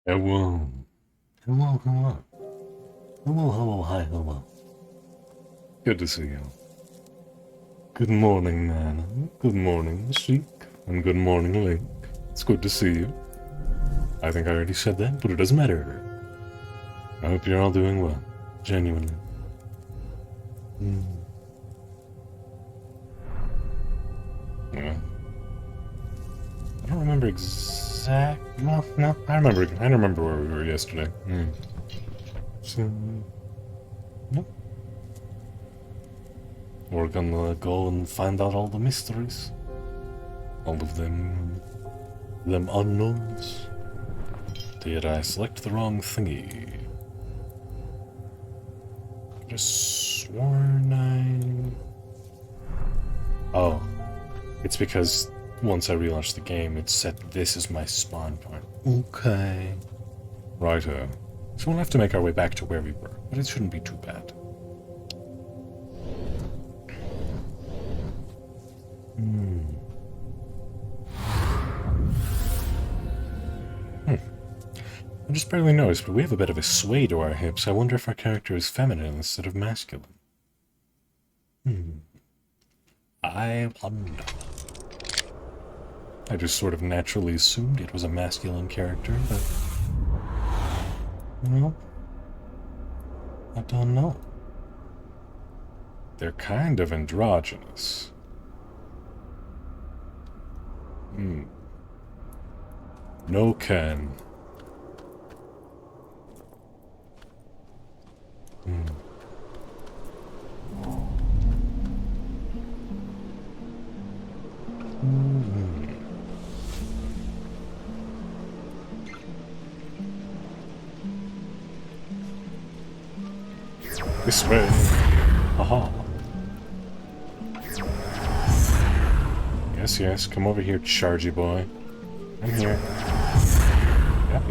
Hello. Hello, hello. Hello, hello, hi, hello. Good to see you. Good morning, Nana. Good morning, Sheik. And good morning, Link. It's good to see you. I think I already said that, but it doesn't matter. I hope you're all doing well. Genuinely. Hmm. Yeah. I don't remember Well, no, I remember where we were yesterday. So, no. We're gonna go and find out all the mysteries. All of them unknowns. Did I select the wrong thingy? Just sworn Oh, it's because once I relaunched the game, it set this as my spawn point. Okay. Righto. So we'll have to make our way back to where we were, but it shouldn't be too bad. I just barely noticed, but we have a bit of a sway to our hips. I wonder if our character is feminine instead of masculine. I wonder. I just sort of naturally assumed it was a masculine character, but... Well, I don't know. They're kind of androgynous. No can. This way. Aha. Yes, yes, come over here, chargy boy. I'm here.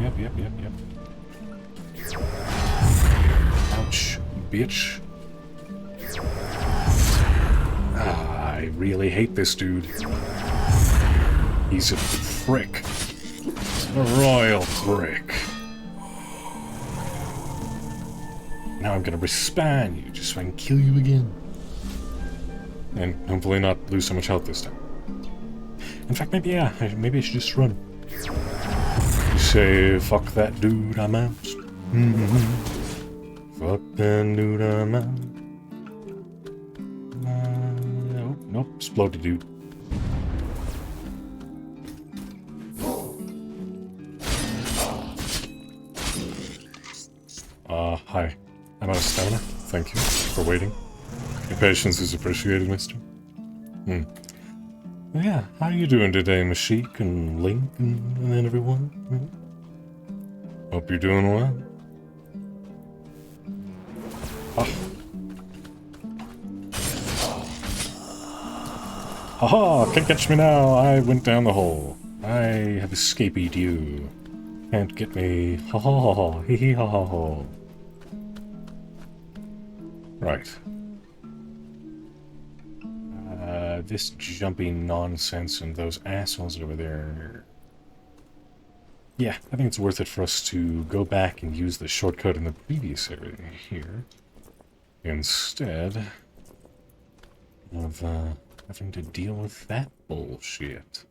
Yep. Ouch, bitch. Ah, I really hate this dude. He's a prick. A royal prick. Now I'm gonna respawn you just so I can kill you again. And hopefully not lose so much health this time. In fact, maybe I should just run. You say, fuck that dude, I'm out. Fuck that dude, I'm out. Nope, exploded dude. Hi. I'm out of stamina. Thank you for waiting. Your patience is appreciated, mister. Yeah, how are you doing today, Mashik and Link and everyone? Hope you're doing well. Haha, can't catch me now. I went down the hole. I have escaped you. Can't get me. Ha ha ha ha. Hee hee ha ha ha. Right. This jumping nonsense and those assholes over there. Yeah, I think it's worth it for us to go back and use the shortcut in the previous area here. Instead of, having to deal with that bullshit.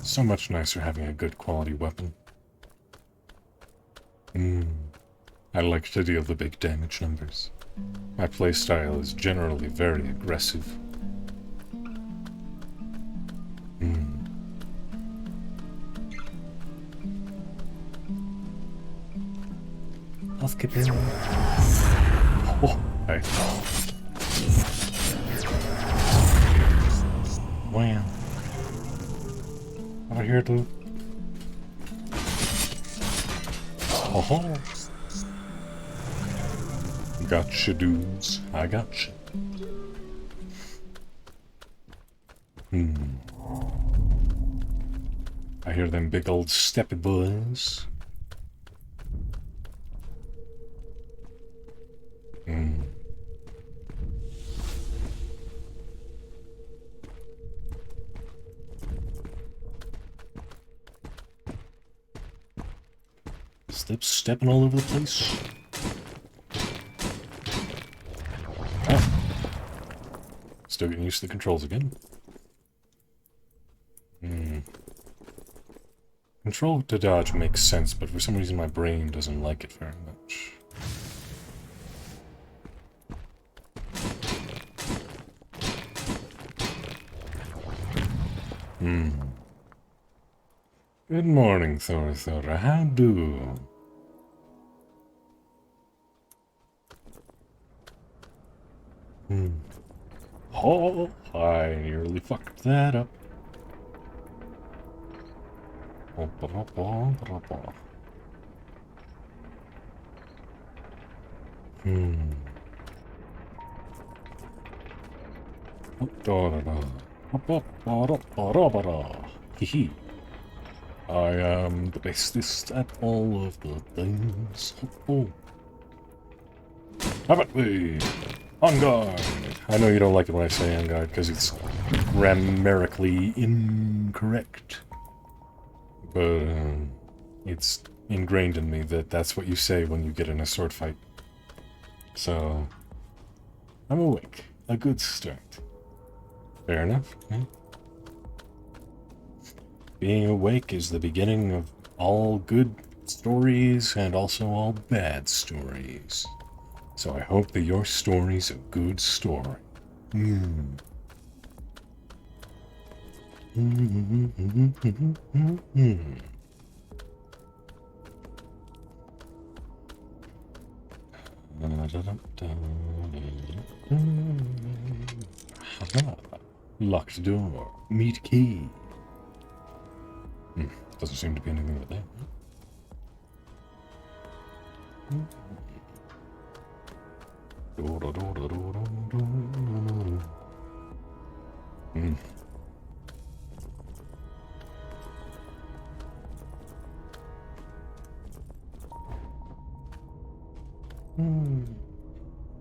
So much nicer having a good quality weapon. I like to deal the big damage numbers. My playstyle is generally very aggressive. Let's get in. Oh, hey. Wow. Over here, dude. Oh, gotcha, dudes. I gotcha. I hear them big old steppy boys. stepping all over the place. Ah. Still getting used to the controls again. Control to dodge makes sense, but for some reason my brain doesn't like it very much. Good morning, Thora. How do? Oh, I nearly fucked that up. Hee. I am the bestest at all of the things. Oh. Have it way. On guard. I know you don't like it when I say on guard because it's grammatically incorrect. But it's ingrained in me that that's what you say when you get in a sword fight. So, I'm awake. A good start. Fair enough. Being awake is the beginning of all good stories and also all bad stories. So I hope that your story's a good story. Locked door. Meet key. Doesn't seem to be anything with that.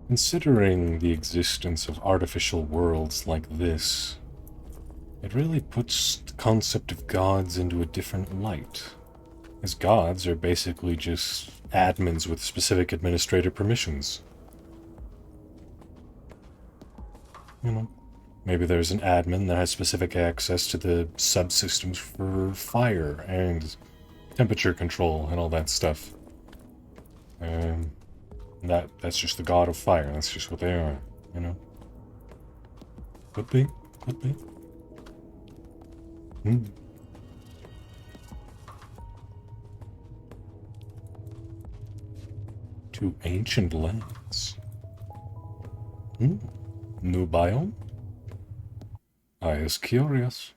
Considering the existence of artificial worlds like this, it really puts the concept of gods into a different light. As gods are basically just admins with specific administrative permissions. You know, maybe there's an admin that has specific access to the subsystems for fire and temperature control and all that stuff. And that's just the god of fire. That's just what they are, you know? Could be. Could be. To ancient lands. New biome? I is curious.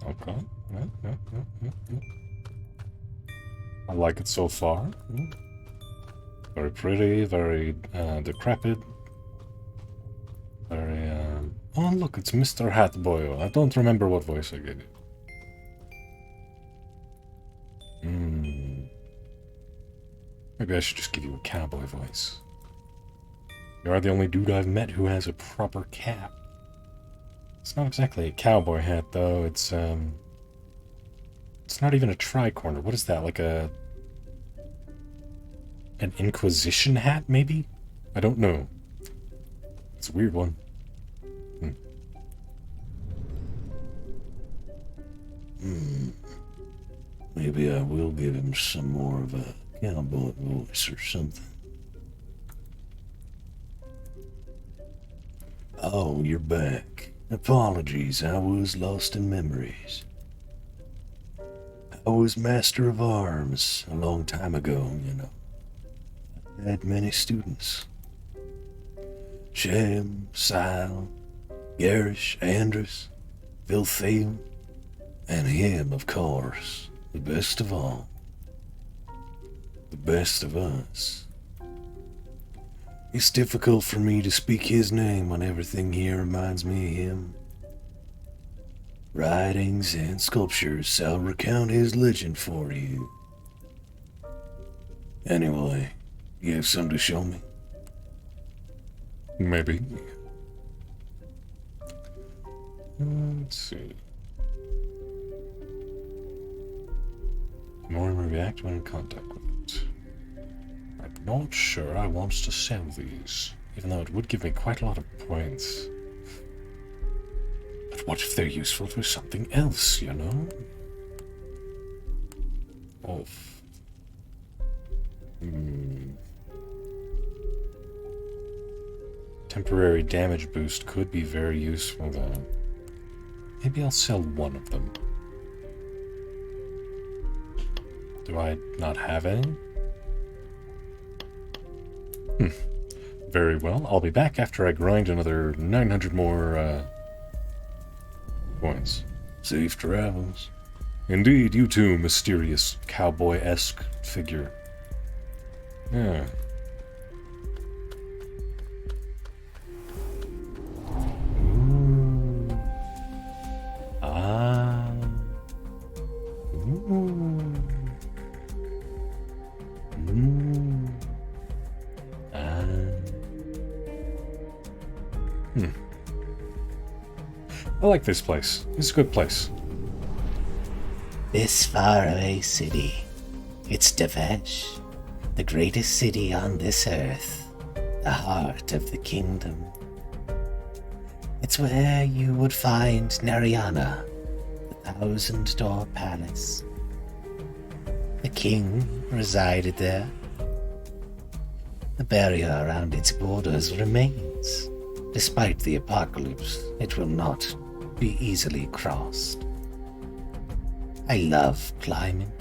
Okay. Yeah. I like it so far. Very pretty, very decrepit. Very, Oh, look, it's Mr. Hatboil. I don't remember what voice I gave it. Maybe I should just give you a cowboy voice. You are the only dude I've met who has a proper cap. It's not exactly a cowboy hat, though. It's not even a tricorner. What is that, like an Inquisition hat, maybe? I don't know. It's a weird one. Maybe I will give him some more of a cowboy voice or something. Oh, you're back. Apologies, I was lost in memories. I was Master of Arms a long time ago, you know. I had many students. Shem, Sile, Garish, Andrus, Vilthael, and him, of course, the best of all. The best of us. It's difficult for me to speak his name when everything here reminds me of him. Writings and sculptures shall recount his legend for you. Anyway, you have something to show me? Maybe. Let's see. Mortimer react when in contact with it. I'm not sure I want to sell these, even though it would give me quite a lot of points. But what if they're useful for something else, you know? Oh. Temporary damage boost could be very useful, though. Maybe I'll sell one of them. Do I not have any? Very well. I'll be back after I grind another 900 more, points. Safe travels. Indeed, you too, mysterious cowboy-esque figure. Yeah. Ooh. Ah. Ooh. I like this place. It's a good place. This faraway city. It's Devesh, the greatest city on this earth, the heart of the kingdom. It's where you would find Narayana, the thousand-door palace. The king resided there. The barrier around its borders remains. Despite the apocalypse, it will not be easily crossed. I love climbing.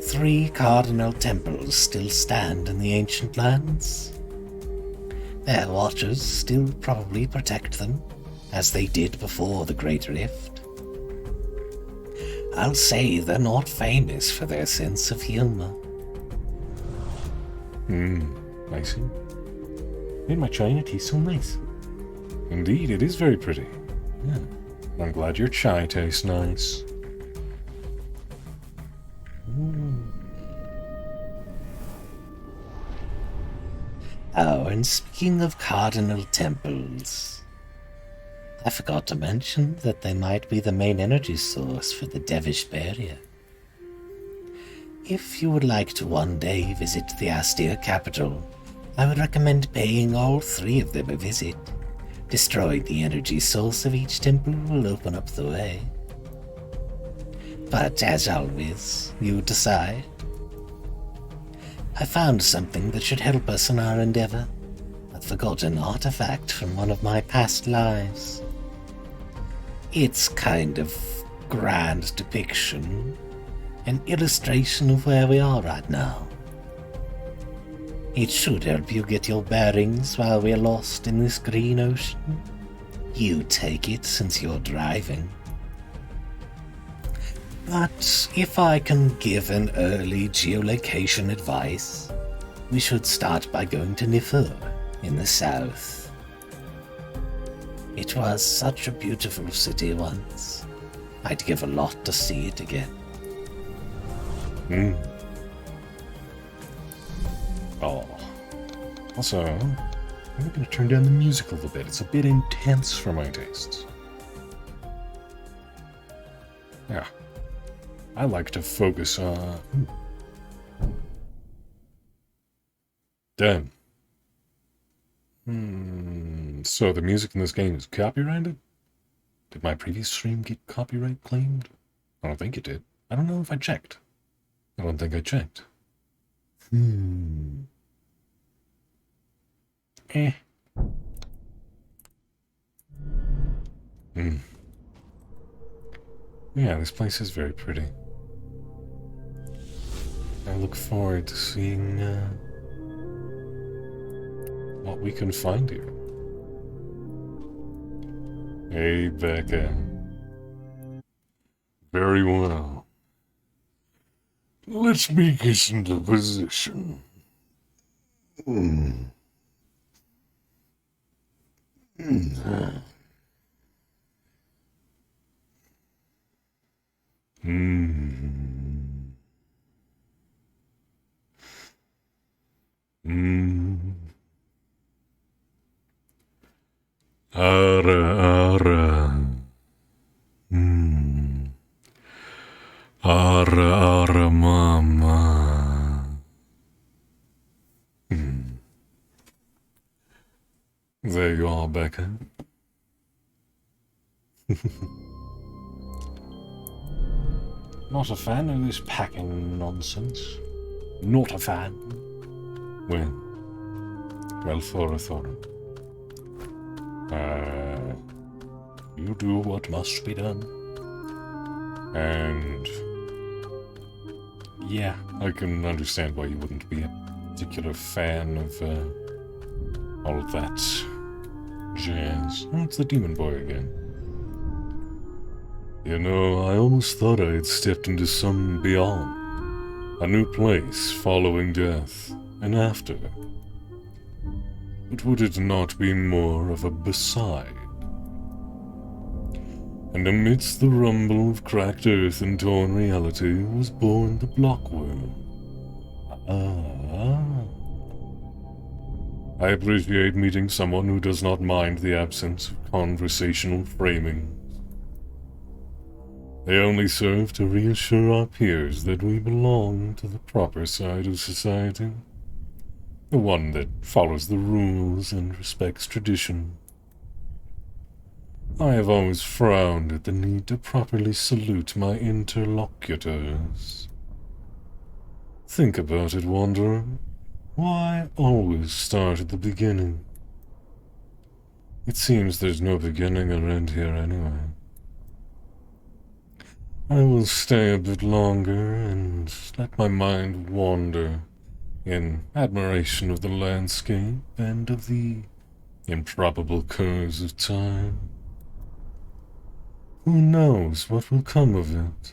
3 cardinal temples still stand in the ancient lands. Their watchers still probably protect them, as they did before the Great Rift. I'll say they're not famous for their sense of humor. I see. Made my china tea so nice. Indeed, it is very pretty. Yeah. I'm glad your chai tastes nice. Oh, and speaking of cardinal temples, I forgot to mention that they might be the main energy source for the Devish barrier. If you would like to one day visit the austere capital, I would recommend paying all 3 of them a visit. Destroying the energy source of each temple will open up the way. But as always, you decide. I found something that should help us in our endeavor. A forgotten artifact from one of my past lives. It's kind of grand depiction, an illustration of where we are right now. It should help you get your bearings while we're lost in this green ocean. You take it since you're driving. But if I can give an early geolocation advice, we should start by going to Nifur in the south. It was such a beautiful city once. I'd give a lot to see it again. Oh. Also, I'm going to turn down the music a little bit. It's a bit intense for my tastes. Yeah. I like to focus on... Damn. So the music in this game is copyrighted? Did my previous stream get copyright claimed? I don't think it did. I don't know if I checked. I don't think I checked. Yeah, this place is very pretty. I look forward to seeing what we can find here. Hey, Becca. Very well. Let's be get into position. Mm. Mm. Mm. Mm. Ara, ara. Mm. Ara, ara, mama. Mm. There you are, Becca. Not a fan of this packing nonsense. Not a fan. Well, Thorathor. You do what must be done. And yeah, I can understand why you wouldn't be a particular fan of all of that jazz. Oh, it's the demon boy again. You know, I almost thought I had stepped into some beyond. A new place following death and after. But would it not be more of a beside? And amidst the rumble of cracked earth and torn reality was born the blockworm. I appreciate meeting someone who does not mind the absence of conversational framing. They only serve to reassure our peers that we belong to the proper side of society. The one that follows the rules and respects tradition. I have always frowned at the need to properly salute my interlocutors. Think about it, Wanderer. Why always start at the beginning? It seems there's no beginning or end here anyway. I will stay a bit longer and let my mind wander in admiration of the landscape and of the improbable curves of time. Who knows what will come of it?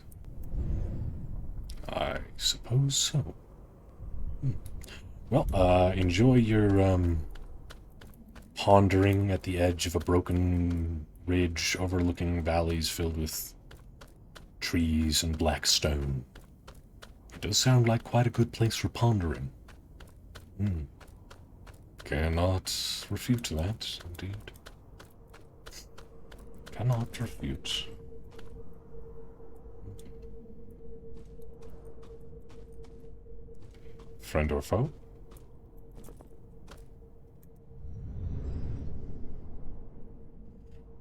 I suppose so. Well, enjoy your, pondering at the edge of a broken ridge overlooking valleys filled with trees and black stone. It does sound like quite a good place for pondering. Cannot refute that, indeed. Cannot refute. Friend or foe?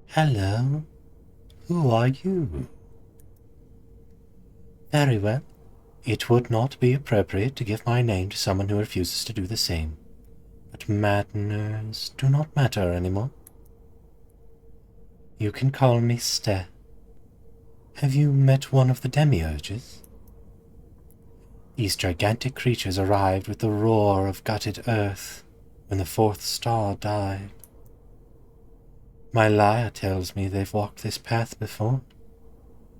Hello. Who are you? Very well. It would not be appropriate to give my name to someone who refuses to do the same. But manners do not matter anymore. You can call me Ste. Have you met one of the demiurges? These gigantic creatures arrived with the roar of gutted earth when the fourth star died. My lyre tells me they've walked this path before,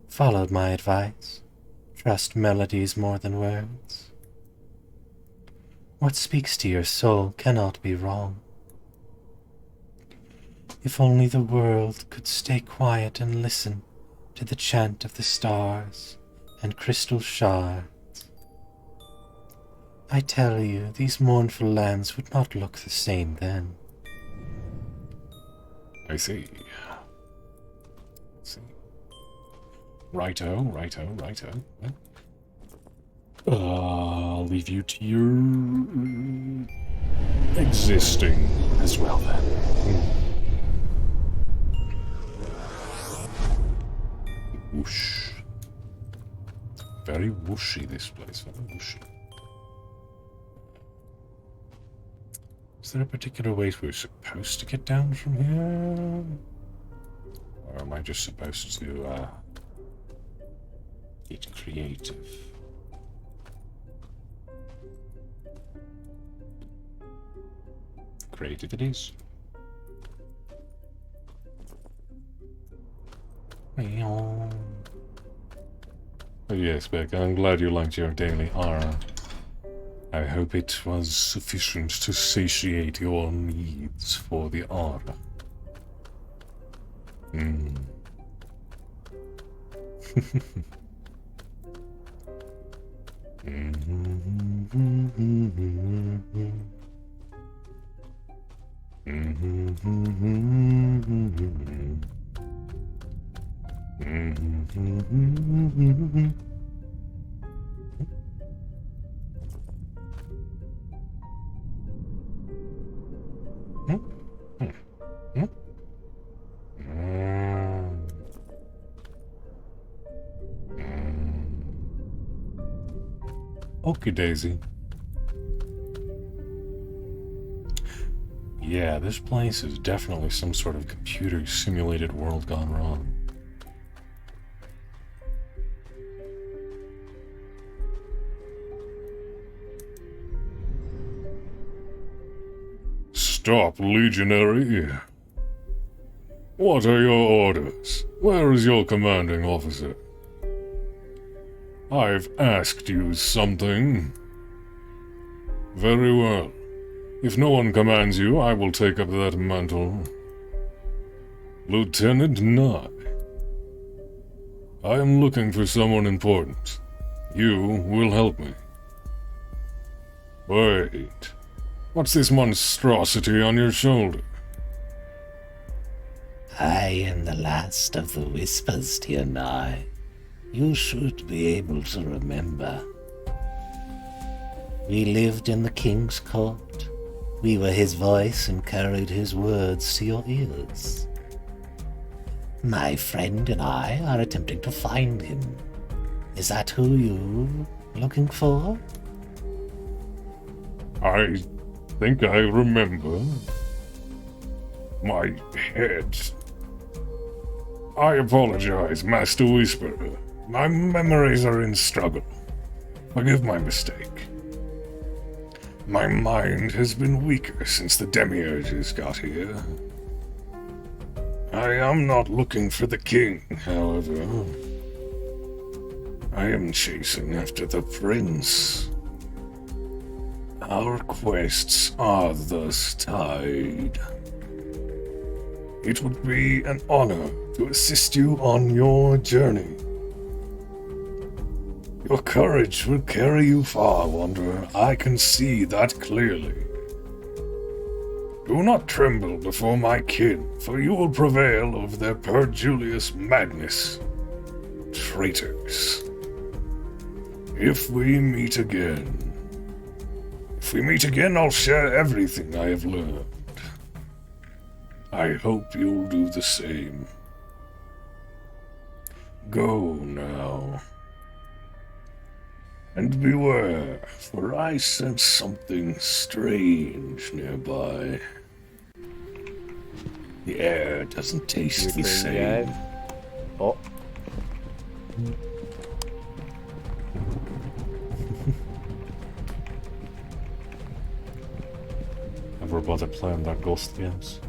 followed my advice, trust melodies more than words. What speaks to your soul cannot be wrong. If only the world could stay quiet and listen to the chant of the stars and crystal shards. I tell you, these mournful lands would not look the same then. I see. Righto. I'll leave you to your existing as well then. Whoosh. Very whooshy, this place, very whooshy. Is there a particular way we're supposed to get down from here? Or am I just supposed to, get creative? Creative it is. Oh yes, Beck, I'm glad you liked your daily aura. I hope it was sufficient to satiate your needs for the order. Hmm. Okie daisy. Yeah, this place is definitely some sort of computer-simulated world gone wrong. Stop, Legionary. What are your orders? Where is your commanding officer? I've asked you something. Very well. If no one commands you, I will take up that mantle. Lieutenant Nye. I am looking for someone important. You will help me. Wait. What's this monstrosity on your shoulder? I am the last of the Whispers, dear Nye. You should be able to remember. We lived in the King's court. We were his voice and carried his words to your ears. My friend and I are attempting to find him. Is that who you're looking for? I think I remember. My head. I apologize, Master Whisperer. My memories are in struggle. Forgive my mistake. My mind has been weaker since the Demiurges got here. I am not looking for the king, however. I am chasing after the prince. Our quests are thus tied. It would be an honor to assist you on your journey. Your courage will carry you far, Wanderer. I can see that clearly. Do not tremble before my kin, for you will prevail over their perjulious madness. Traitors. If we meet again, I'll share everything I have learned. I hope you'll do the same. Go now. And beware, for I sense something strange nearby. The air doesn't taste the same. Oh. Ever bother playing that Ghost games?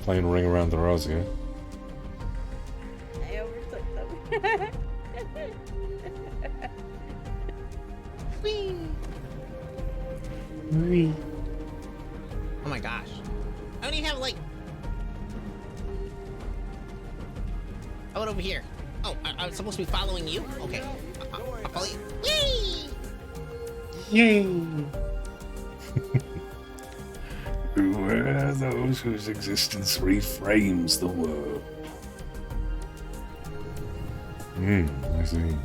Playing Ring Around the Rosie, eh? I overtook them. Whee! Whee. Oh my gosh. I don't even have like. How about over here? Oh, I'm supposed to be following you? Okay. I'll follow you. Whee! Yay! Beware those whose existence reframes the world. I see.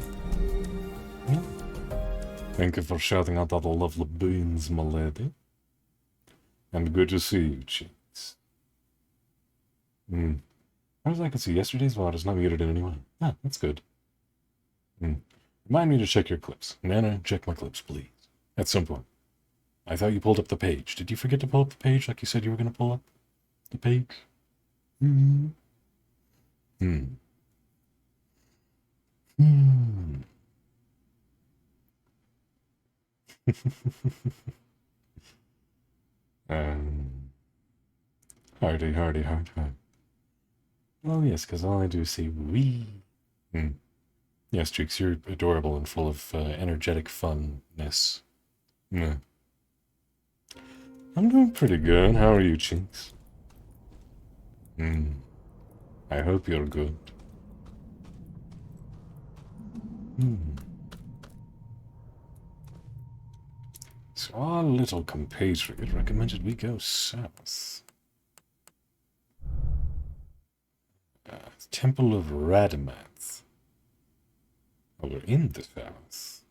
Thank you for shouting out all the lovely beans, my lady. And good to see you, cheeks. As I could see yesterday's VOD is not muted in any way. Ah, that's good. Remind me to check your clips. Nana, check my clips, please. At some point. I thought you pulled up the page. Did you forget to pull up the page like you said you were going to pull up the page? Hardy. Oh, yes, because all I do is say, wee. Yes, Cheeks, you're adorable and full of energetic funness. Mm. I'm doing pretty good. How are you, Cheeks? I hope you're good. So our little compatriot recommended we go south. Temple of Radamanth. Oh, we're in the south.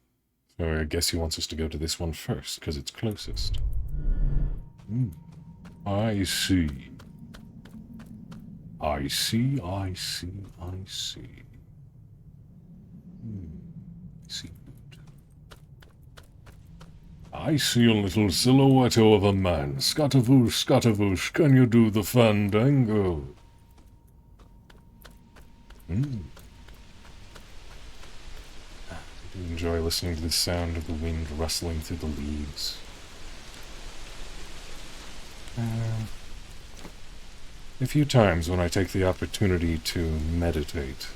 So I guess he wants us to go to this one first, because it's closest. I see. I see. I see a little silhouette of a man. Scatavoosh, scatavoosh, can you do the fandango? I do enjoy listening to the sound of the wind rustling through the leaves. A few times when I take the opportunity to meditate,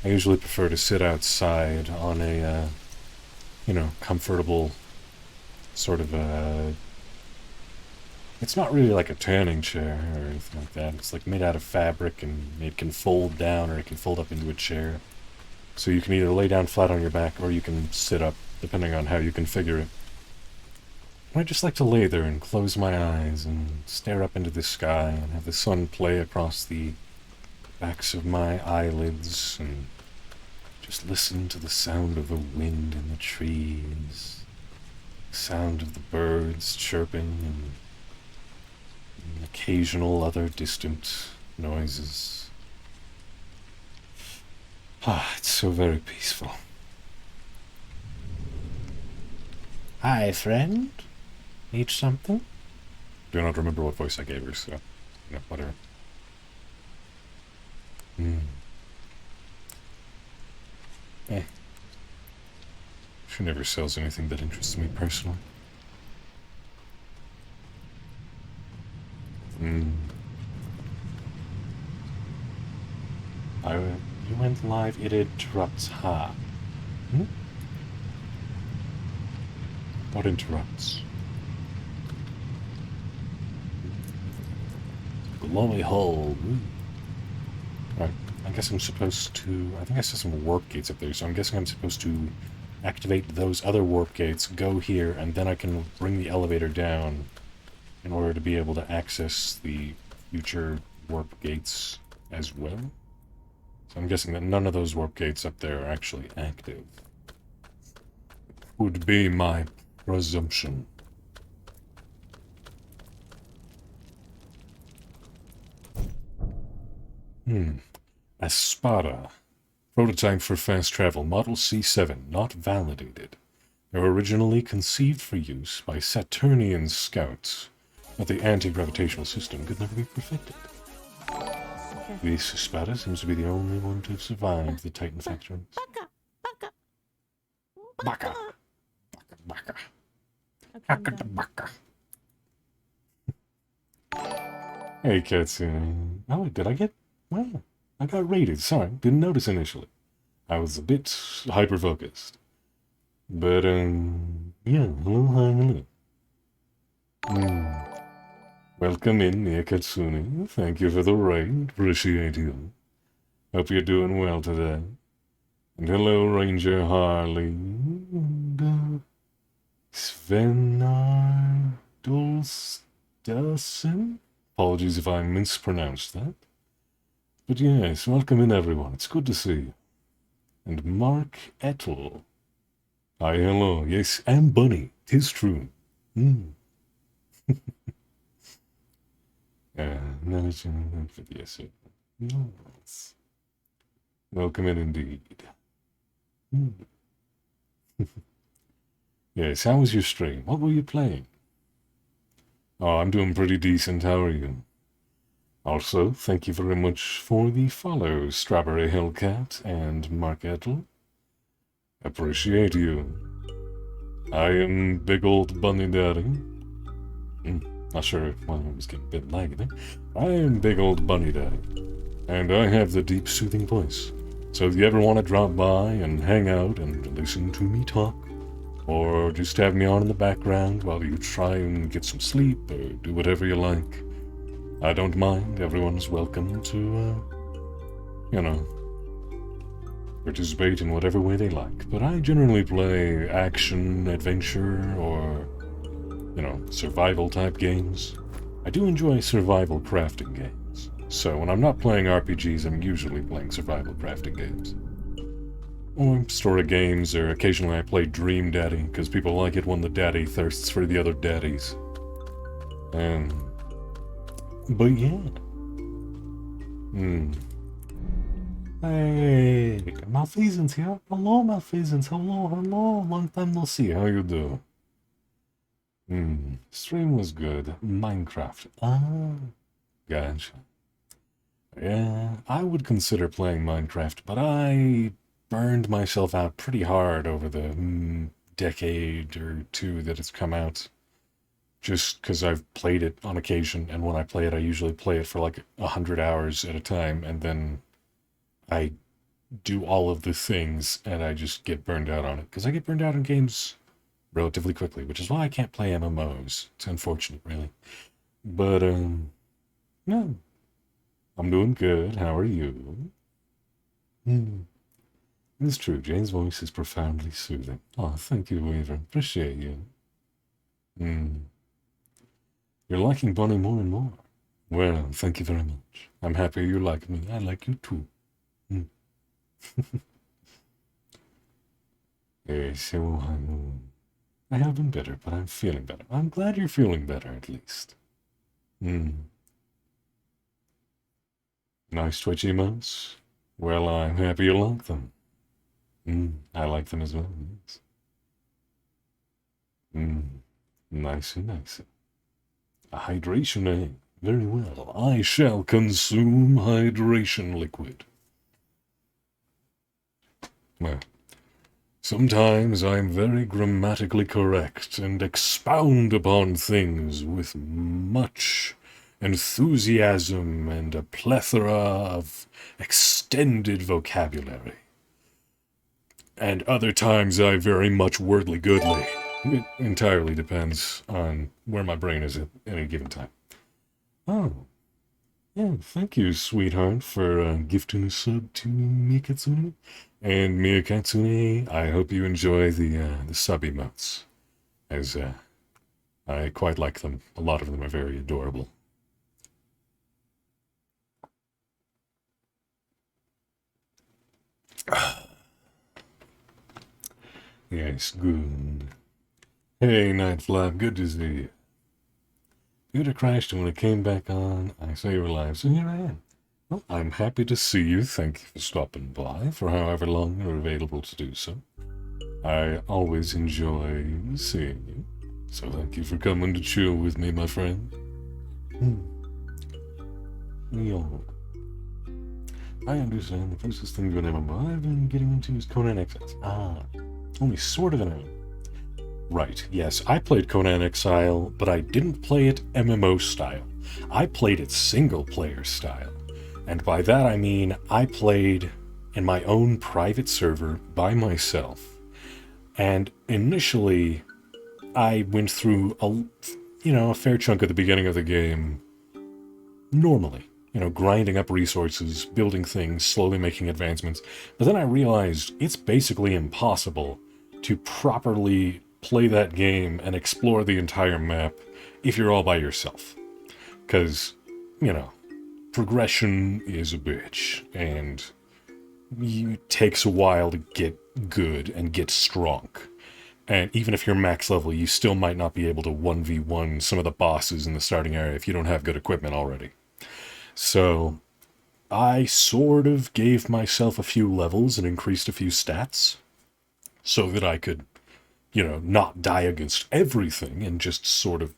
I usually prefer to sit outside on a, comfortable sort of a... It's not really like a tanning chair or anything like that. It's like made out of fabric and it can fold down or it can fold up into a chair. So you can either lay down flat on your back or you can sit up, depending on how you configure it. I just like to lay there and close my eyes and stare up into the sky and have the sun play across the backs of my eyelids and just listen to the sound of the wind in the trees, the sound of the birds chirping and occasional other distant noises. It's so very peaceful. Hi, friend. Need something? Do not remember what voice I gave her, so, whatever. She never sells anything that interests me personally. You went live, it interrupts, What interrupts? Glowy hole. Right, I guess I'm supposed to... I think I saw some warp gates up there, so I'm guessing I'm supposed to activate those other warp gates, go here, and then I can bring the elevator down in order to be able to access the future warp gates as well. So I'm guessing that none of those warp gates up there are actually active. Would be my presumption. Espada. Prototype for fast travel. Model C7. Not validated. They were originally conceived for use by Saturnian scouts, but the anti-gravitational system could never be perfected. This Espada seems to be the only one to have survived the Titan factories. Baka. Baka. Baka. Hey, Katsune. Oh, did I get... Well, I got rated. Sorry, didn't notice initially. I was a bit hyper-focused. But, yeah, hello. Welcome in, Nia Katsune. Thank you for the raid. Appreciate you. Hope you're doing well today. And hello, Ranger Harley. And, Svenar Dulstasen? Apologies if I mispronounced that. But yes, welcome in, everyone. It's good to see you. And Mark Ettel. Hi, hello. Yes, and Bunny. 'Tis true. Yes. Welcome in indeed. Yes, how was your stream? What were you playing? Oh, I'm doing pretty decent. How are you? Also, thank you very much for the follow, Strawberry Hellcat and Mark Ettel. Appreciate you. I am Big Old Bunny Daddy. Not sure why I was getting a bit laggy there. I am Big Old Bunny Daddy. And I have the deep, soothing voice. So if you ever want to drop by and hang out and listen to me talk, or just have me on in the background while you try and get some sleep or do whatever you like, I don't mind. Everyone's welcome to, participate in whatever way they like. But I generally play action, adventure, or, survival type games. I do enjoy survival crafting games. So when I'm not playing RPGs, I'm usually playing survival crafting games. Or story games, or occasionally I play Dream Daddy, because people like it when the daddy thirsts for the other daddies. But yeah. Hey, Malfeasance here. Hello, Malfeasance. Hello. Long time no see. How you do? Stream was good. Minecraft. Gotcha. Yeah, I would consider playing Minecraft, but I burned myself out pretty hard over the decade or two that it's come out. Just because I've played it on occasion, and when I play it, I usually play it for like 100 hours at a time, and then I do all of the things, and I just get burned out on it. Because I get burned out on games relatively quickly, which is why I can't play MMOs. It's unfortunate, really. But, no. I'm doing good. How are you? It's true. Jane's voice is profoundly soothing. Oh, thank you, Weaver. Appreciate you. You're liking Bonnie more and more. Well, thank you very much. I'm happy you like me. I like you too. So, I have been better, but I'm feeling better. I'm glad you're feeling better, at least. Nice twitchy emotes. Well, I'm happy you like them. I like them as well, yes. Nice. A hydration, eh? Very well. I shall consume hydration liquid. Well, sometimes I'm very grammatically correct and expound upon things with much enthusiasm and a plethora of extended vocabulary. And other times I very much wordly goodly. It entirely depends on where my brain is at any given time. Oh, yeah, thank you, sweetheart, for gifting a sub to Mikatsune. And Mikatsune, I hope you enjoy the sub emotes, as I quite like them. A lot of them are very adorable. Yes, good. Hey, Nightflap, good to see you. Computer crashed, and when it came back on, I saw you were live, so here I am. Well, I'm happy to see you. Thank you for stopping by for however long you're available to do so. I always enjoy seeing you, so thank you for coming to chill with me, my friend. Yo. I understand the closest thing to an MMO I've been getting into is Conan Exiles. Only sort of an MMO. Right, yes, I played Conan Exile, but I didn't play it MMO style. I played it single-player style. And by that I mean I played in my own private server by myself. And initially, I went through a fair chunk of the beginning of the game normally. Grinding up resources, building things, slowly making advancements. But then I realized it's basically impossible to properly play that game and explore the entire map if you're all by yourself. Because, progression is a bitch, and it takes a while to get good and get strong. And even if you're max level, you still might not be able to 1v1 some of the bosses in the starting area if you don't have good equipment already. So I sort of gave myself a few levels and increased a few stats so that I could, not die against everything and just sort of,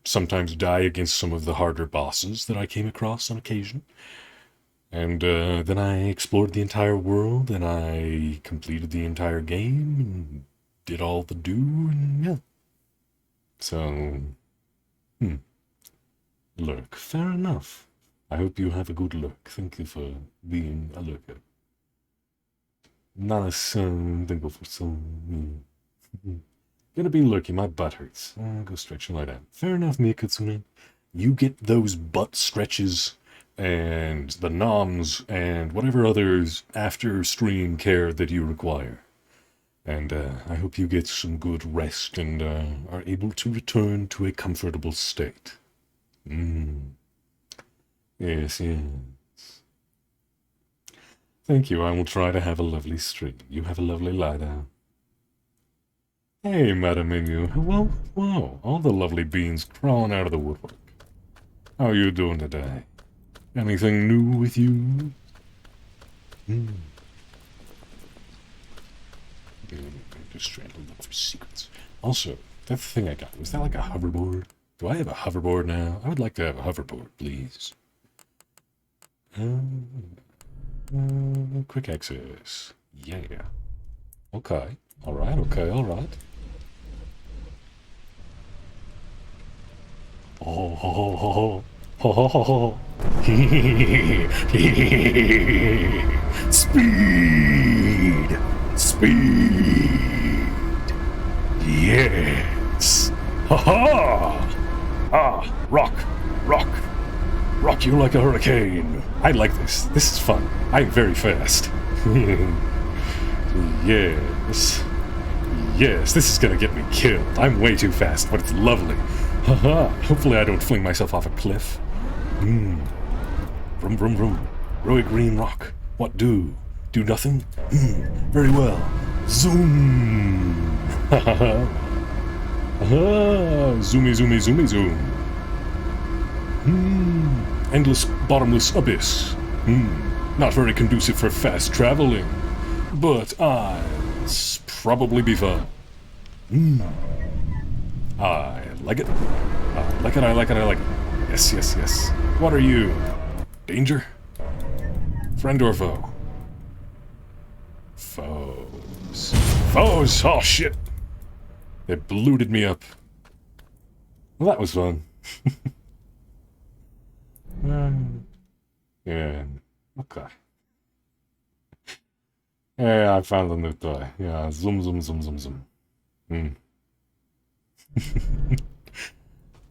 sometimes die against some of the harder bosses that I came across on occasion. And then I explored the entire world, and I completed the entire game, and did all the do, and yeah. So, look, fair enough. I hope you have a good look. Thank you for being a looker. Not a son, then go for some. Gonna be lurking, my butt hurts. Go stretch and lie down. Fair enough, Mikatsune. You get those butt stretches and the noms and whatever others after stream care that you require. And I hope you get some good rest and are able to return to a comfortable state. Yes, yes. Thank you. I will try to have a lovely stream. You have a lovely lie down. Hey, Madam Menu. Hello? Wow, all the lovely beans crawling out of the woodwork. How are you doing today? Anything new with you? Just trying to look for secrets. Also, that thing I got, was that like a hoverboard? Do I have a hoverboard now? I would like to have a hoverboard, please. Quick access. Yeah. Okay. Alright, okay, alright. Oh. Speed! Yes! Rock you like a hurricane. I like this. This is fun. I'm very fast. Yes, this is gonna get me killed. I'm way too fast, but it's lovely. Hopefully I don't fling myself off a cliff. Vroom, vroom, vroom. Roy Green Rock. What do? Do nothing? Very well. Zoom! Zoomy, zoom. Endless, bottomless abyss. Not very conducive for fast traveling. But I'll probably be fun. I like it. I like it. Yes. What are you? Danger? Friend or foe? Foes. Oh, shit. They blooted me up. Well, that was fun. Yeah. Okay. Yeah, I found a new toy. Yeah, zoom.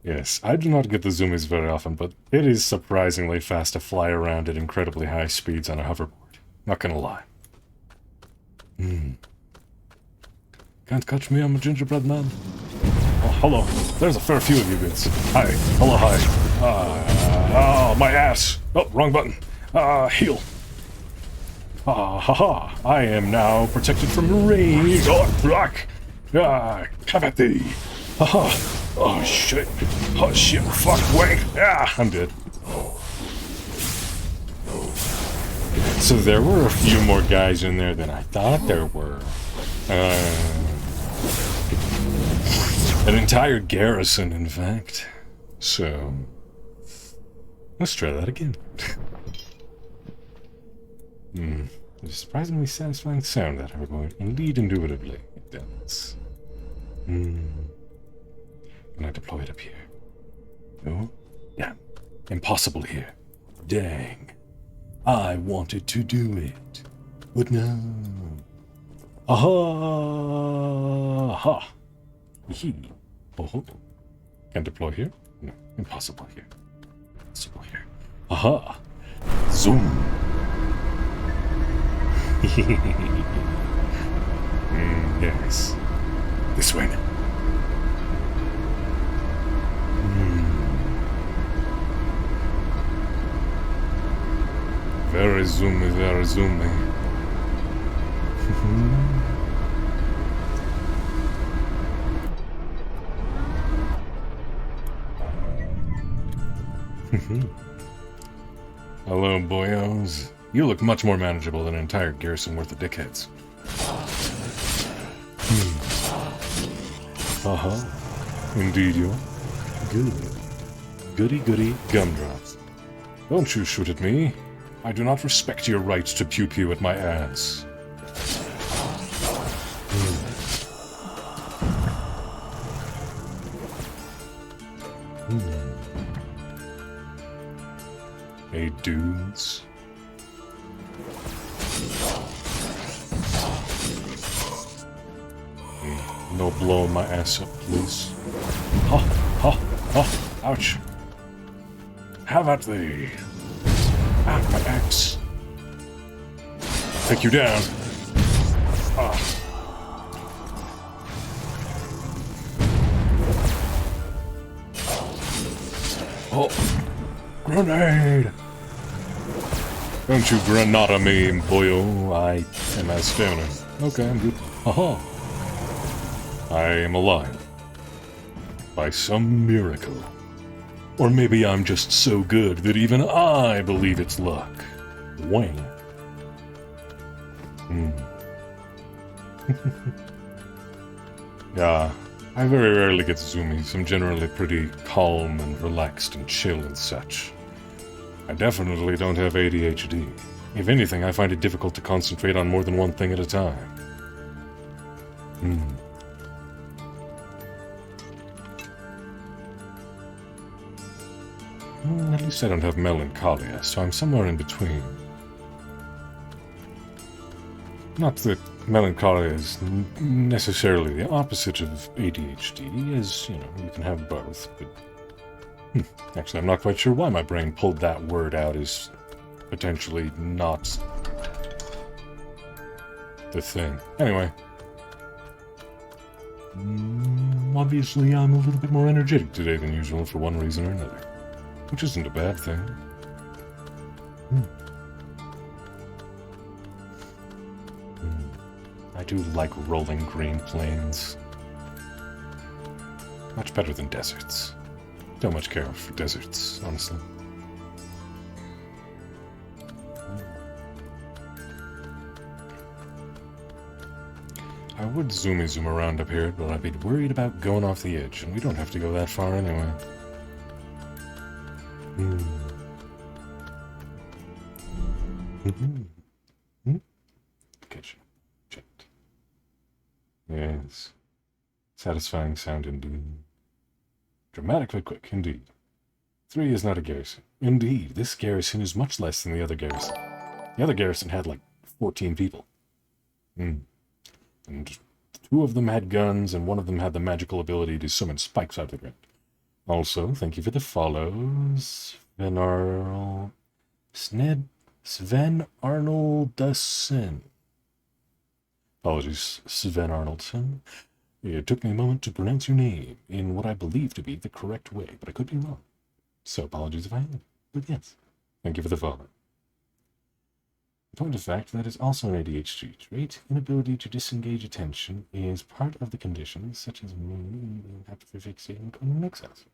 Yes, I do not get the zoomies very often, but it is surprisingly fast to fly around at incredibly high speeds on a hoverboard. Not gonna lie. Can't catch me, I'm a gingerbread man. Oh, hello. There's a fair few of you bits. Hi. Hello, hi. Oh, my ass. Oh, wrong button. Heal. I am now protected from rain. Oh, block. Come at thee. Oh, shit. Oh, shit. Fuck, wank. I'm dead. So there were a few more guys in there than I thought there were. An entire garrison, in fact. So, let's try that again. A surprisingly satisfying sound, that hoverboard. Indeed, indubitably, it does. Can I deploy it up here? No? Damn. Impossible here. Dang. I wanted to do it. But no. Aha! Hee. Oh. Can deploy here? No. Impossible here. Impossible here. Aha! Zoom! Yes. This way now. Very zoomy, very zoomy. Hello, boyos. You look much more manageable than an entire garrison worth of dickheads. Indeed you are. Good. Goody gumdrops. Don't you shoot at me. I do not respect your right to pew-pew at my ass. Hey, dudes. No blowing my ass up, please. Ha! Ha! Ha! Ouch! Have at thee! Ah, my axe! Take you down! Ah! Oh! Grenade! Don't you granada me, boyo. I am out of stamina. Okay, I'm good. Haha! I am alive. By some miracle. Or maybe I'm just so good that even I believe it's luck. Wayne. Yeah, I very rarely get zoomies. I'm generally pretty calm and relaxed and chill and such. I definitely don't have ADHD. If anything, I find it difficult to concentrate on more than one thing at a time. At least I don't have melancholia, so I'm somewhere in between. Not that melancholia is necessarily the opposite of ADHD, as, you know, you can have both, but... Actually, I'm not quite sure why my brain pulled that word out as potentially not the thing. Anyway. Obviously, I'm a little bit more energetic today than usual for one reason or another. Which isn't a bad thing. I do like rolling green plains. Much better than deserts. Don't much care for deserts, honestly. I would zoom around up here, but I'd be worried about going off the edge, and we don't have to go that far anyway. Kitchen. Checked. Yes. Satisfying sound indeed. Dramatically quick, indeed. 3 is not a garrison. Indeed, this garrison is much less than the other garrison. The other garrison had like 14 people. And 2 of them had guns, and 1 of them had the magical ability to summon spikes out of the ground. Also, thank you for the follows. Sven Arnoldson. Apologies, Sven Arnoldson. It took me a moment to pronounce your name in what I believe to be the correct way, but I could be wrong. So apologies if I am. But yes, thank you for the follow. In point of fact, that is also an ADHD trait. Inability to disengage attention is part of the condition, such as hyperfixating excess.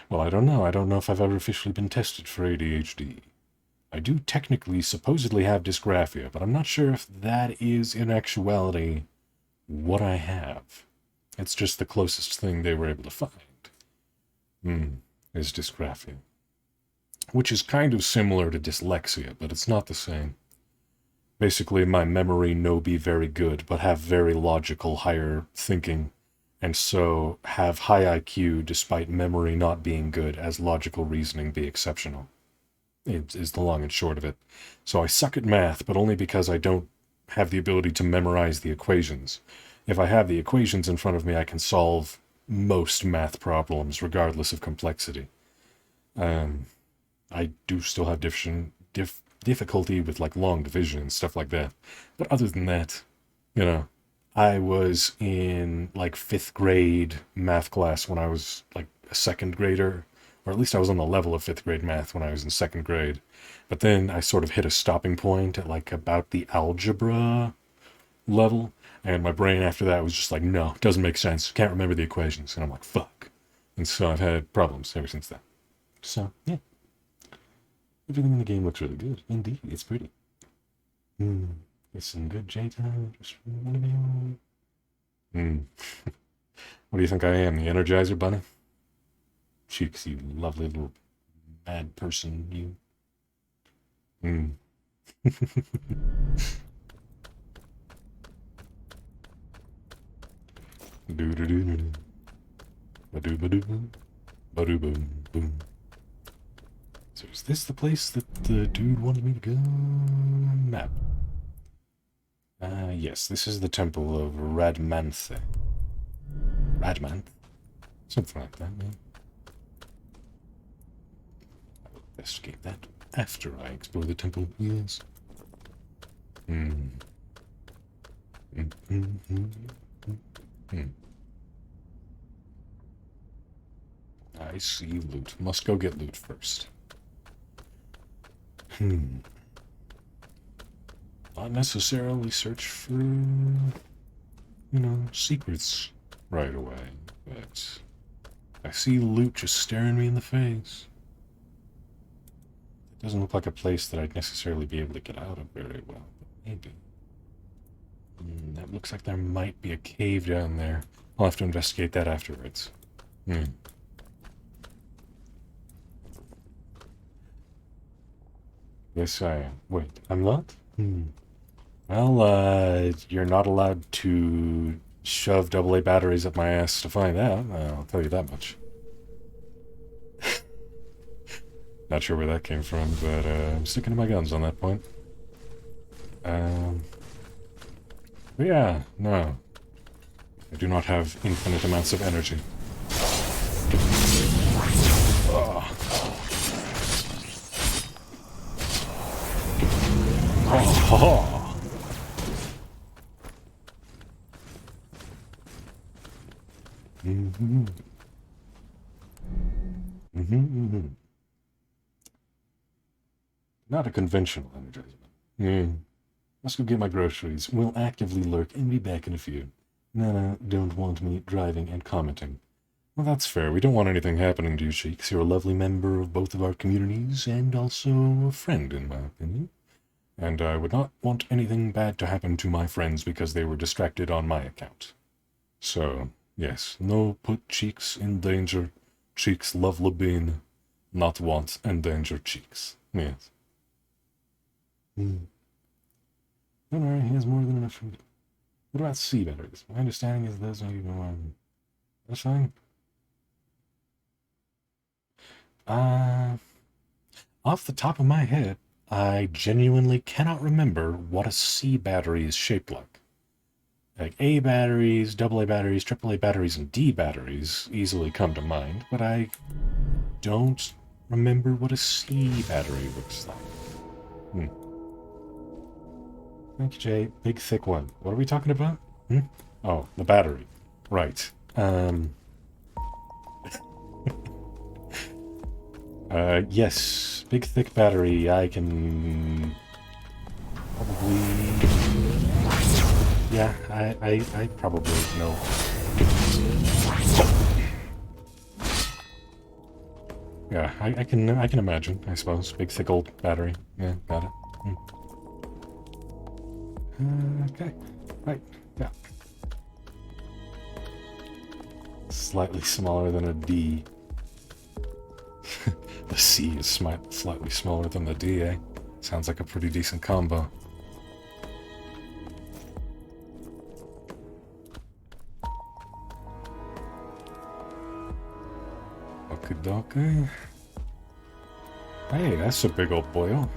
Well, I don't know. I don't know if I've ever officially been tested for ADHD. I do technically supposedly have dysgraphia, but I'm not sure if that is in actuality what I have. It's just the closest thing they were able to find. Is dysgraphia. Which is kind of similar to dyslexia, but it's not the same. Basically, my memory no be very good, but have very logical, higher thinking, and so have high IQ despite memory not being good, as logical reasoning be exceptional. It is the long and short of it. So I suck at math, but only because I don't have the ability to memorize the equations. If I have the equations in front of me, I can solve most math problems, regardless of complexity. I do still have difficulty with, like, long division and stuff like that. But other than that, you know, I was in, like, 5th grade math class when I was, like, a 2nd grader. Or at least I was on the level of 5th grade math when I was in 2nd grade. But then I sort of hit a stopping point at, like, about the algebra level. And my brain after that was just like, no, it doesn't make sense. Can't remember the equations. And I'm like, fuck. And so I've had problems ever since then. So, yeah. Everything in the game looks really good. Indeed, it's pretty. It's some good J-time. What do you think I am, the Energizer Bunny? Cheeks, you lovely little mad person, you. Do-do-do-do. Ba-do-ba-do. Ba-do-boom. Boom. So is this the place that the dude wanted me to go? Map. Yes, this is the Temple of Radmanthe. Radmanth? Something like that, man. I will investigate that after I explore the temple, yes. I see loot. Must go get loot first. Not necessarily search for, secrets right away, but I see loot just staring me in the face. It doesn't look like a place that I'd necessarily be able to get out of very well, but maybe. That looks like there might be a cave down there. I'll have to investigate that afterwards. Yes, I am. Wait, I'm not? Well, you're not allowed to shove AA batteries up my ass to find out. I'll tell you that much. Not sure where that came from, but I'm sticking to my guns on that point. But yeah, no. I do not have infinite amounts of energy. Oh. Not a conventional energizer. Let's go get my groceries. We'll actively lurk and be back in a few. Nana don't want me driving and commenting. Well, that's fair. We don't want anything happening to you, Cheeks. You're a lovely member of both of our communities and also a friend, in my opinion. And I would not want anything bad to happen to my friends because they were distracted on my account. So, yes, no put Cheeks in danger. Cheeks love Labine, not want endanger Cheeks. Yes. Don't worry, he has more than enough food. What about sea batteries? My understanding is those are that's fine. Off the top of my head, I genuinely cannot remember what a C battery is shaped like. Like A batteries, AA batteries, AAA batteries, and D batteries easily come to mind, but I don't remember what a C battery looks like. Thank you, Jay. Big, thick one. What are we talking about? Oh, the battery. Right. Yes. Big, thick battery. I can... probably... Yeah, I probably know. Yeah, I can imagine, I suppose. Big, thick old battery. Yeah, got it. Okay, right, yeah. Slightly smaller than a D. The C is slightly smaller than the D, eh? Sounds like a pretty decent combo. Okie dokie. Hey, that's a big old boil.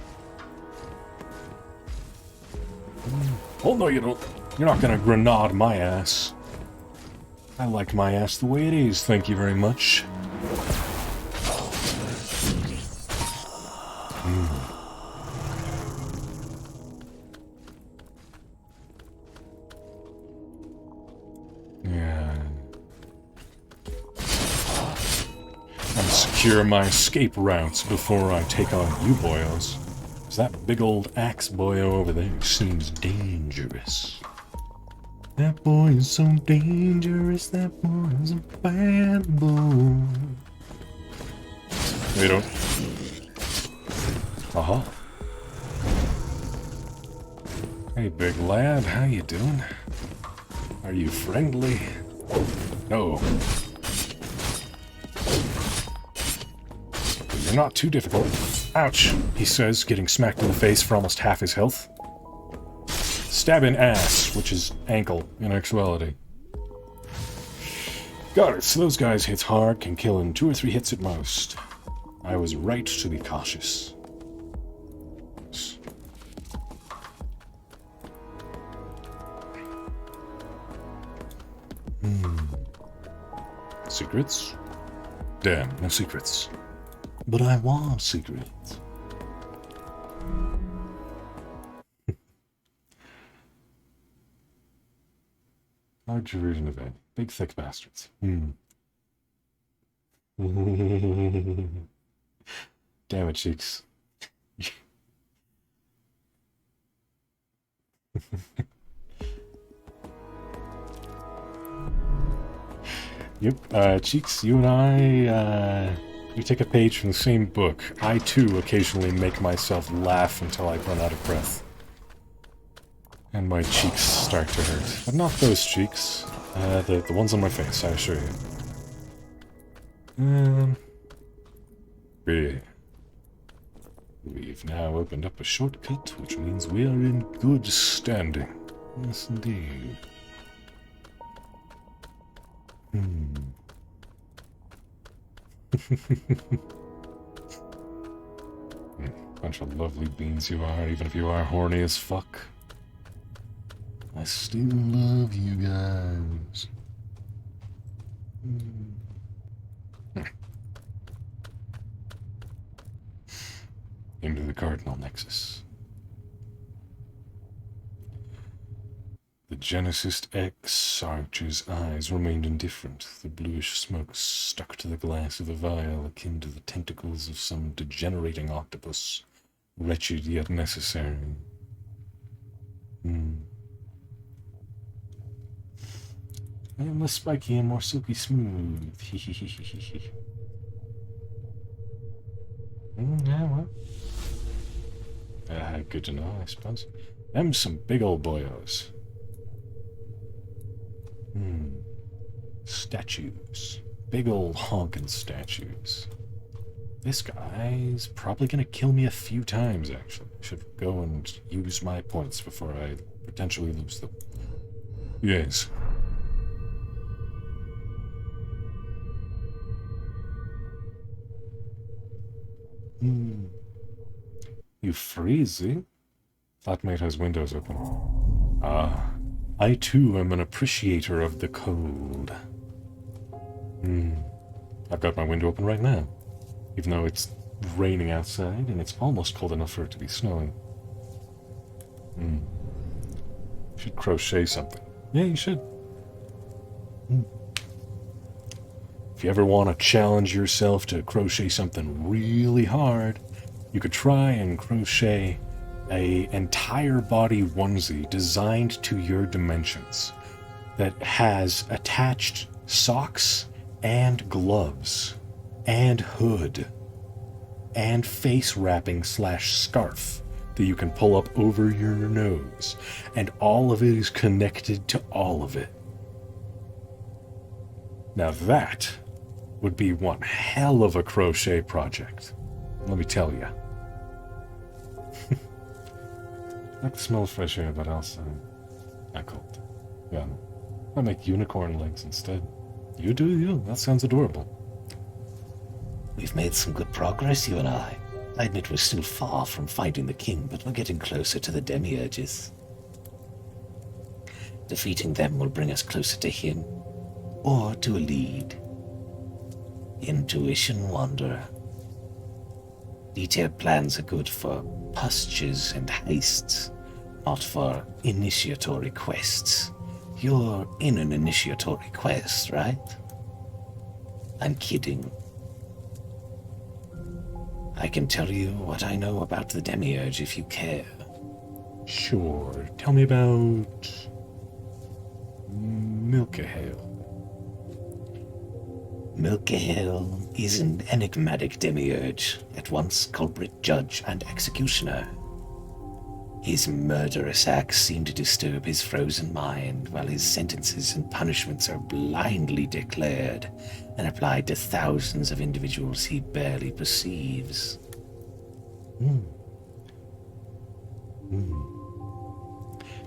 Oh, no, you don't. You're not gonna grenade my ass. I like my ass the way it is, thank you very much. Yeah. I'll secure my escape routes before I take on you boyos. That big old axe boy over there seems dangerous. That boy is so dangerous, that boy is a bad boy. They don't... Aha. Hey, big lad, how you doing? Are you friendly? No. You're not too difficult. Ouch, he says, getting smacked in the face for almost half his health. Stab in ass, which is ankle in actuality. Got it, so those guys hits hard, can kill in 2 or 3 hits at most. I was right to be cautious. Secrets? Damn, no secrets. But I want secrets. Large version of it. Big thick bastards. Damn it, Cheeks. Yep, Cheeks, you and I, we take a page from the same book. I, too, occasionally make myself laugh until I run out of breath. And my cheeks start to hurt. But not those cheeks. The ones on my face, I assure you. Yeah. We've now opened up a shortcut, which means we are in good standing. Yes, indeed. Bunch of lovely beans you are, even if you are horny as fuck. I still love you guys. Into the Cardinal Nexus. The Genesis X Archer's eyes remained indifferent. The bluish smoke stuck to the glass of the vial, akin to the tentacles of some degenerating octopus. Wretched yet necessary. I am less spiky and more silky smooth. Yeah, well. Good to know, I suppose. Them some big old boyos. Statues. Big old honkin' statues. This guy's probably gonna kill me a few times, actually. I should go and use my points before I potentially lose them. Yes. You freezy? Flatmate has windows open. Ah, I too am an appreciator of the cold. I've got my window open right now, even though it's raining outside and it's almost cold enough for it to be snowing. Should crochet something. Yeah, you should. If you ever want to challenge yourself to crochet something really hard, you could try and crochet an entire body onesie designed to your dimensions that has attached socks and gloves and hood and face wrapping / scarf that you can pull up over your nose, and all of it is connected to all of it. Now that would be one hell of a crochet project, let me tell you. I like the smell of fresh air, but also not cold. Yeah, I'll make unicorn legs instead. You do you. That sounds adorable. We've made some good progress, you and I. I admit we're still far from finding the king, but we're getting closer to the demiurges. Defeating them will bring us closer to him, or to a lead. Intuition, Wanderer. Detailed plans are good for pastures and heists, not for initiatory quests. You're in an initiatory quest, right? I'm kidding. I can tell you what I know about the Demiurge if you care. Sure. Tell me about Milkahale. Milkahale is an enigmatic demiurge, at once culprit, judge, and executioner. His murderous acts seem to disturb his frozen mind, while his sentences and punishments are blindly declared and applied to thousands of individuals he barely perceives.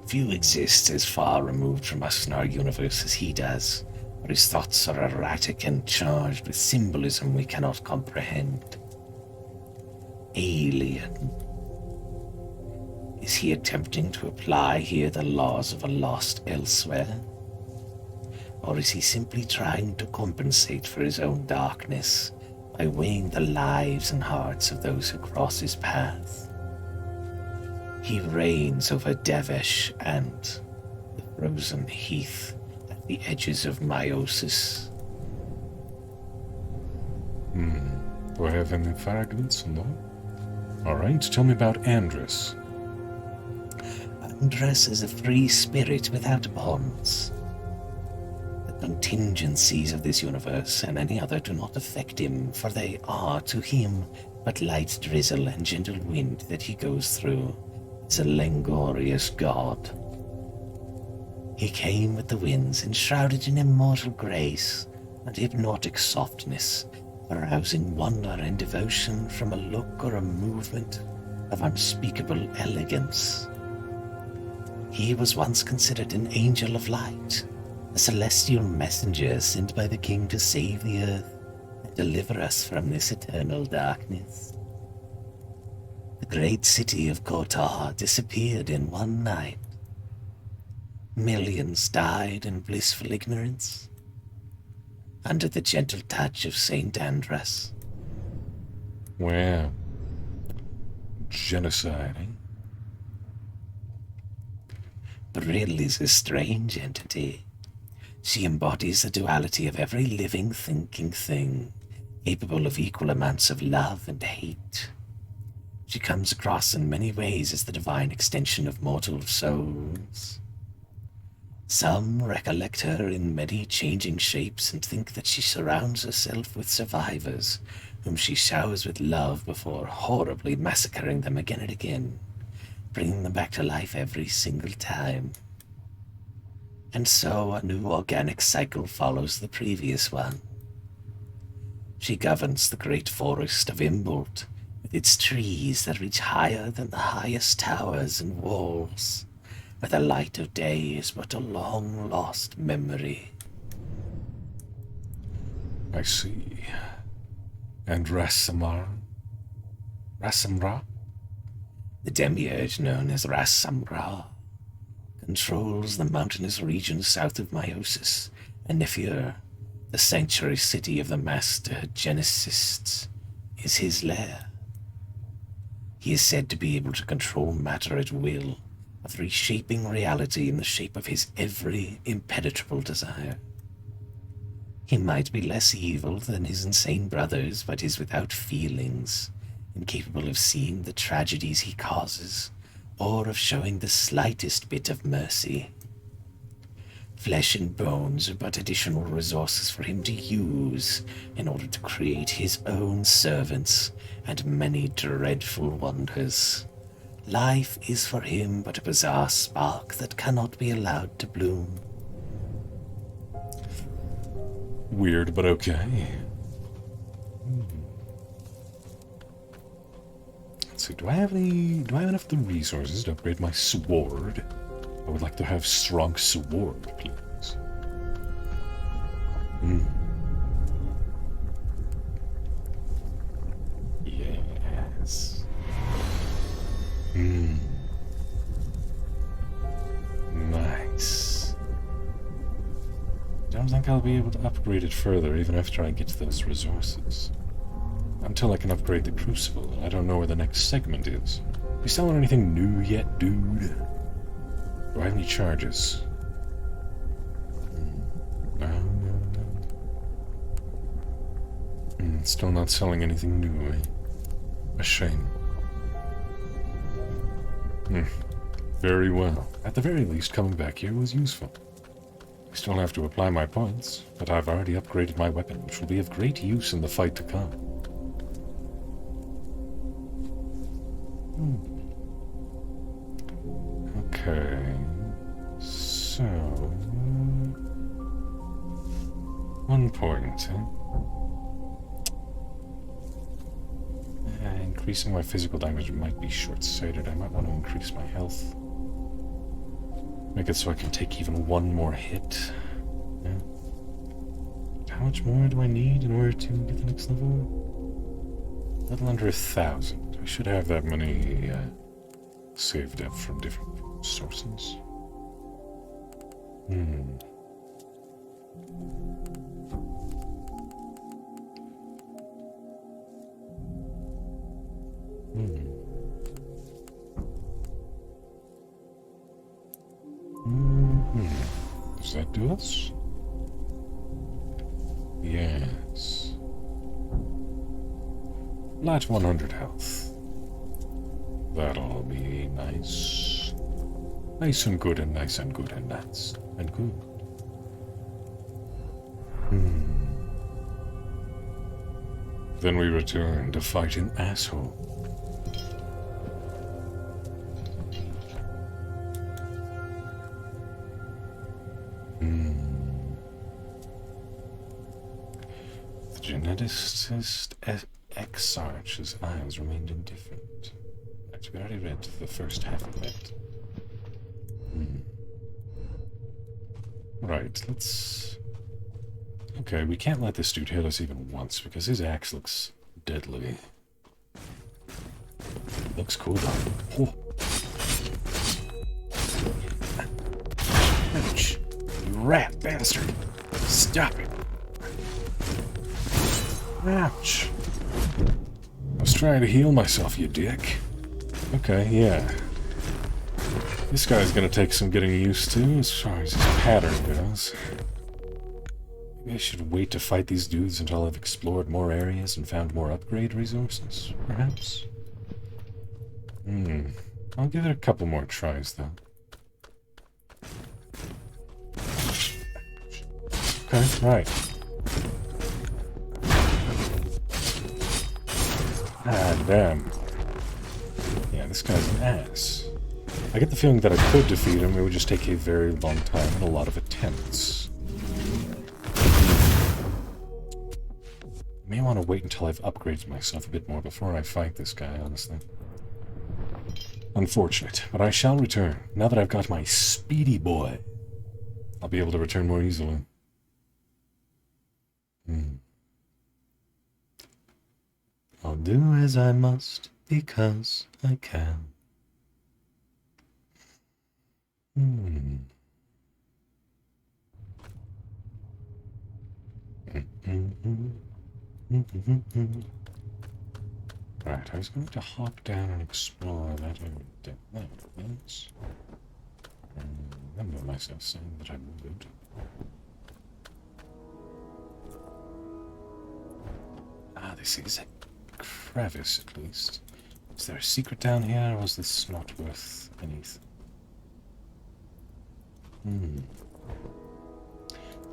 Few exist as far removed from us in our universe as he does, but his thoughts are erratic and charged with symbolism we cannot comprehend. alien. Is he attempting to apply here the laws of a lost elsewhere? Or is he simply trying to compensate for his own darkness by weighing the lives and hearts of those who cross his path? He reigns over Devesh and the frozen heath at the edges of Meiosis. Do I have any fragments? No? Alright, tell me about Andrus. Andrus is a free spirit without bonds. The contingencies of this universe and any other do not affect him, for they are, to him, but light drizzle and gentle wind that he goes through as a languorous god. He came with the winds, enshrouded in immortal grace and hypnotic softness, arousing wonder and devotion from a look or a movement of unspeakable elegance. He was once considered an angel of light, a celestial messenger sent by the king to save the earth and deliver us from this eternal darkness. The great city of Kotar disappeared in one night. Millions died in blissful ignorance under the gentle touch of Saint Andrus. Wow. Genocide, eh? Brill is a strange entity. She embodies the duality of every living, thinking thing, capable of equal amounts of love and hate. She comes across in many ways as the divine extension of mortal souls. Some recollect her in many changing shapes and think that she surrounds herself with survivors, whom she showers with love before horribly massacring them again and again, bringing them back to life every single time. And so a new organic cycle follows the previous one. She governs the great forest of Imboldt, with its trees that reach higher than the highest towers and walls, where the light of day is but a long-lost memory. I see. And Rasamra? The demiurge known as Rasamra controls the mountainous region south of Meiosis, and Nefir, the sanctuary city of the master geneticists, is his lair. He is said to be able to control matter at will, of reshaping reality in the shape of his every impenetrable desire. He might be less evil than his insane brothers, but is without feelings, incapable of seeing the tragedies he causes, or of showing the slightest bit of mercy. Flesh and bones are but additional resources for him to use in order to create his own servants and many dreadful wonders. Life is for him but a bizarre spark that cannot be allowed to bloom. Weird, but okay. Let's see, do I have enough of the resources to upgrade my sword? I would like to have strong sword, please. Yes. Nice. Don't think I'll be able to upgrade it further even after I get those resources. Until I can upgrade the Crucible, and I don't know where the next segment is. You selling anything new yet, dude? Do I have any charges? No. Still not selling anything new, eh? A shame. Very well. At the very least, coming back here was useful. I still have to apply my points, but I've already upgraded my weapon, which will be of great use in the fight to come. Okay, so 1 point, increasing my physical damage might be short-sighted. I might want to increase my health. Make it so I can take even one more hit. Yeah. How much more do I need in order to get the next level? A little under 1,000. we should have that money saved up from different sources. Hmm. Does that do us? Yes. Flat 100 health. That'll be nice. Nice and good and nice and good and nice and good. Then we return to fight an asshole. The geneticist X-Sarge's eyes remained indifferent. Right, we already read the first half of that. Right, let's... Okay, we can't let this dude hit us even once, because his axe looks deadly. Looks cool, though. Oh. Ouch. You rat bastard. Stop it. Ouch. I was trying to heal myself, you dick. Okay, yeah. This guy's gonna take some getting used to as far as his pattern goes. Maybe I should wait to fight these dudes until I've explored more areas and found more upgrade resources, perhaps? I'll give it a couple more tries, though. Okay, right. Ah, damn. Yeah, this guy's an ass. I get the feeling that I could defeat him, it would just take a very long time and a lot of attempts. I may want to wait until I've upgraded myself a bit more before I fight this guy, honestly. Unfortunate, but I shall return. Now that I've got my speedy boy, I'll be able to return more easily. I'll do as I must, because I can. Right, I was going to hop down and explore that area. Yes. I remember myself saying that I would. Ah, this is a crevice, at least. Is there a secret down here, or was this not worth anything?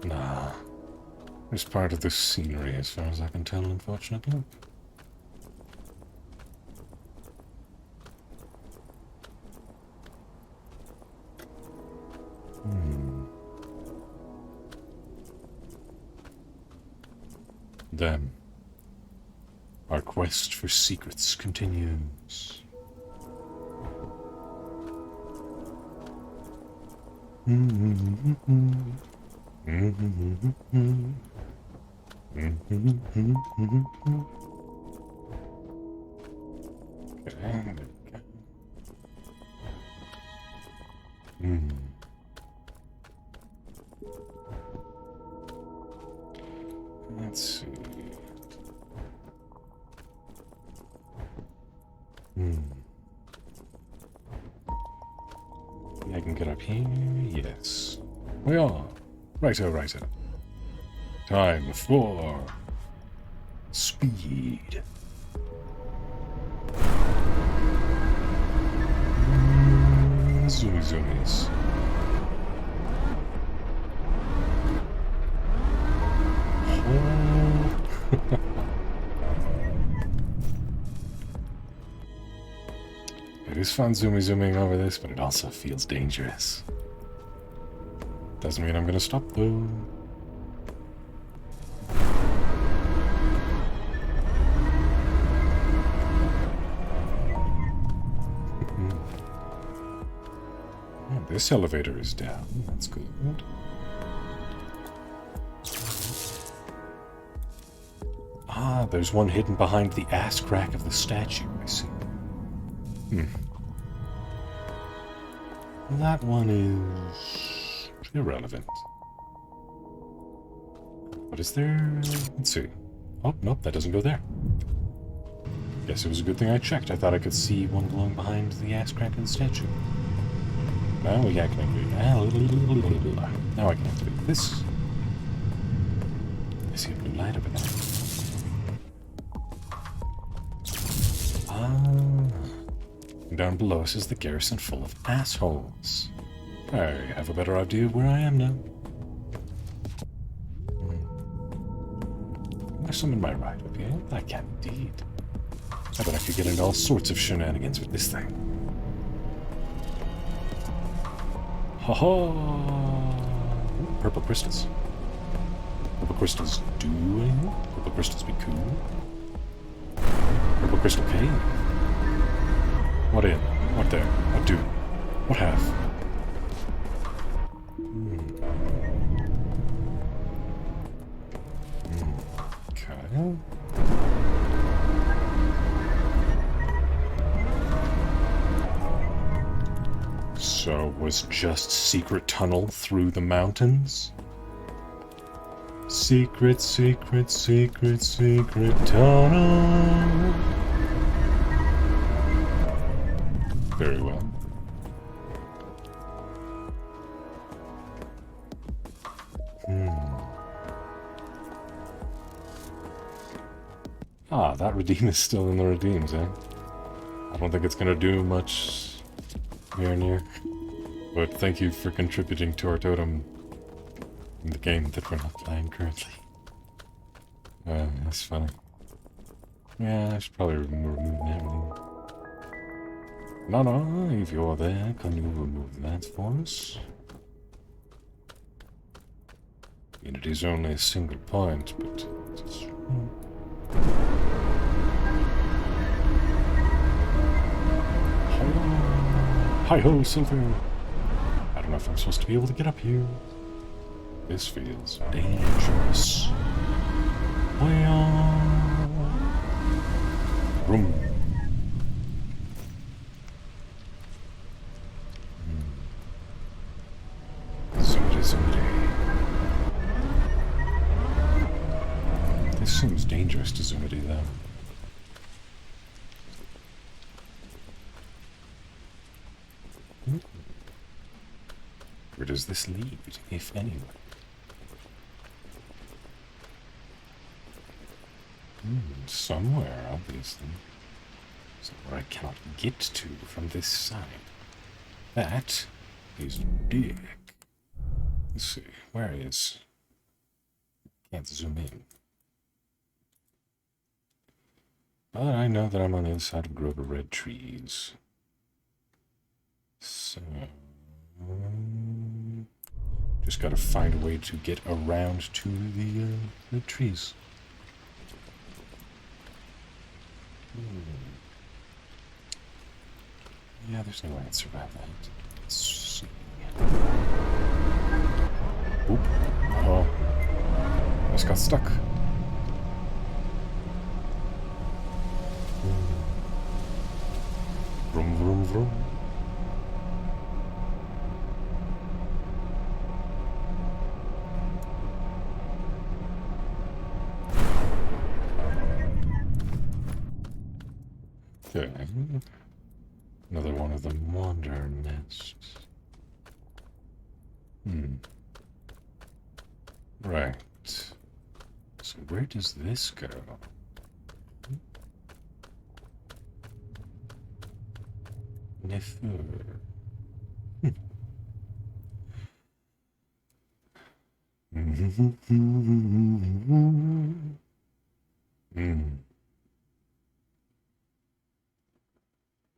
Nah. It's part of the scenery, as far as I can tell, unfortunately. Then, our quest for secrets continues. Let's see. I can get up here. Yes. We are. Righto, righto. Time for speed. Zoomy zoomies. It is fun zooming over this, but it also feels dangerous. Doesn't mean I'm gonna stop though. This elevator is down. That's good. Ah, there's one hidden behind the ass crack of the statue, I see. That one is irrelevant. What is there? Let's see. Oh, nope, that doesn't go there. Guess it was a good thing I checked. I thought I could see one glowing behind the ass-cracking statue. Now we can activate. Now I can activate this. I see a blue light over there. Down below us is the garrison full of assholes. I have a better idea of where I am now. There's some in my right up here. I can indeed. I bet I could get into all sorts of shenanigans with this thing. Ha ha! Purple crystals. Purple crystals do anything? Purple crystals be cool? Purple crystal cave. What in? What there? What do? What have? Okay. So it was just secret tunnel through the mountains? Secret, secret, secret, secret tunnel. Very well. Ah, that redeem is still in the redeems, eh? I don't think it's gonna do much here near. But thank you for contributing to our totem in the game that we're not playing currently. That's funny. Yeah, I should probably remove everything. No, if you're there, can you remove that for us? And it is only a single point, but it's... Hi-ho, Silver! I don't know if I'm supposed to be able to get up here. This feels dangerous. Room. Somebody. This seems dangerous to somebody, though. Where does this lead, if anywhere? Somewhere, obviously. Somewhere I cannot get to from this side. That is big. Let's see, where is... Can't zoom in. But I know that I'm on the other side of a grove of red trees. So... just gotta find a way to get around to the trees. Yeah, there's no way I'd survive that. Let's see. Oop. Uh-oh. Just got stuck. Vroom, vroom, vroom. Okay. Another one of the wander nests. Right. So where does this go? Nefer.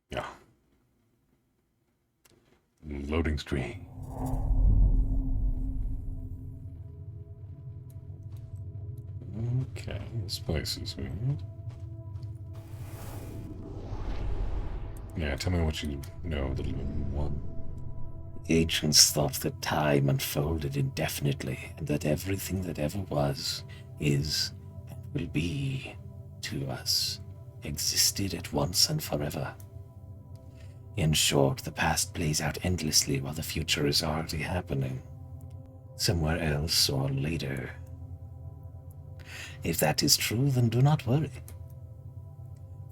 Yeah. Loading screen. Okay, this place is weird. Yeah, tell me what you know, the little one. The ancients thought that time unfolded indefinitely, and that everything that ever was, is, and will be, to us, existed at once and forever. In short, the past plays out endlessly while the future is already happening. Somewhere else or later. If that is true, then do not worry.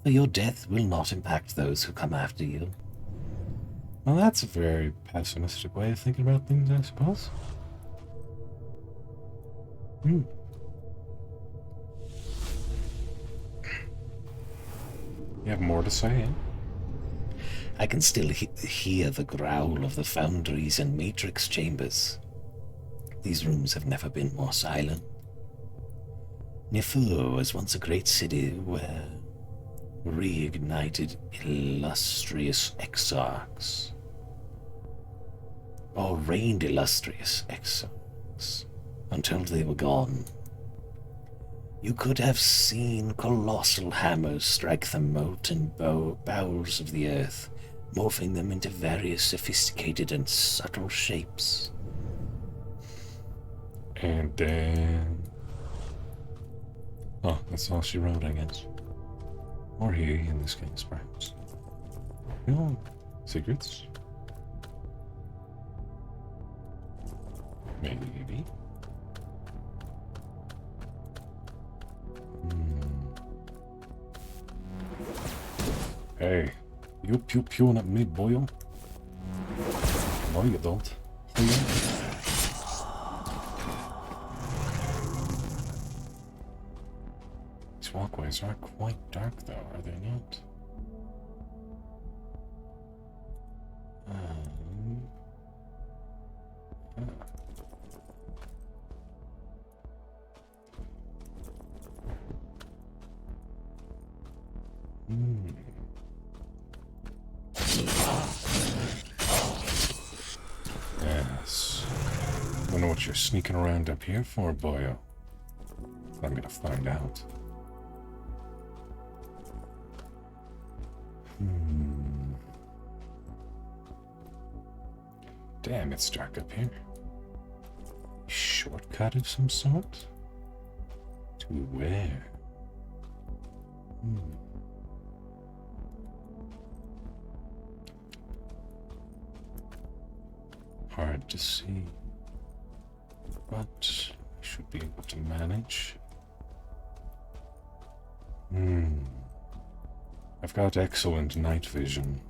For your death will not impact those who come after you. Well, that's a very pessimistic way of thinking about things, I suppose. Hmm. You have more to say, eh? I can still hear the growl of the foundries and matrix chambers. These rooms have never been more silent. Nifur was once a great city where reignited illustrious exarchs, or reigned illustrious exarchs, until they were gone. You could have seen colossal hammers strike the molten bowels of the earth, morphing them into various sophisticated and subtle shapes. And then... Oh, that's all she wrote, I guess. Or he, in this case, perhaps. You know, secrets? Maybe. Hey, you pew-pewing at me, boyo? No, you don't. Oh, yeah. These walkways are quite dark, though, are they not? Yes. Wonder what you're sneaking around up here for, boyo. I'm gonna find out. Damn, it's dark up here. Shortcut of some sort? To where? Hard to see. But I should be able to manage. I've got excellent night vision.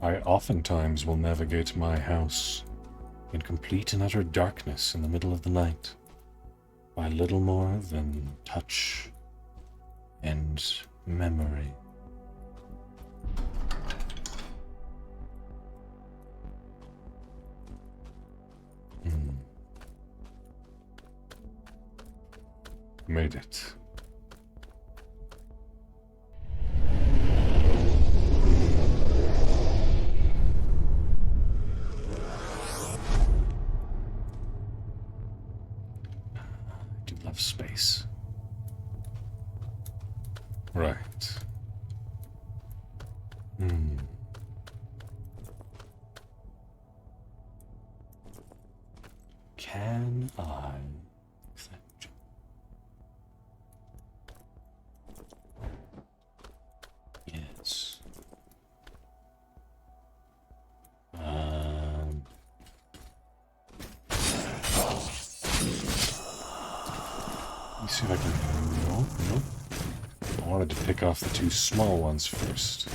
I oftentimes will navigate my house in complete and utter darkness in the middle of the night, by little more than touch and memory. Made it. I do love space. Right. Can I... Yes. Let me see if I can... Nope. I wanted to pick off the two small ones first.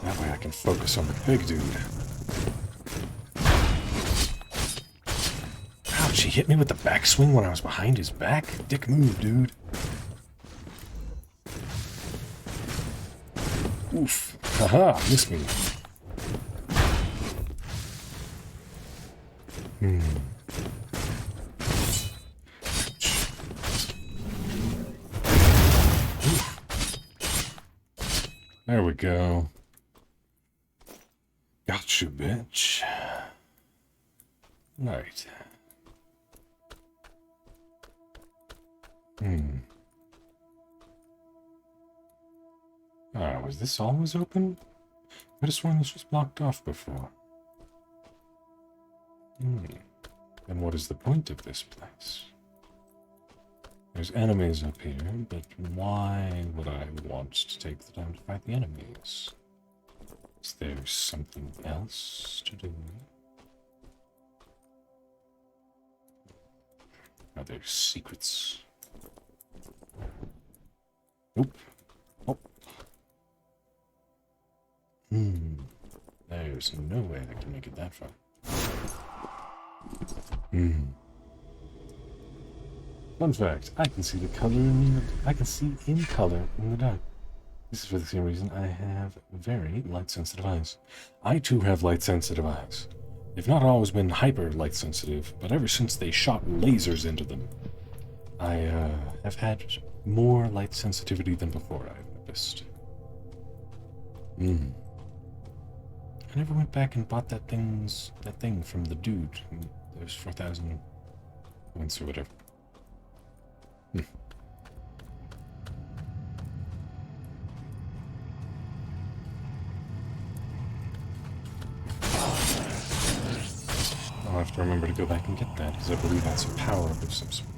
That way I can focus on the big dude. Ouch, he hit me with the backswing when I was behind his back? Dick move, dude. Oof. Haha, missed me. There we go. Gotcha, bitch. Right. Ah, was this always open? I just sworn this was blocked off before. And what is the point of this place? There's enemies up here, but why would I want to take the time to fight the enemies? Is there something else to do? Are there secrets? Nope. Oh. There's no way I can make it that far. Fun fact, I can see in color in the dark. This is for the same reason I have very light-sensitive eyes. I too have light-sensitive eyes. They've not always been hyper light-sensitive, but ever since they shot lasers into them, I have had more light sensitivity than before, I've noticed. I never went back and bought that thing from the dude. There's 4,000 points or whatever. I'll have to remember to go back and get that, because I believe that's a power-up of some sort.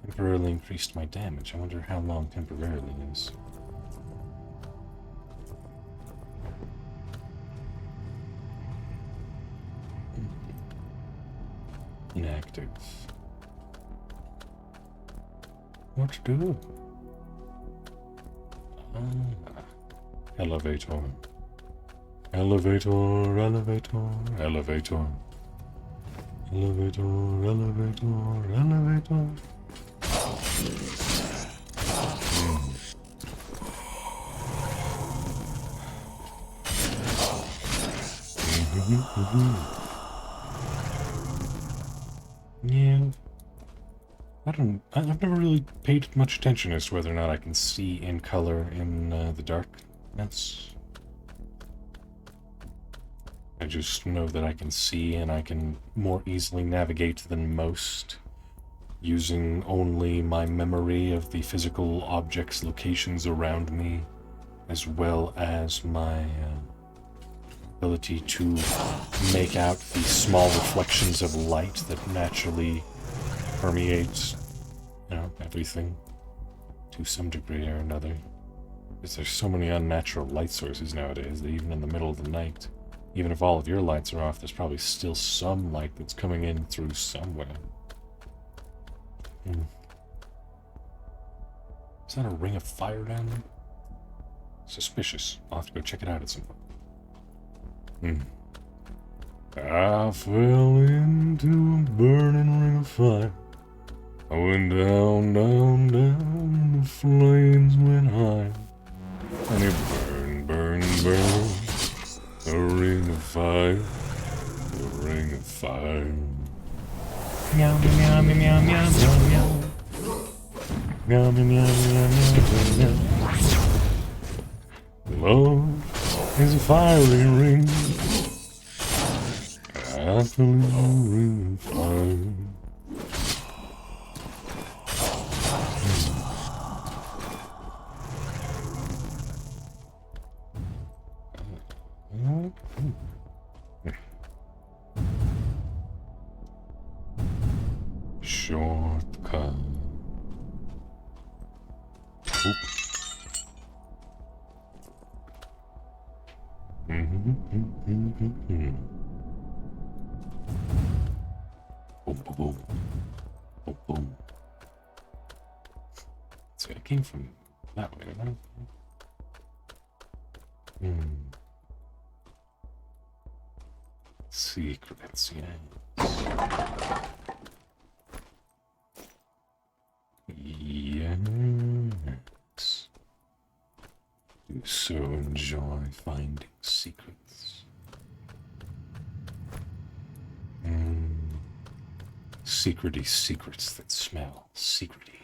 Temporarily increased my damage. I wonder how long temporarily is. Inactive. What to do? Elevator. Elevator, elevator, elevator. Elevator, elevator, elevator. Yeah. I've never really paid much attention as to whether or not I can see in color in the darkness. I just know that I can see and I can more easily navigate than most, using only my memory of the physical objects' locations around me, as well as my ability to make out the small reflections of light that naturally permeates, everything to some degree or another. Because there's so many unnatural light sources nowadays that even in the middle of the night, even if all of your lights are off, there's probably still some light that's coming in through somewhere. Is that a ring of fire down there? Suspicious. I'll have to go check it out at some point. I fell into a burning ring of fire. I went down, down, down, and the flames went high. And it burned, burned, burned. A ring of fire. A ring of fire. Meow, meow, meow, meow, meow, meow, meow. Meow, meow, meow, meow, meow, meow. Love is a fiery ring. I fell in a ring of fire. Shortcut. Oop. Boom, boom, boom. Boom, boom. So it came from that way, right? Secrets, yes. Yes. Do so enjoy finding secrets. Secrety secrets that smell secrety.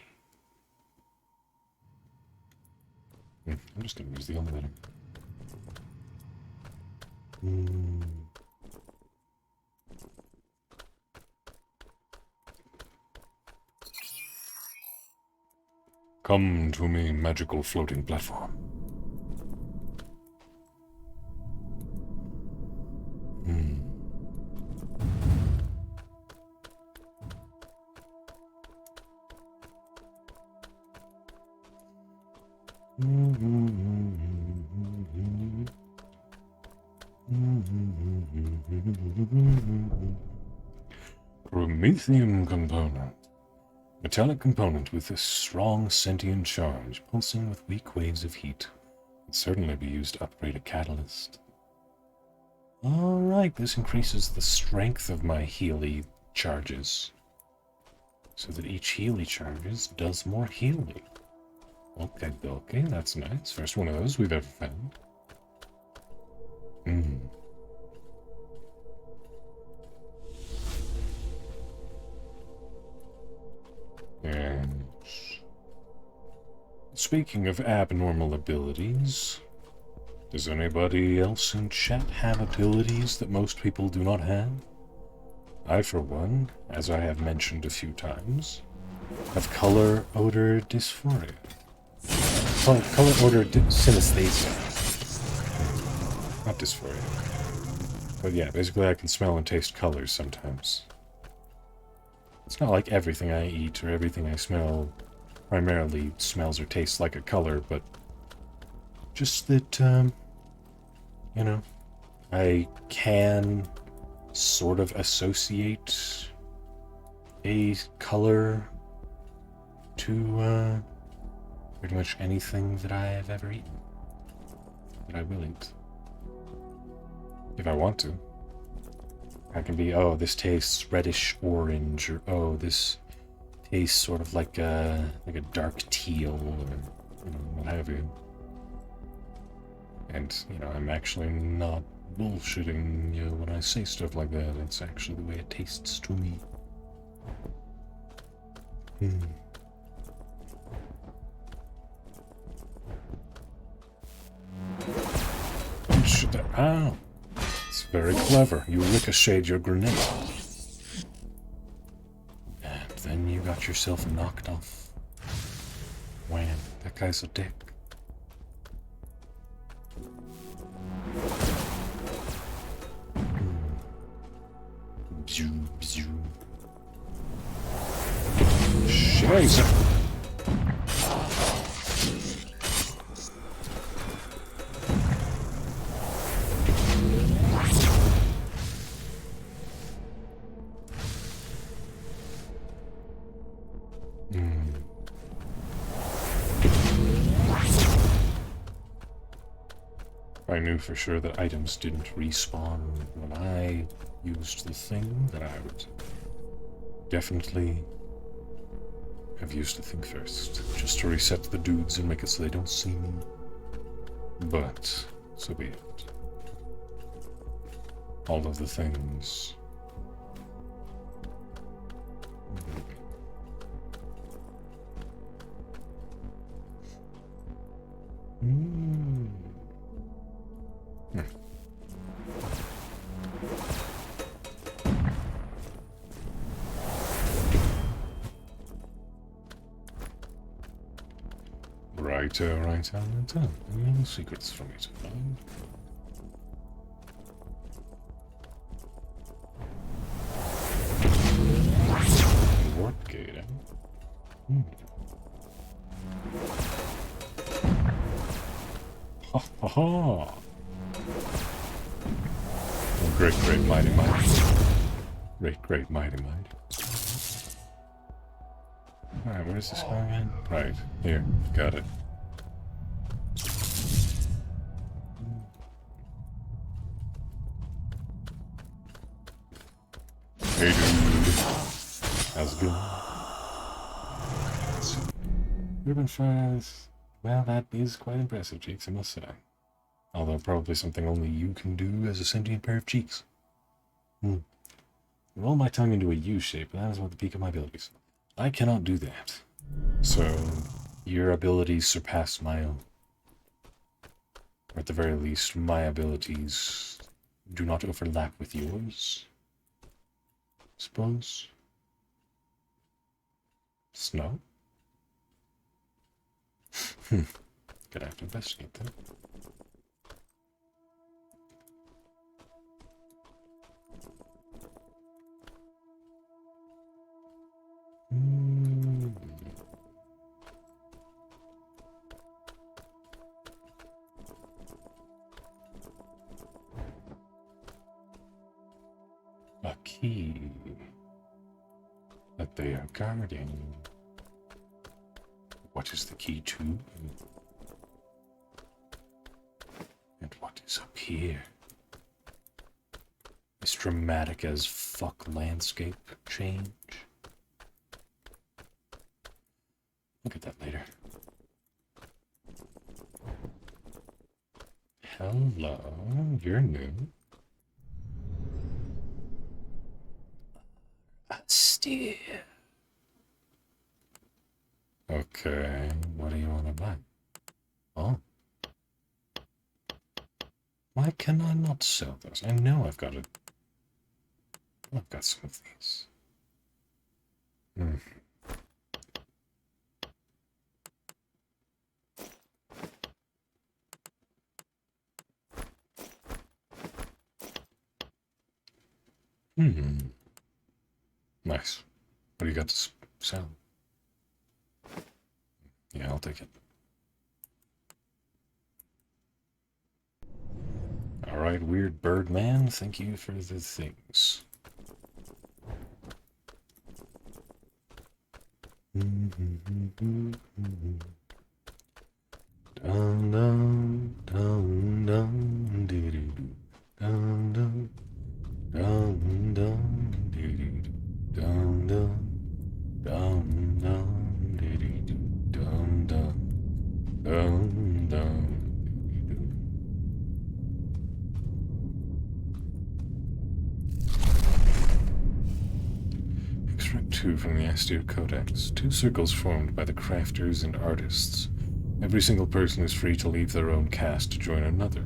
I'm just gonna use the elevator. Come to me, magical floating platform. Promethium component. Metallic component with a strong sentient charge, pulsing with weak waves of heat. Can certainly be used to upgrade a catalyst. Alright, this increases the strength of my Healy charges. So that each Healy charges does more healing. Okay, that's nice. First one of those we've ever found. And speaking of abnormal abilities, does anybody else in chat have abilities that most people do not have? I, for one, as I have mentioned a few times, have color odor dysphoria. Color odor synesthesia. Not dysphoria. But yeah, basically I can smell and taste colors sometimes. It's not like everything I eat or everything I smell primarily smells or tastes like a color, but just that, you know, I can sort of associate a color to, pretty much anything that I have ever eaten. That I will eat. If I want to. I can be, oh, this tastes reddish orange, or oh, this tastes sort of like a dark teal, or what have you. And I'm actually not bullshitting you when I say stuff like that. It's actually the way it tastes to me. Ow! It's very clever. You ricocheted your grenade. And then you got yourself knocked off. Wham. That guy's a dick. Scheiße. I knew for sure that items didn't respawn when I used the thing, that I would definitely have used the thing first, just to reset the dudes and make it so they don't see me. But, so be it. All of the things. Right. Any secrets for me to find? Warp gate, eh? Ha ha ha! Oh, great, mighty. Great, mighty. Alright, where's this going in? Right, here, got it. Hey dude, how's it going? Ribbon fries. Well, that is quite impressive, Cheeks, I must say. Although probably something only you can do as a sentient pair of cheeks. Roll my tongue into a U shape, but that is what the peak of my abilities. I cannot do that. So, your abilities surpass my own. Or at the very least, my abilities do not overlap with yours. Suppose? Snow? Gonna have to investigate that. key that they are guarding. What is the key to? And what is up here? This dramatic as fuck landscape change. Look at that later. Hello, you're new. Steer. Okay, what do you want to buy? Oh. Why can I not sell those? I know I've got it. I've got some of these. Nice. What do you got to sell? Yeah, I'll take it. Alright, weird bird man, thank you for the things. Dum dum dum dum doo doo doo. Dum dum dum dum doo doo doo. Dum dum dum dum doo doo doo. Dum dum dum dum. Extract 2 from the Astir Codex. 2 circles formed by the crafters and artists. Every single person is free to leave their own caste to join another,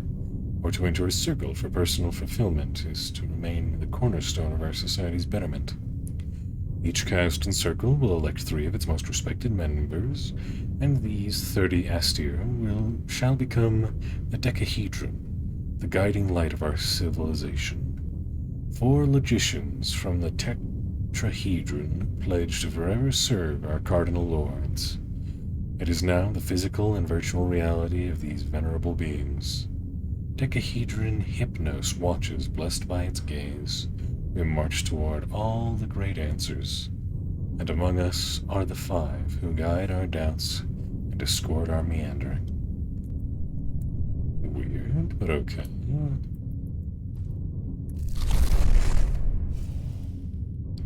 or to enter a circle for personal fulfillment is to remain the cornerstone of our society's betterment. Each caste and circle will elect 3 of its most respected members, and these 30 Astir shall become the Decahedron, the guiding light of our civilization. 4 logicians from the Tetrahedron pledge to forever serve our cardinal lords. It is now the physical and virtual reality of these venerable beings. Decahedron Hypnos watches, blessed by its gaze. We march toward all the great answers, and among us are the 5 who guide our doubts and escort our meandering. Weird, but okay.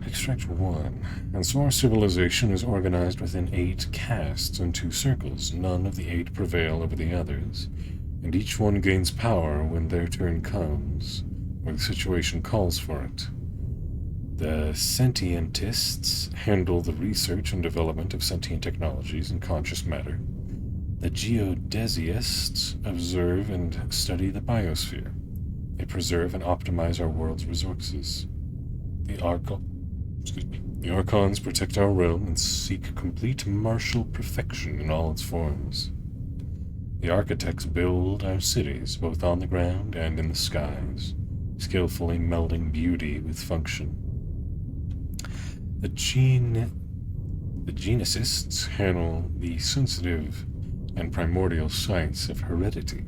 Extract 1. And so our civilization is organized within 8 castes and 2 circles. None of the 8 prevail over the others, and each one gains power when their turn comes, or the situation calls for it. The sentientists handle the research and development of sentient technologies and conscious matter. The geodesists observe and study the biosphere. They preserve and optimize our world's resources. The Archons protect our realm and seek complete martial perfection in all its forms. The architects build our cities, both on the ground and in the skies, skillfully melding beauty with function. The geneticists handle the sensitive and primordial science of heredity.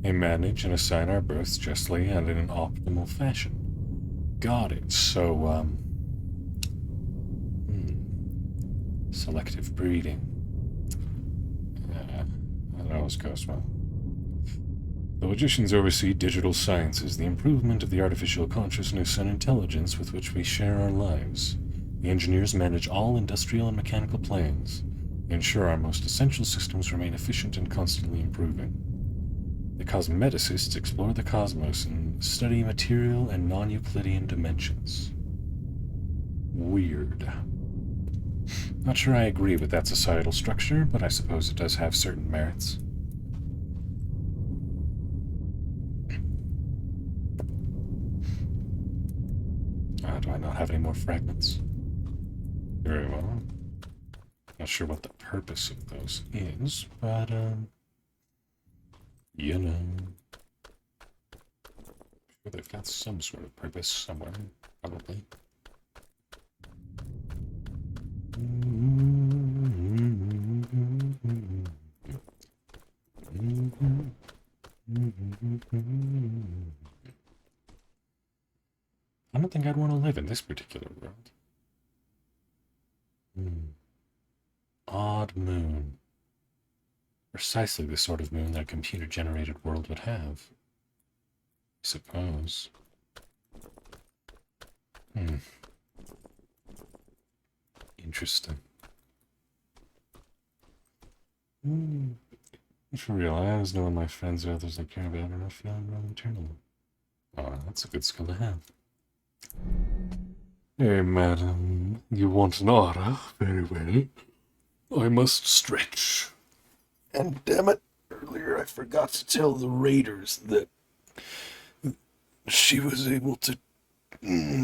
They manage and assign our births justly and in an optimal fashion. Got it. So, selective breeding. That always goes well. The logicians oversee digital sciences, the improvement of the artificial consciousness and intelligence with which we share our lives. The engineers manage all industrial and mechanical plans. They ensure our most essential systems remain efficient and constantly improving. The cosmeticists explore the cosmos and study material and non-Euclidean dimensions. Weird. Not sure I agree with that societal structure, but I suppose it does have certain merits. Do I not have any more fragments? Very well. Not sure what the purpose of those is, but, you know. Sure they've got some sort of purpose somewhere, probably. I don't think I'd want to live in this particular world. Odd moon. Precisely the sort of moon that a computer-generated world would have. I suppose. Interesting. I should realize knowing my friends or others I care about are not feeling well eternally. Oh, that's a good skill to have. Hey, madam, you want an aura? Very well. I must stretch. And damn it, earlier I forgot to tell the raiders that she was able to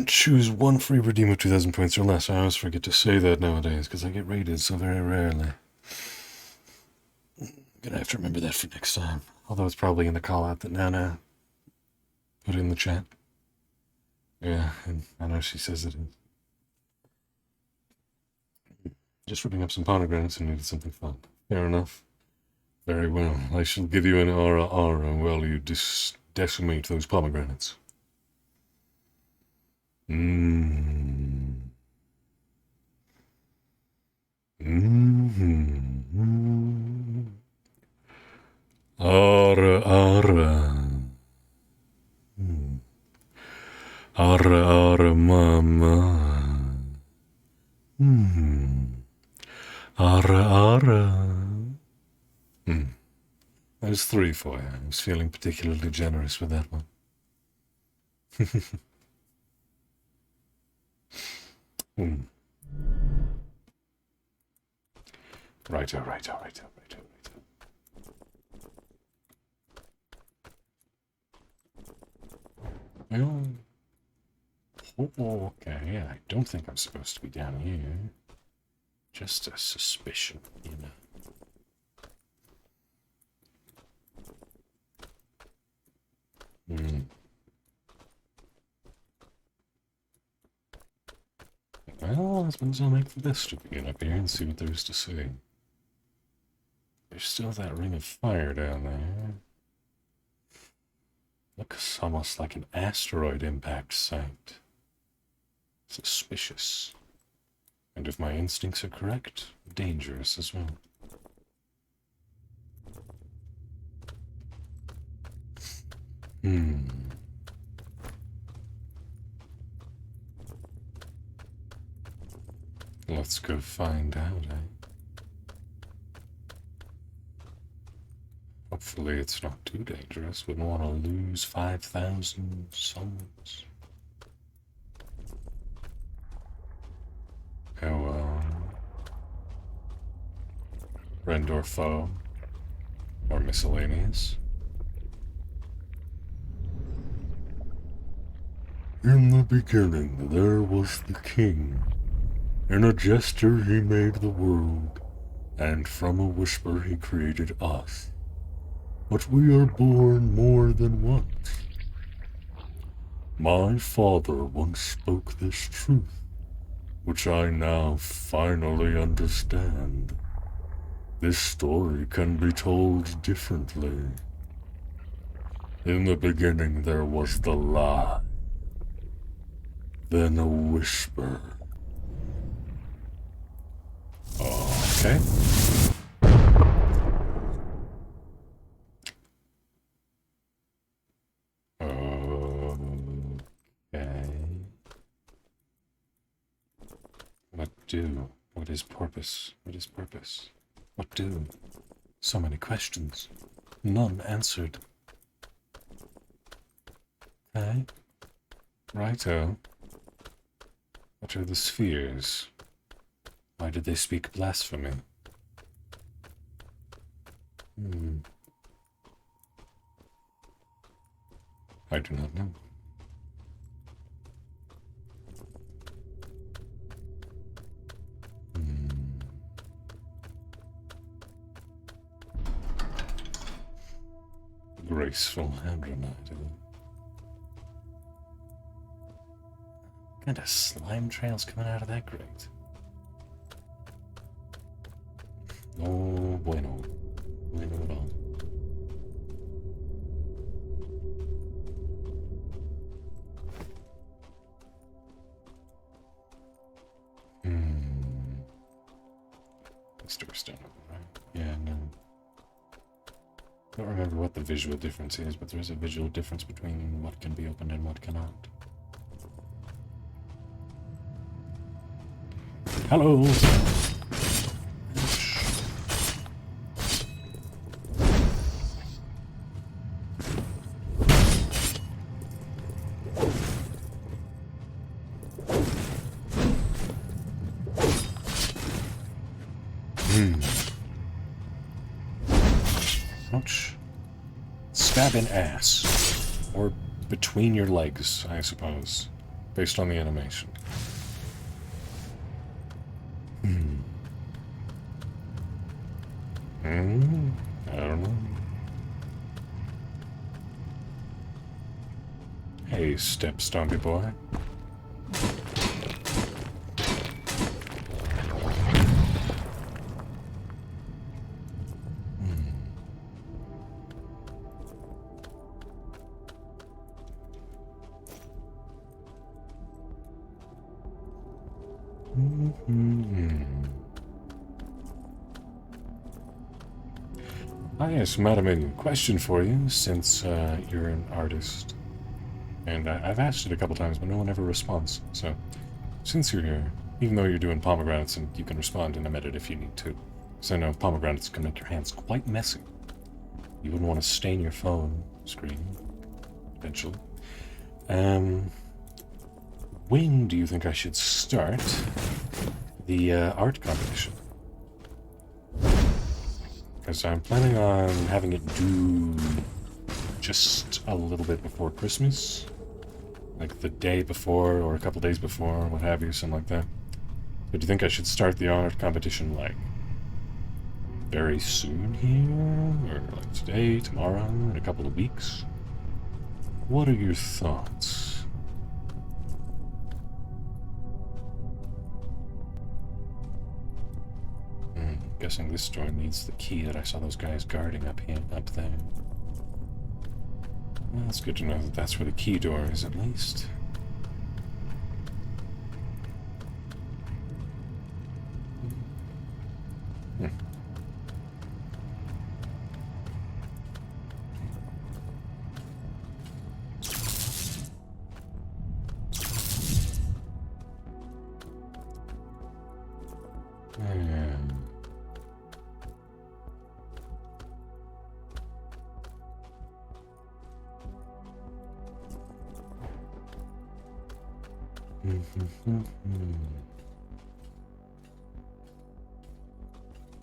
choose one free redeem of 2,000 points or less. I always forget to say that nowadays because I get raided so very rarely. I'm gonna have to remember that for next time. Although it's probably in the call out that Nana put in the chat. Yeah, and I know she says it is. Just ripping up some pomegranates and needed something fun. Fair enough. Very well. I shall give you an aura while you decimate those pomegranates. Aura. Aura, mama. Aura. There's 3 for you. I was feeling particularly generous with that one. Righto. Well, okay, I don't think I'm supposed to be down here. Just a suspicion, you know. Well, I suppose I'll make the best of it up here and see what there is to see. There's still that ring of fire down there. Looks almost like an asteroid impact site. Suspicious. And if my instincts are correct, dangerous as well. Let's go find out, Hopefully it's not too dangerous. Wouldn't want to lose 5,000 souls. Oh, friend or foe? Or miscellaneous? In the beginning there was the king. In a gesture he made the world, and from a whisper he created us. But we are born more than once. My father once spoke this truth, which I now finally understand. This story can be told differently. In the beginning there was the lie, then a whisper. Okay. What do? What is purpose? What is purpose? What do? So many questions. None answered. Okay. Righto. What are the spheres? Why did they speak blasphemy? I do not know. Graceful Andronite. What kind of slime trails coming out of that grate? No bueno. Bueno at all. This door's done, right? Yeah, no. I don't remember what the visual difference is, but there is a visual difference between what can be opened and what cannot. Hello! Ouch. Stab in ass. Or between your legs, I suppose. Based on the animation. I don't know. Hey, step stompy boy. Ah, yes, Madam, question for you, since you're an artist. And I've asked it a couple times, but no one ever responds. So, since you're here, even though you're doing pomegranates, and you can respond in a minute if you need to, because I know pomegranates can make your hands quite messy. You wouldn't want to stain your phone screen, eventually. When do you think I should start the art competition? Because I'm planning on having it due just a little bit before Christmas. Like the day before or a couple days before, what have you, something like that. But do you think I should start the art competition, like, very soon here? Or like today, tomorrow, in a couple of weeks? What are your thoughts? Guessing this door needs the key that I saw those guys guarding up there. Well, it's good to know that that's where the key door is, at least.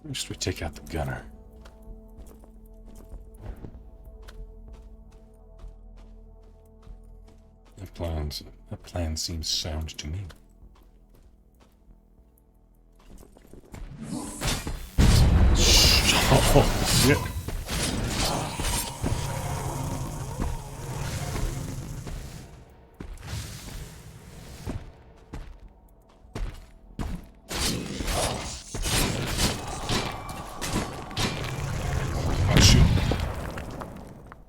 First we take out the gunner. That plan seems sound to me. Oh, shit.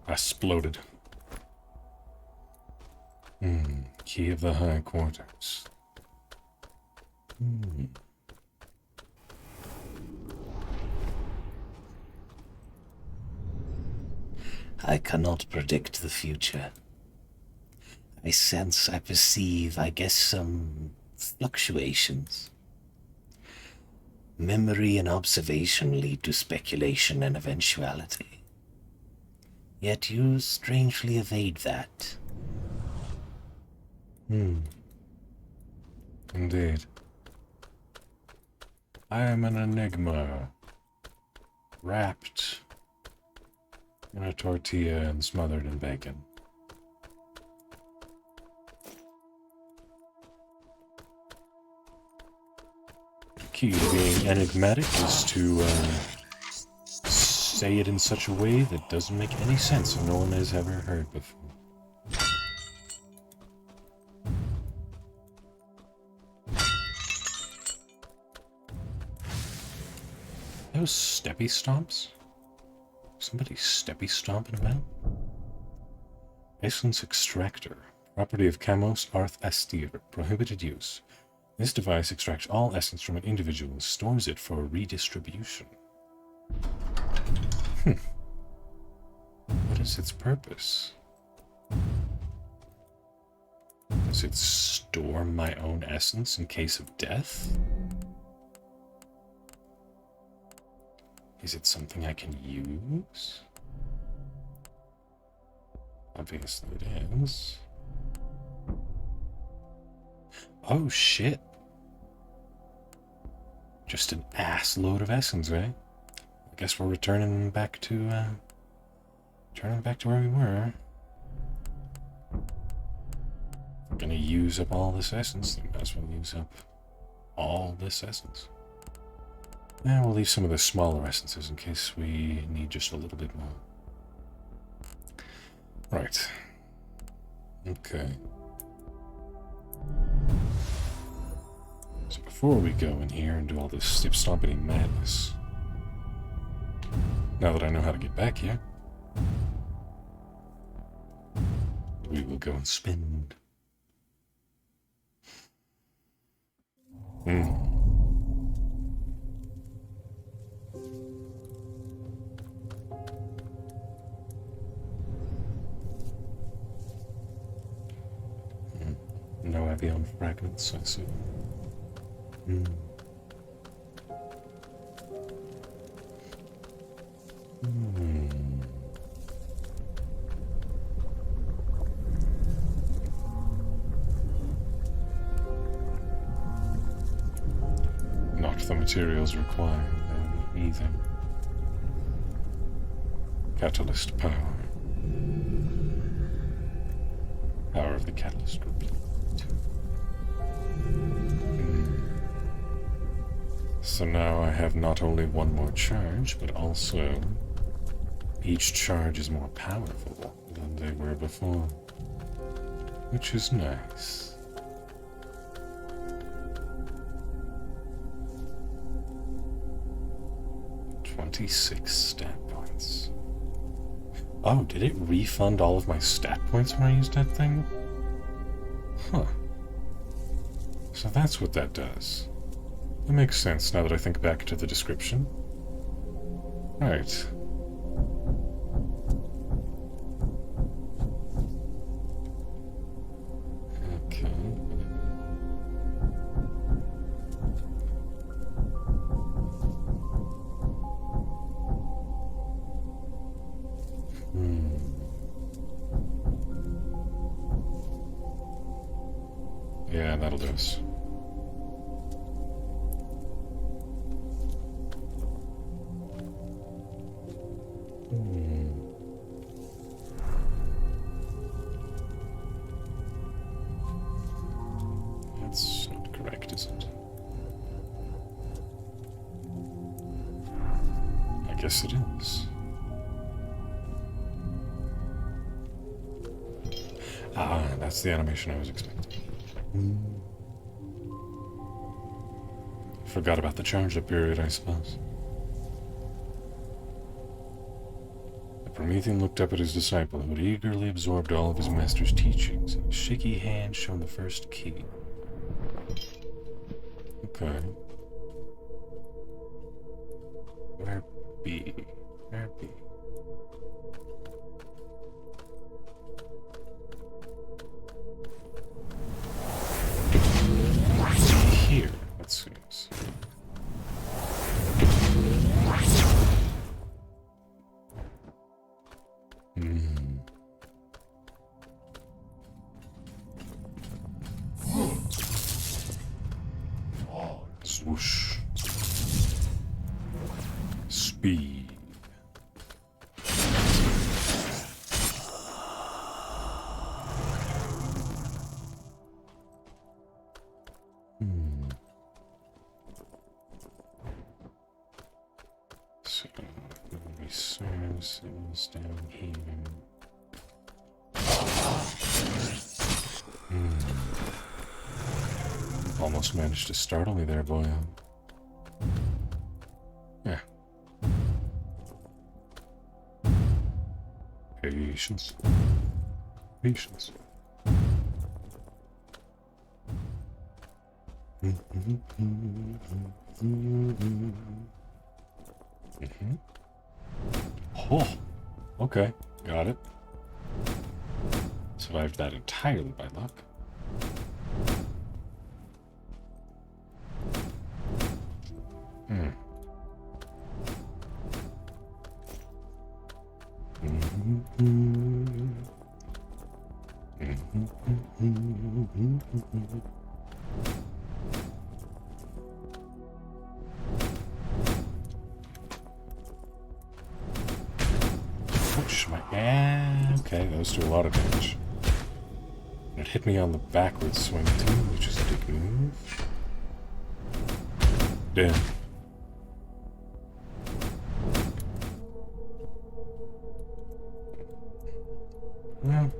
Exploded. Key of the high quarters. I cannot predict the future. I sense, I perceive, I guess, some fluctuations. Memory and observation lead to speculation and eventuality. Yet you strangely evade that. Indeed. I am an enigma, wrapped in a tortilla and smothered in bacon. The key to being enigmatic is to say it in such a way that doesn't make any sense and no one has ever heard before. Those steppy stomps? Somebody steppy stomping about? Essence extractor. Property of Camos Arth Astir. Prohibited use. This device extracts all essence from an individual and stores it for redistribution. What is its purpose? Does it store my own essence in case of death? Is it something I can use? Obviously it is. Oh shit. Just an ass load of essence, eh? I guess we're returning back to where we were. We're gonna use up all this essence, then might as well use up all this essence. And we'll leave some of the smaller essences in case we need just a little bit more. Right. Okay. So before we go in here and do all this snip-stomping madness, now that I know how to get back here, we will go and spend. No avion fragments, I see. Not the materials required, then, either. Catalyst power. Power of the catalyst replete. So now I have not only one more charge, but also each charge is more powerful than they were before, which is nice. $26 stat points. Oh, did it refund all of my stat points when I used that thing? Huh. So that's what that does. That makes sense now that I think back to the description. Right. Okay. Yeah, that'll do us. That's not correct, is it? I guess it is. Ah, that's the animation I was expecting. Forgot about the charge-up period, I suppose. The Promethean looked up at his disciple, who had eagerly absorbed all of his master's teachings, and his shaky hand showed the first key. Okay. Where be? Where be? Here, it seems. Swoosh. Speed. So, resources down here. Almost managed to startle me there, boy. Yeah. Patience. Patience. Oh, okay, got it. Survived that entirely by luck. Ouch, yeah, okay, those do a lot of damage. It hit me on the backwards swing too, which is a dick move. Damn. Well,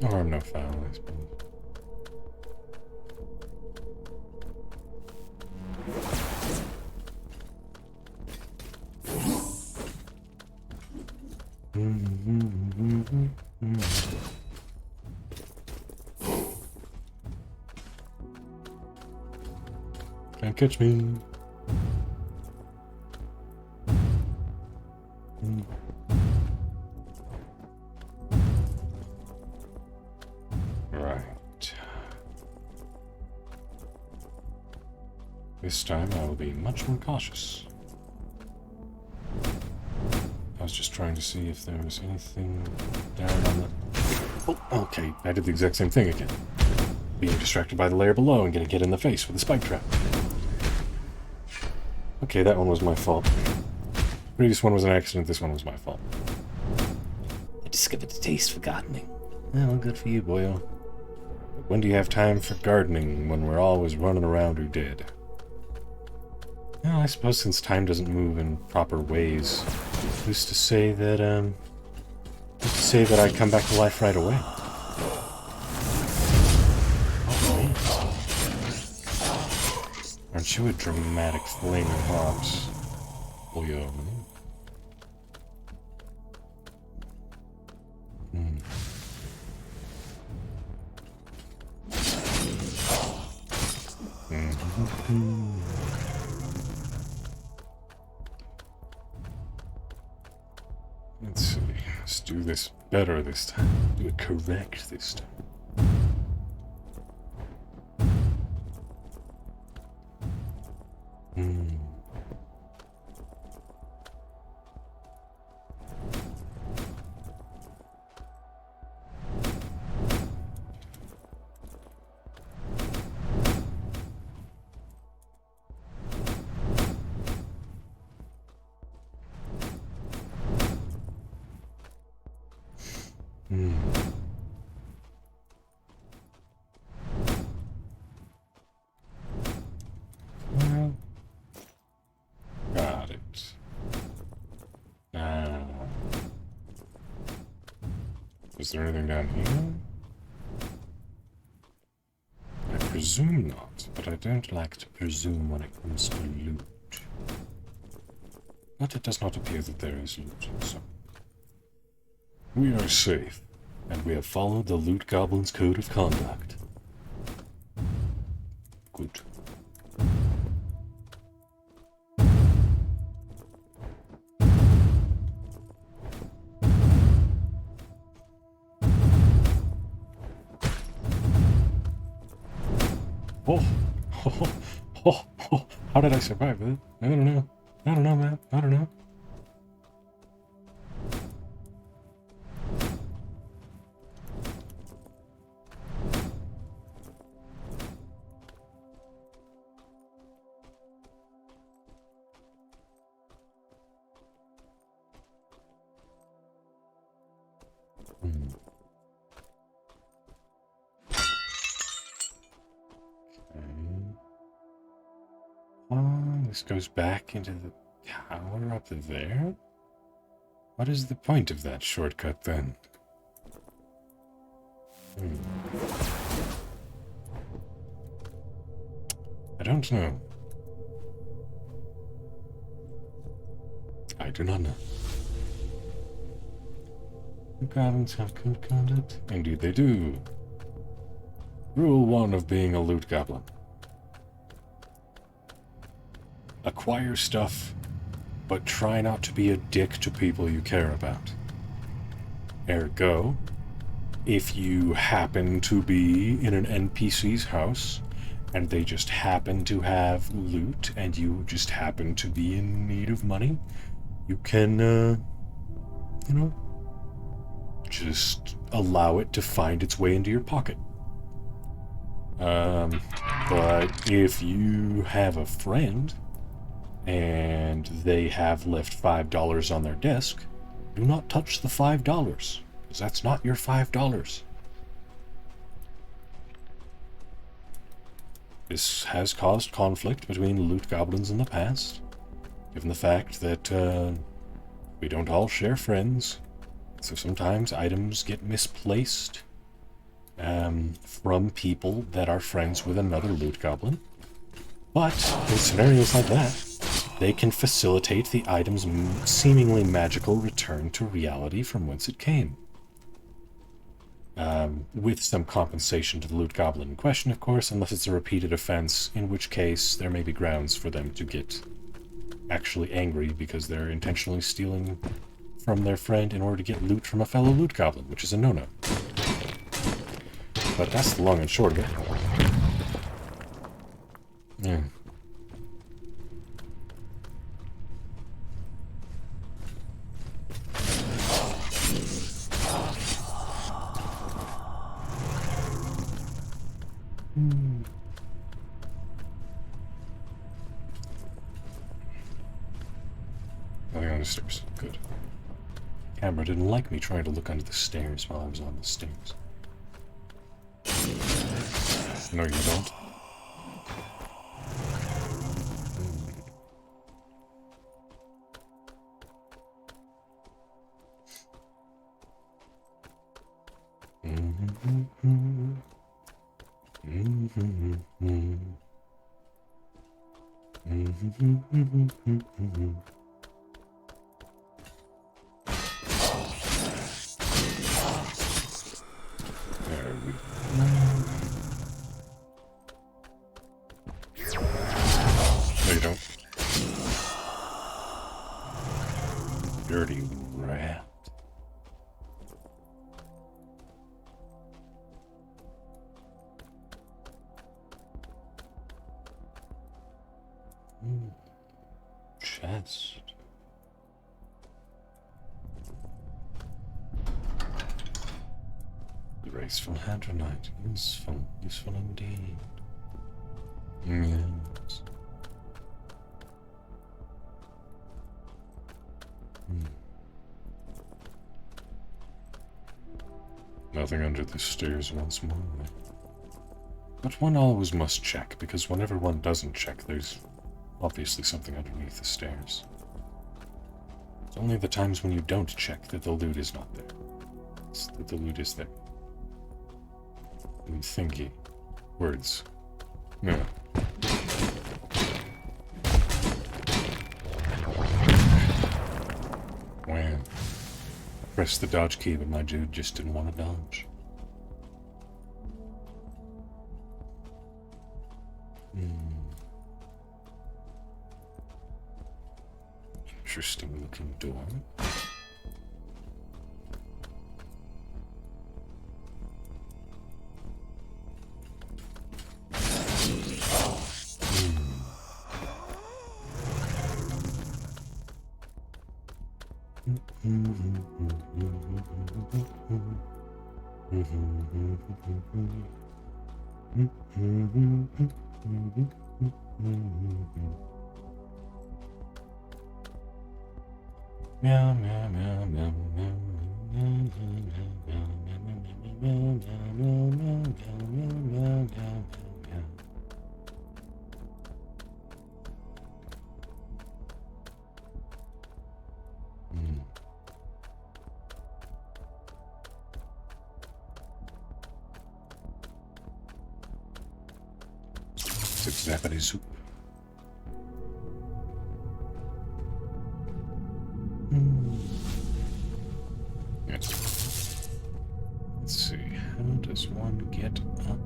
no harm, no foul, I suppose. Can't catch me. Right. This time I will be much more cautious. I was just trying to see if there was anything down on the... Oh, okay, I did the exact same thing again. Being distracted by the layer below and getting hit in the face with a spike trap. Okay, that one was my fault. The previous one was an accident, this one was my fault. I discovered a taste for gardening. Well, good for you, boyo. But when do you have time for gardening when we're always running around or dead? Well, I suppose since time doesn't move in proper ways, who's to say that, I come back to life right away? Aren't you a dramatic flaming hops? Boyo. Let's see. Let's do this better this time. Do it correct this time. Well, got it. Now, is there anything down here? I presume not, but I don't like to presume when it comes to loot. But it does not appear that there is loot, so... We are safe, and we have followed the Loot Goblin's code of conduct. Good. Oh, how did I survive that? I don't know. I don't know, man. I don't know. This goes back into the tower up there? What is the point of that shortcut then? I don't know. I do not know. The goblins have good conduct? Indeed they do. Rule 1 of being a loot goblin. Acquire stuff, but try not to be a dick to people you care about. Ergo, if you happen to be in an NPC's house, and they just happen to have loot, and you just happen to be in need of money, you can, just allow it to find its way into your pocket. But if you have a friend and they have left $5 on their desk, do not touch the $5, because that's not your $5. This has caused conflict between loot goblins in the past, given the fact that we don't all share friends, so sometimes items get misplaced from people that are friends with another loot goblin. But in scenarios like that, they can facilitate the item's seemingly magical return to reality from whence it came. With some compensation to the loot goblin in question, of course, unless it's a repeated offense, in which case there may be grounds for them to get actually angry because they're intentionally stealing from their friend in order to get loot from a fellow loot goblin, which is a no-no. But that's the long and short of it. Yeah. Nothing on the stairs. Good. Camera didn't like me trying to look under the stairs while I was on the stairs. No, you don't. There we go. No, you don't. Dirty rat. Chest. Graceful hadronite. Useful. Useful indeed. Yes. Nothing under the stairs once more. But one always must check, because whenever one doesn't check, there's obviously something underneath the stairs. It's only the times when you don't check that the loot is not there. It's that the loot is there. And thinky. Words. No. Wow. Press the dodge key, but my dude just didn't want to dodge. Interesting looking door. Meow, meow, meow, meow, meow, meow, meow, meow, meow, meow. It's Japanese soup. Yes. Let's see, how does one get up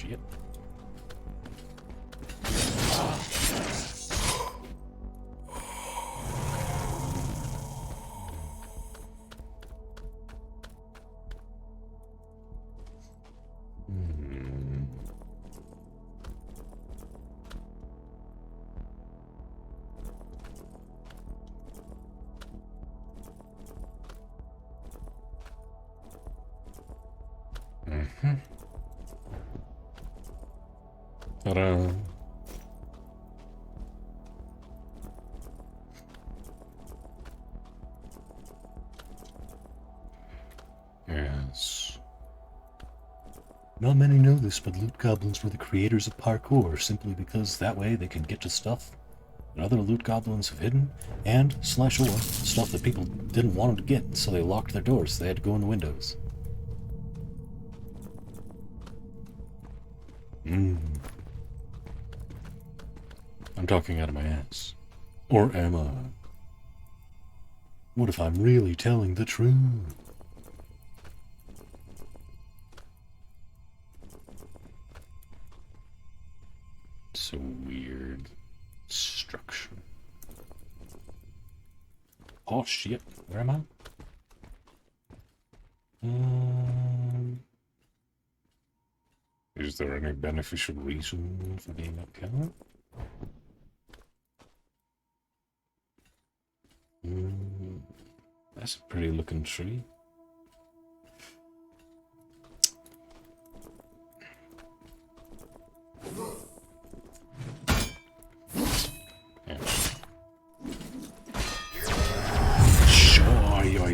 shit. Ta-da. Yes. Not many know this, but loot goblins were the creators of parkour simply because that way they can get to stuff that other loot goblins have hidden and / or stuff that people didn't want them to get, so they locked their doors, so they had to go in the windows. I'm talking out of my ass. Or am I? What if I'm really telling the truth? So weird structure. Oh shit, where am I? Is there any beneficial reason for being up here? That's a pretty looking tree. Yeah. Sure, yo.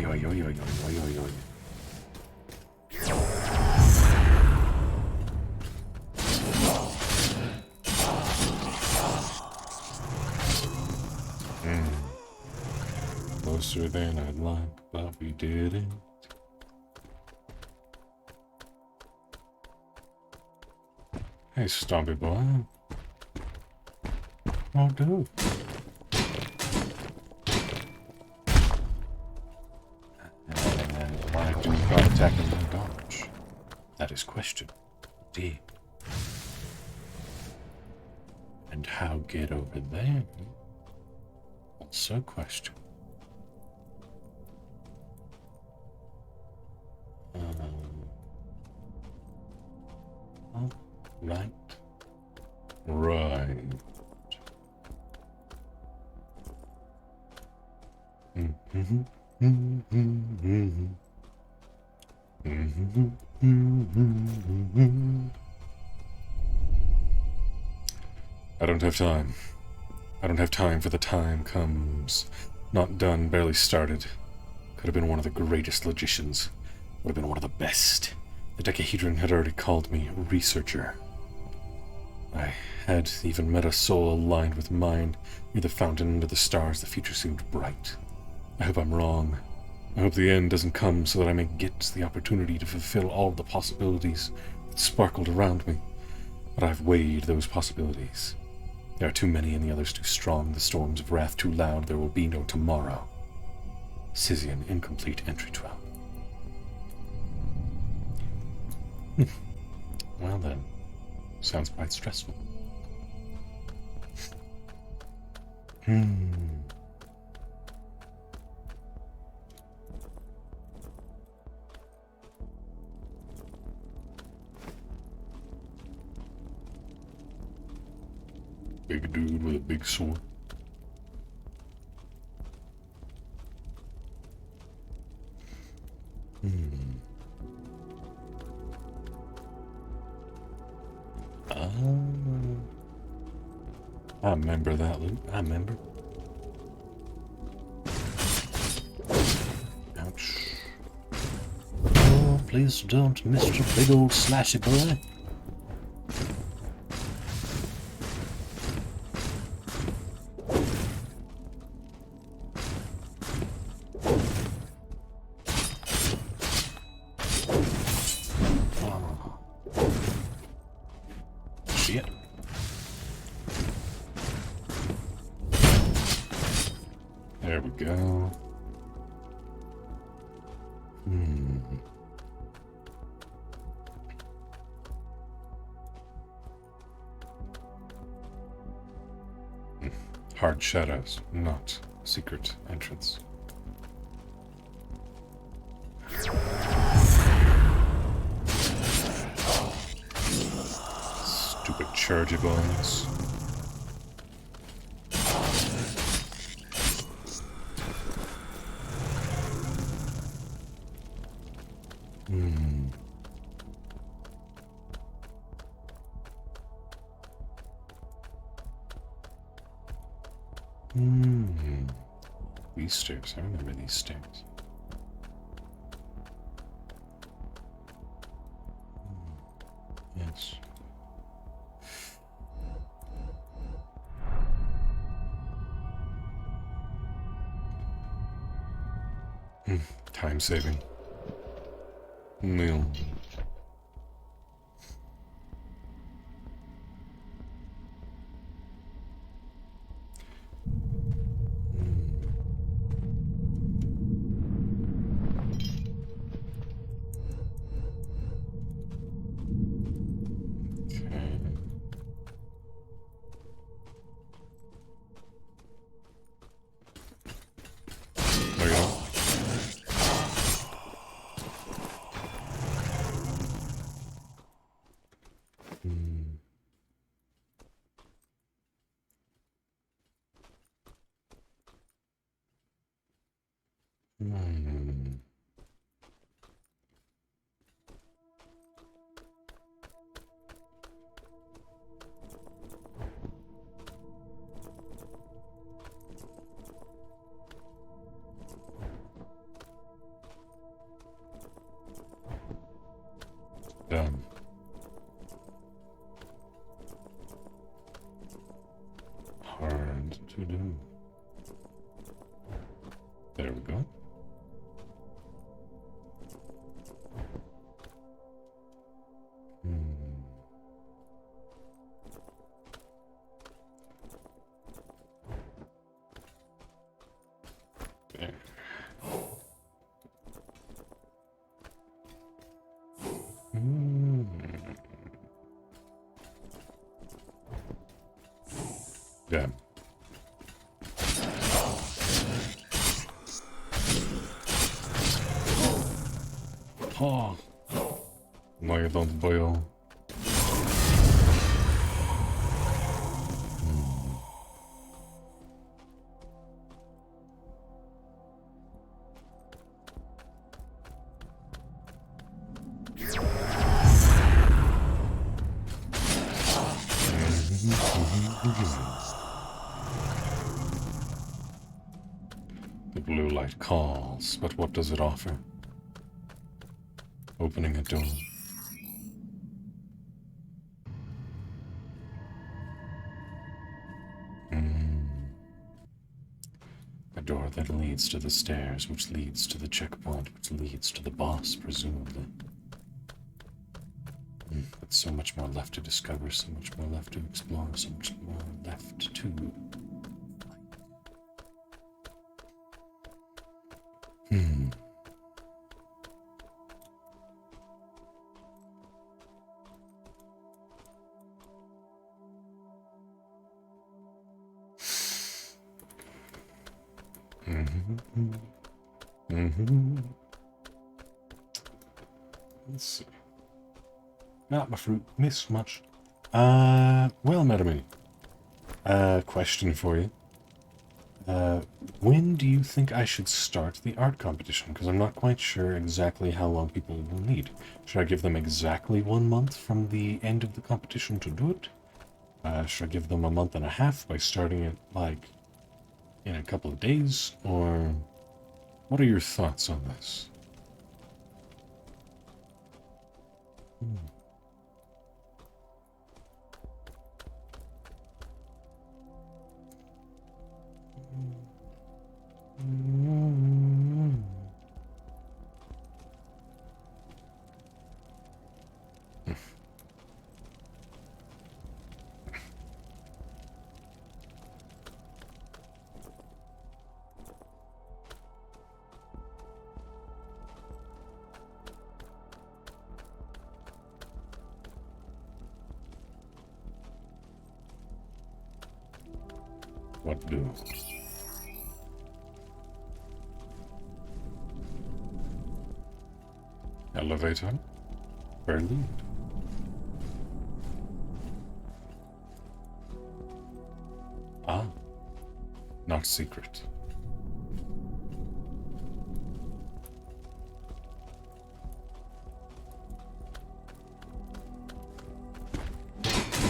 Closer than I'd like, but we didn't. Hey, Stompy boy. Oh, dude. And why do you got attacking my dodge? That is question. Indeed. And how get over there? Also question. Right. I don't have time. I don't have time for the time comes. Not done, barely started. Could have been one of the greatest logicians. Would have been one of the best. The Decahedron had already called me researcher. I had even met a soul aligned with mine. Near the fountain under the stars, the future seemed bright. I hope I'm wrong. I hope the end doesn't come so that I may get the opportunity to fulfill all the possibilities that sparkled around me. But I've weighed those possibilities. There are too many and the others too strong, the storms of wrath too loud, there will be no tomorrow. Scythian incomplete entry trial. Well then, sounds quite stressful. Big dude with a big sword. I remember that loot. I remember. Ouch. Oh, please don't, Mr. Big Old Slashy Boy. Shit. There we go. Hard shadows, not secret entrance. Stupid chargy bones. These stairs, I remember these stairs. Yes. Time saving. Meal. There you go. Done. Hard to do. There we go. There. Yeah. Oh. No, you don't boil. The blue light calls, but what does it offer? Opening a door. A door that leads to the stairs, which leads to the checkpoint, which leads to the boss, presumably. But so much more left to discover, so much more left to explore, so much more left to... Let's see. Not my fruit. Miss much. Well, Metamini. Question for you. When do you think I should start the art competition? Because I'm not quite sure exactly how long people will need. Should I give them exactly 1 month from the end of the competition to do it? Should I give them a month and a half by starting it, like, in a couple of days? Or what are your thoughts on this? What do? Elevator? Where lead? Ah, not secret.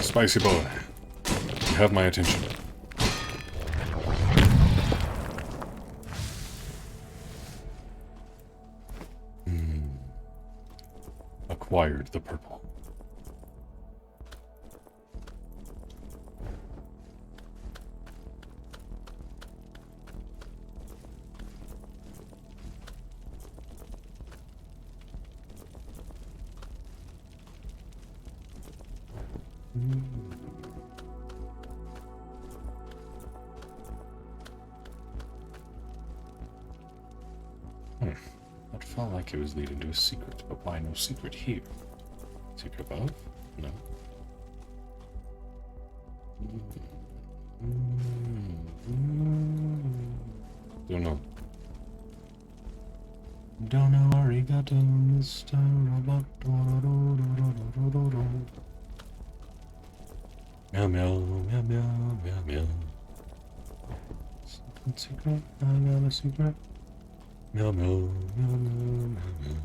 Spicy boy, you have my attention. Acquired the purple. That felt like it was leading to a secret, but why no secret here? Secret above? No. Don't know. Don't know arigato, Mr. Robot. Meow meow meow meow meow meow. Secret? I got a secret. Meow meow meow meow meow meow.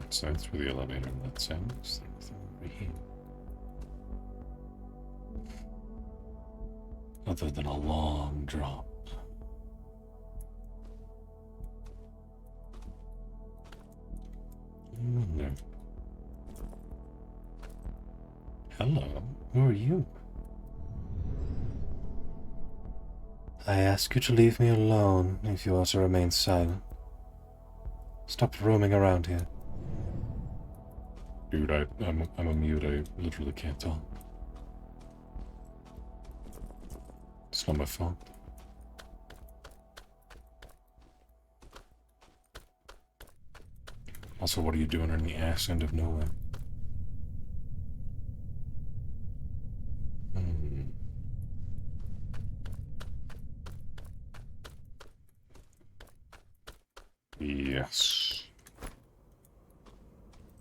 So through the elevator, that sounds like over here. Other than a long drop. No. Hello, who are you? I ask you to leave me alone if you are to remain silent. Stop roaming around here. Dude, I'm a mute. I literally can't talk. It's not my fault. Also, what are you doing in the ass end of nowhere? Yes.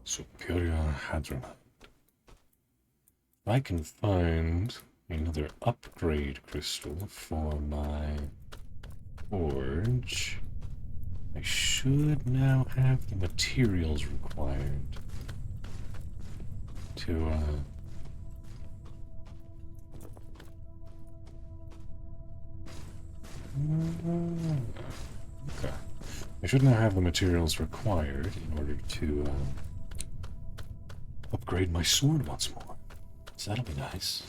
Superior Hadronite. I can find another upgrade crystal for my forge. I should now have the materials required to, okay. I should now have the materials required in order to, upgrade my sword once more. So that'll be nice.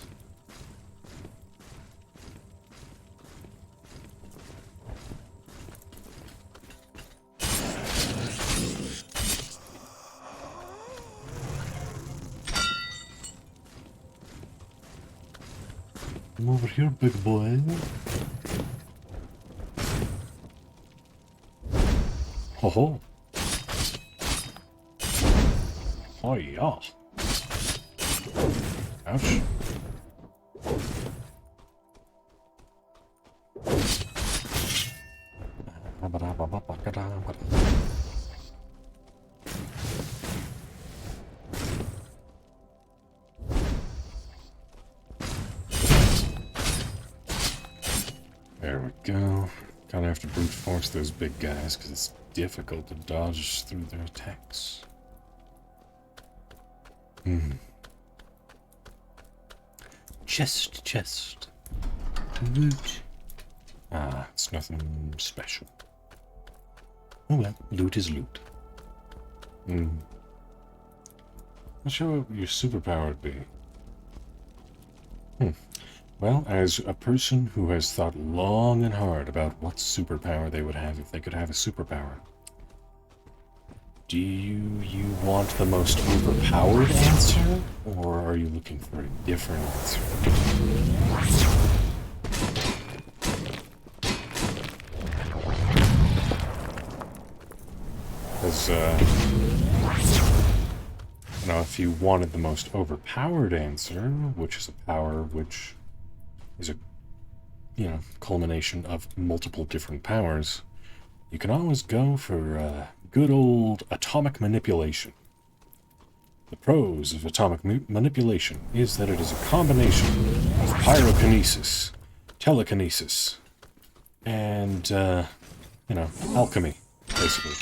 Come over here, big boy. Ho ho. Oh yeah. Ouch. There we go. Kinda have to brute force those big guys because it's difficult to dodge through their attacks. Chest. Loot. Ah, it's nothing special. Oh well, loot is loot. Not sure what your superpower would be. Well, as a person who has thought long and hard about what superpower they would have if they could have a superpower, do you want the most overpowered answer, or are you looking for a different answer? because, if you wanted the most overpowered answer, which is a power which is a, culmination of multiple different powers, you can always go for good old atomic manipulation. The pros of atomic manipulation is that it is a combination of pyrokinesis, telekinesis, and, alchemy, basically.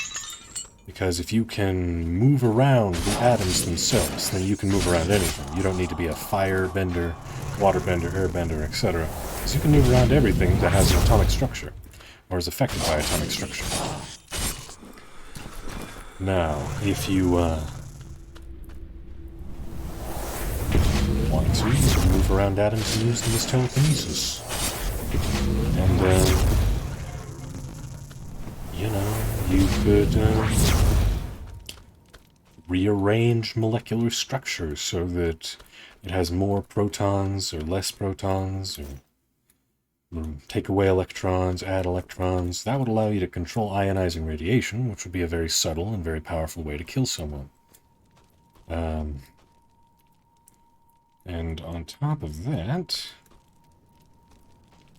Because if you can move around the atoms themselves, then you can move around anything. You don't need to be a fire bender, water bender, air bender, etc. Because you can move around everything that has an atomic structure, or is affected by atomic structure. Now, if you, want to, you can move around atoms and use them as telekinesis. And, you could rearrange molecular structure so that it has more protons or less protons, or take away electrons, add electrons. That would allow you to control ionizing radiation, which would be a very subtle and very powerful way to kill someone. And on top of that,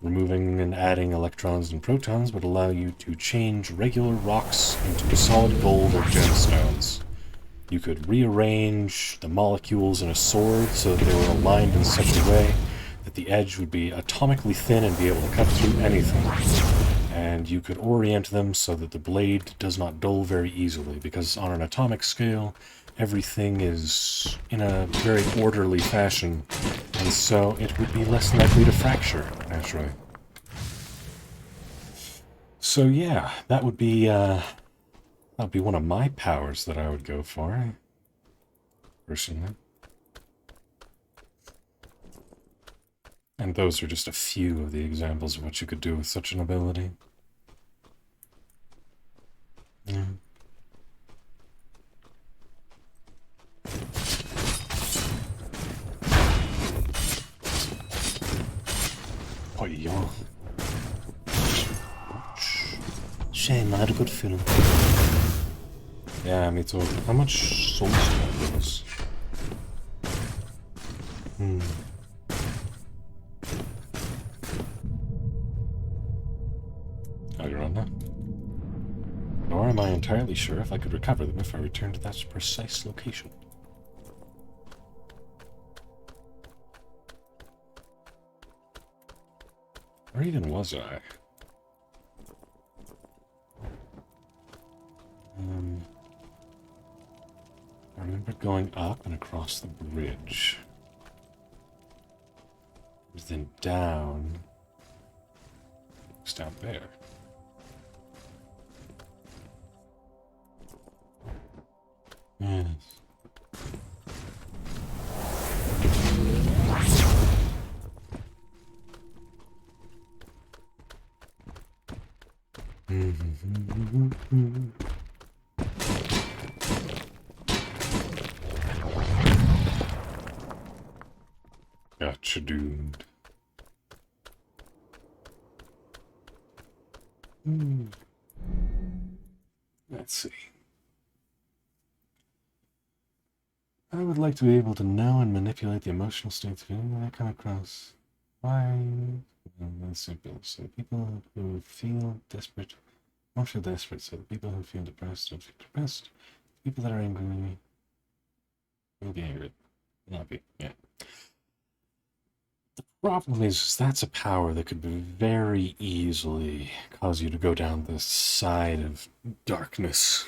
removing and adding electrons and protons would allow you to change regular rocks into solid gold or gemstones. You could rearrange the molecules in a sword so that they were aligned in such a way that the edge would be atomically thin and be able to cut through anything. And you could orient them so that the blade does not dull very easily, because on an atomic scale, everything is in a very orderly fashion, and so it would be less likely to fracture, naturally. So yeah, that would be one of my powers that I would go for, personally. And those are just a few of the examples of what you could do with such an ability. Yeah. Oh, yeah. Shame, I had a good film. Yeah, me too. How much souls do I give us? Oh, you're on that? Nor am I entirely sure if I could recover them if I returned to that precise location. Where even was I? I remember going up and across the bridge. And then down. It's down there. Yes. Gotcha, dude. Let's see. I would like to be able to know and manipulate the emotional states of anyone I come across. Why? That's simple. So people who feel desperate won't feel desperate. So the people who feel depressed don't feel depressed. People that are angry will be angry. Not be. Yeah. The problem is that's a power that could very easily cause you to go down the side of darkness.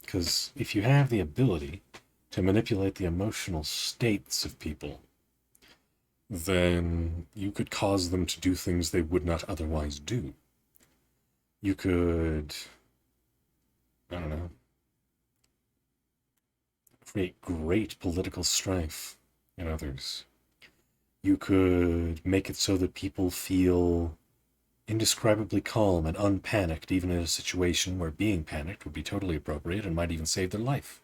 Because if you have the ability to manipulate the emotional states of people, then you could cause them to do things they would not otherwise do. You could, I don't know, create great political strife in others. You could make it so that people feel indescribably calm and unpanicked, even in a situation where being panicked would be totally appropriate and might even save their life.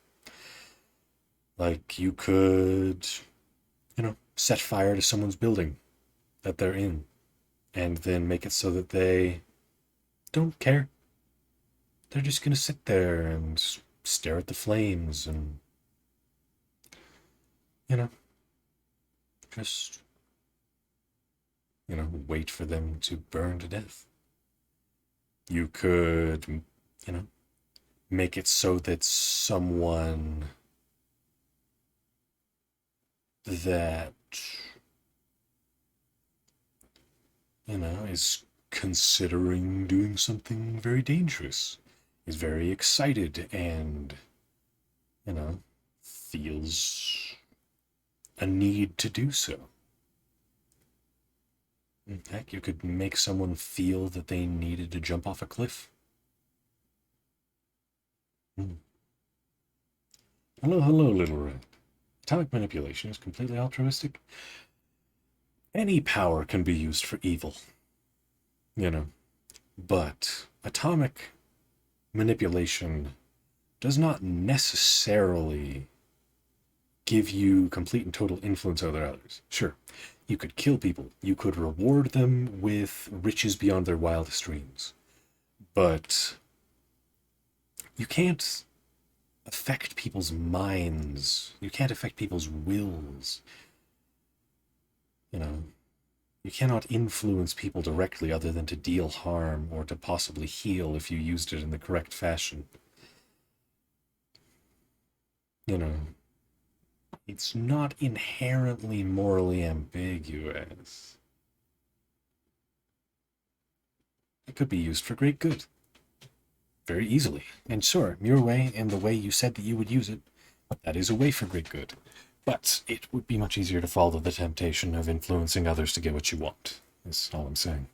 Like, you could, set fire to someone's building that they're in, and then make it so that they don't care. they're just gonna sit there and stare at the flames and, you know, just, wait for them to burn to death. You could, make it so that someone that, is considering doing something very dangerous, is very excited and, feels a need to do so. Heck, you could make someone feel that they needed to jump off a cliff. Hello, hello, little red. Atomic manipulation is completely altruistic. Any power can be used for evil, but atomic manipulation does not necessarily give you complete and total influence over others. Sure, you could kill people, you could reward them with riches beyond their wildest dreams, but you can't affect people's minds, you can't affect people's wills. You cannot influence people directly other than to deal harm or to possibly heal if you used it in the correct fashion. It's not inherently morally ambiguous. It could be used for great good. Very easily. And sure, your way and the way you said that you would use it, that is a way for great good. But it would be much easier to follow the temptation of influencing others to get what you want, is all I'm saying.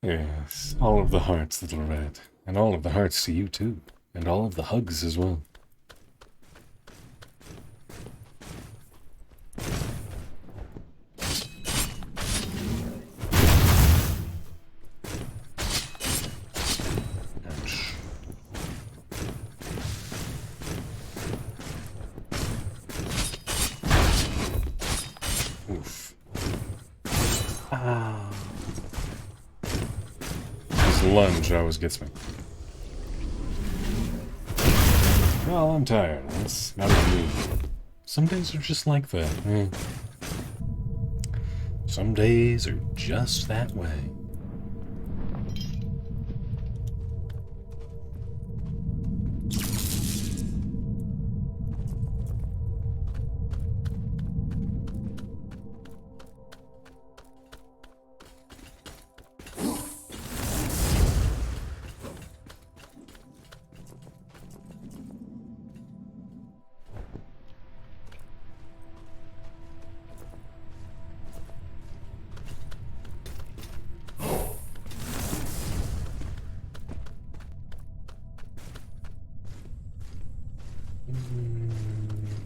Yes, all of the hearts, little red. And all of the hearts to you, too. And all of the hugs as well. Ouch. Oof. Ah. This lunge always gets me. Well, I'm tired. That's not a mood. Some days are just like that. Some days are just that way.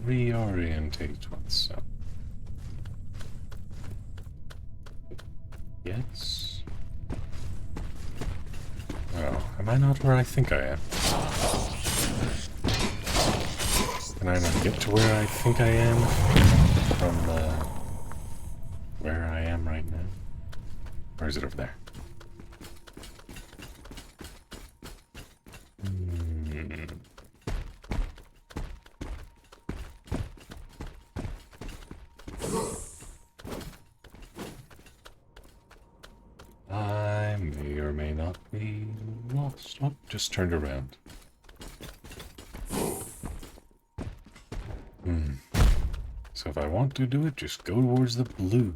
Reorientate oneself. Yes. Oh, am I not where I think I am? Can I not get to where I think I am from where I am right now? Or is it over there? I may or may not be lost. Oh, just turned around. So if I want to do it, just go towards the blue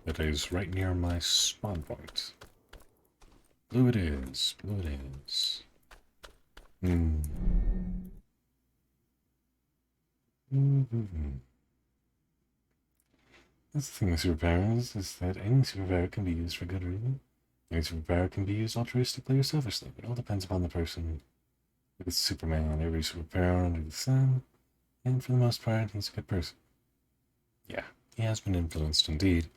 that is right near my spawn point. Blue it is. Blue it is. That's the thing with superpowers, is that any superpower can be used for good or evil. Any superpower can be used altruistically or selfishly. It all depends upon the person. With Superman, every superpower under the sun, and for the most part, he's a good person. Yeah, he has been influenced indeed.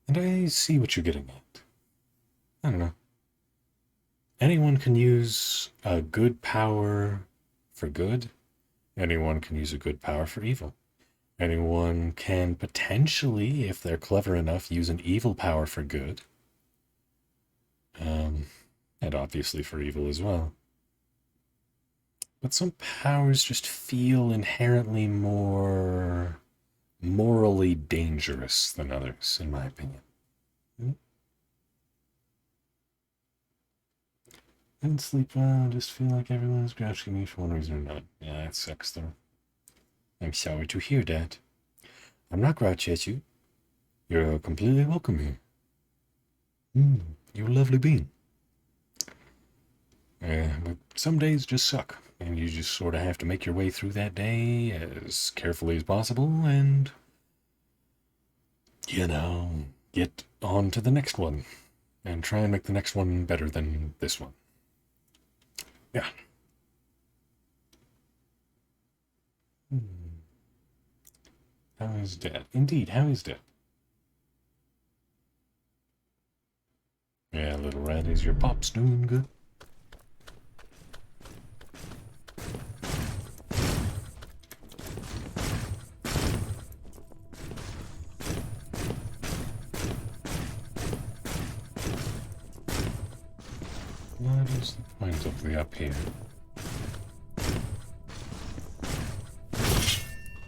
And I see what you're getting at. I don't know. Anyone can use a good power for good. Anyone can use a good power for evil. Anyone can potentially, if they're clever enough, use an evil power for good. And obviously for evil as well. But some powers just feel inherently more morally dangerous than others, in my opinion. Didn't sleep well, I just feel like everyone's grouching me for one reason or another. Yeah, that sucks though. I'm sorry to hear that. I'm not grouchy at you. You're completely welcome here. You're a lovely being. But some days just suck, and you just sort of have to make your way through that day as carefully as possible and, get on to the next one and try and make the next one better than this one. Yeah. How is Dad? Indeed, how is Dad? Yeah, little rat, is your pops doing good? What is the point of the up here?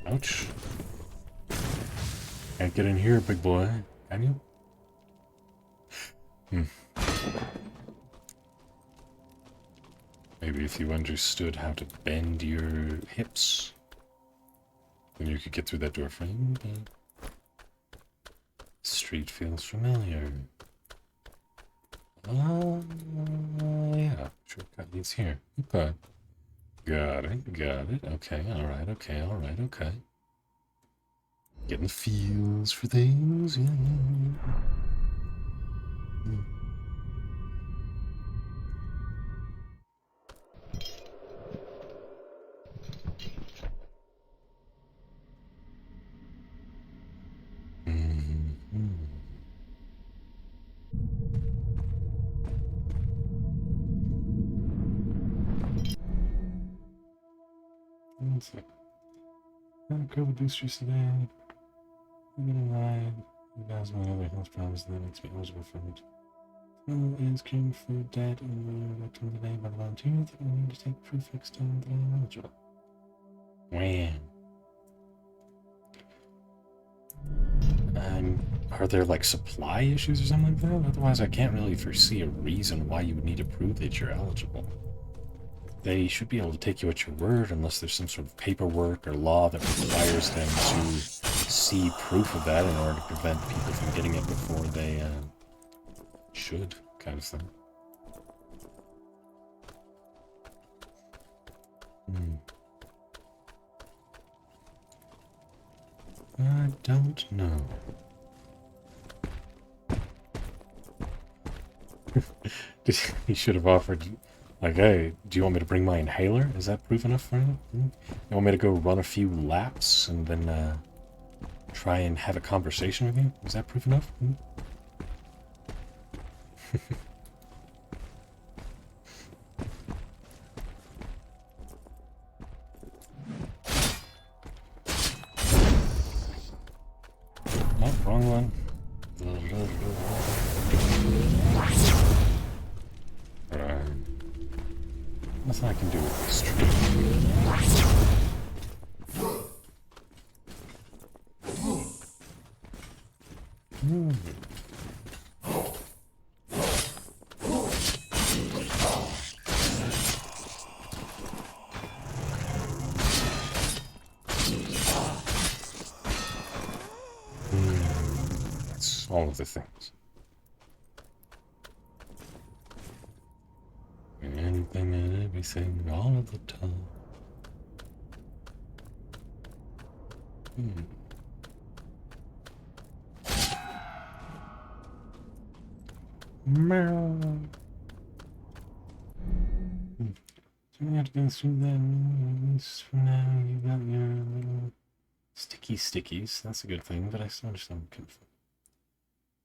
Ouch. Can't get in here, big boy. Can you? Maybe if you understood how to bend your hips, then you could get through that door frame. Street feels familiar. Yeah. Shortcut leads here. Okay. Got it. Okay, alright, okay. Getting the feels for things, yeah. One sec. Got a couple boosters today. I'm getting ride. You guys my other health problems that makes me eligible for it. Is cream food dead and we're to today by the volunteers that we need to take proof next time that I'm eligible. Wham. Are there like supply issues or something like that? Otherwise I can't really foresee a reason why you would need to prove that you're eligible. They should be able to take you at your word unless there's some sort of paperwork or law that requires them to see proof of that in order to prevent people from getting it before they should, kind of thing. I don't know. He should have offered, like, hey, do you want me to bring my inhaler? Is that proof enough for you? You want me to go run a few laps and then try and have a conversation with you? Is that proof enough? Oh, wrong one. Nothing I can do with this tree. That's all of the things. Anything and everything all of the time. Meow. So we have to go through that. For now, you got your little sticky stickies. That's a good thing, but I still understand confused.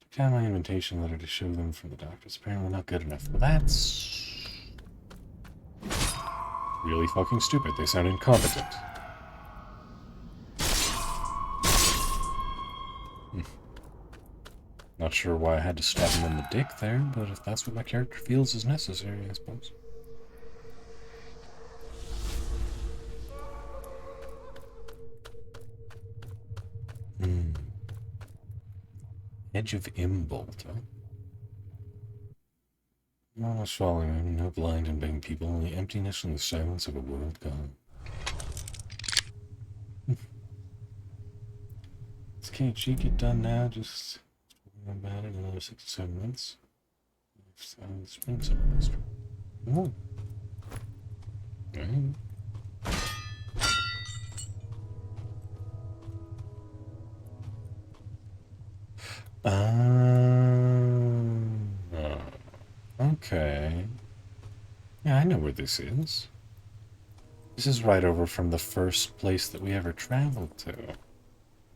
Took down my invitation letter to show them from the doctors. Apparently not good enough. Well, that's really fucking stupid. They sound incompetent. Not sure why I had to stab him in the dick there, but if that's what my character feels is necessary, I suppose. Edge of Imboldt, huh? No swallowing, no blind and begging people, only emptiness and the silence of a world gone. Can't she get done now? Just about it, another 6 to 7 months. Spring semester. Oh. Right. Okay. Yeah, I know where this is. This is right over from the first place that we ever traveled to.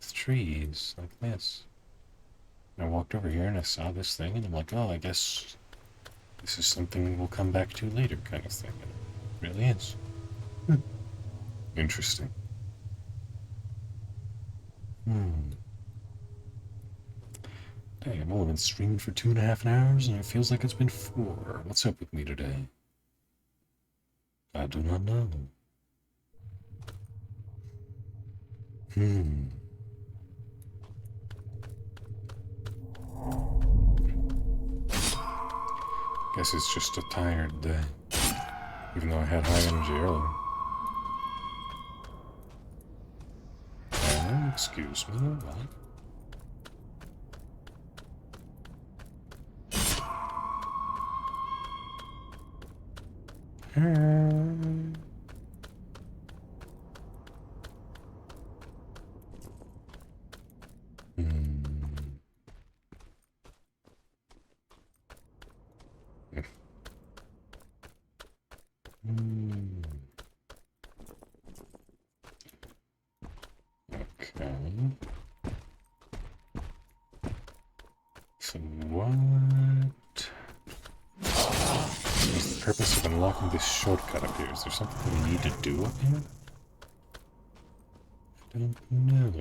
With trees like this. And I walked over here and I saw this thing and I'm like, oh, I guess this is something we'll come back to later kind of thing. And it really is. Interesting. Dang, I've only been streaming for 2.5 hours and it feels like it's been 4. What's up with me today? I do not know. Guess it's just a tired day. Even though I had high energy earlier. Excuse me, what? Okay. So what is the purpose of unlocking this shortcut up here? Is there something we need to do up here? I don't know.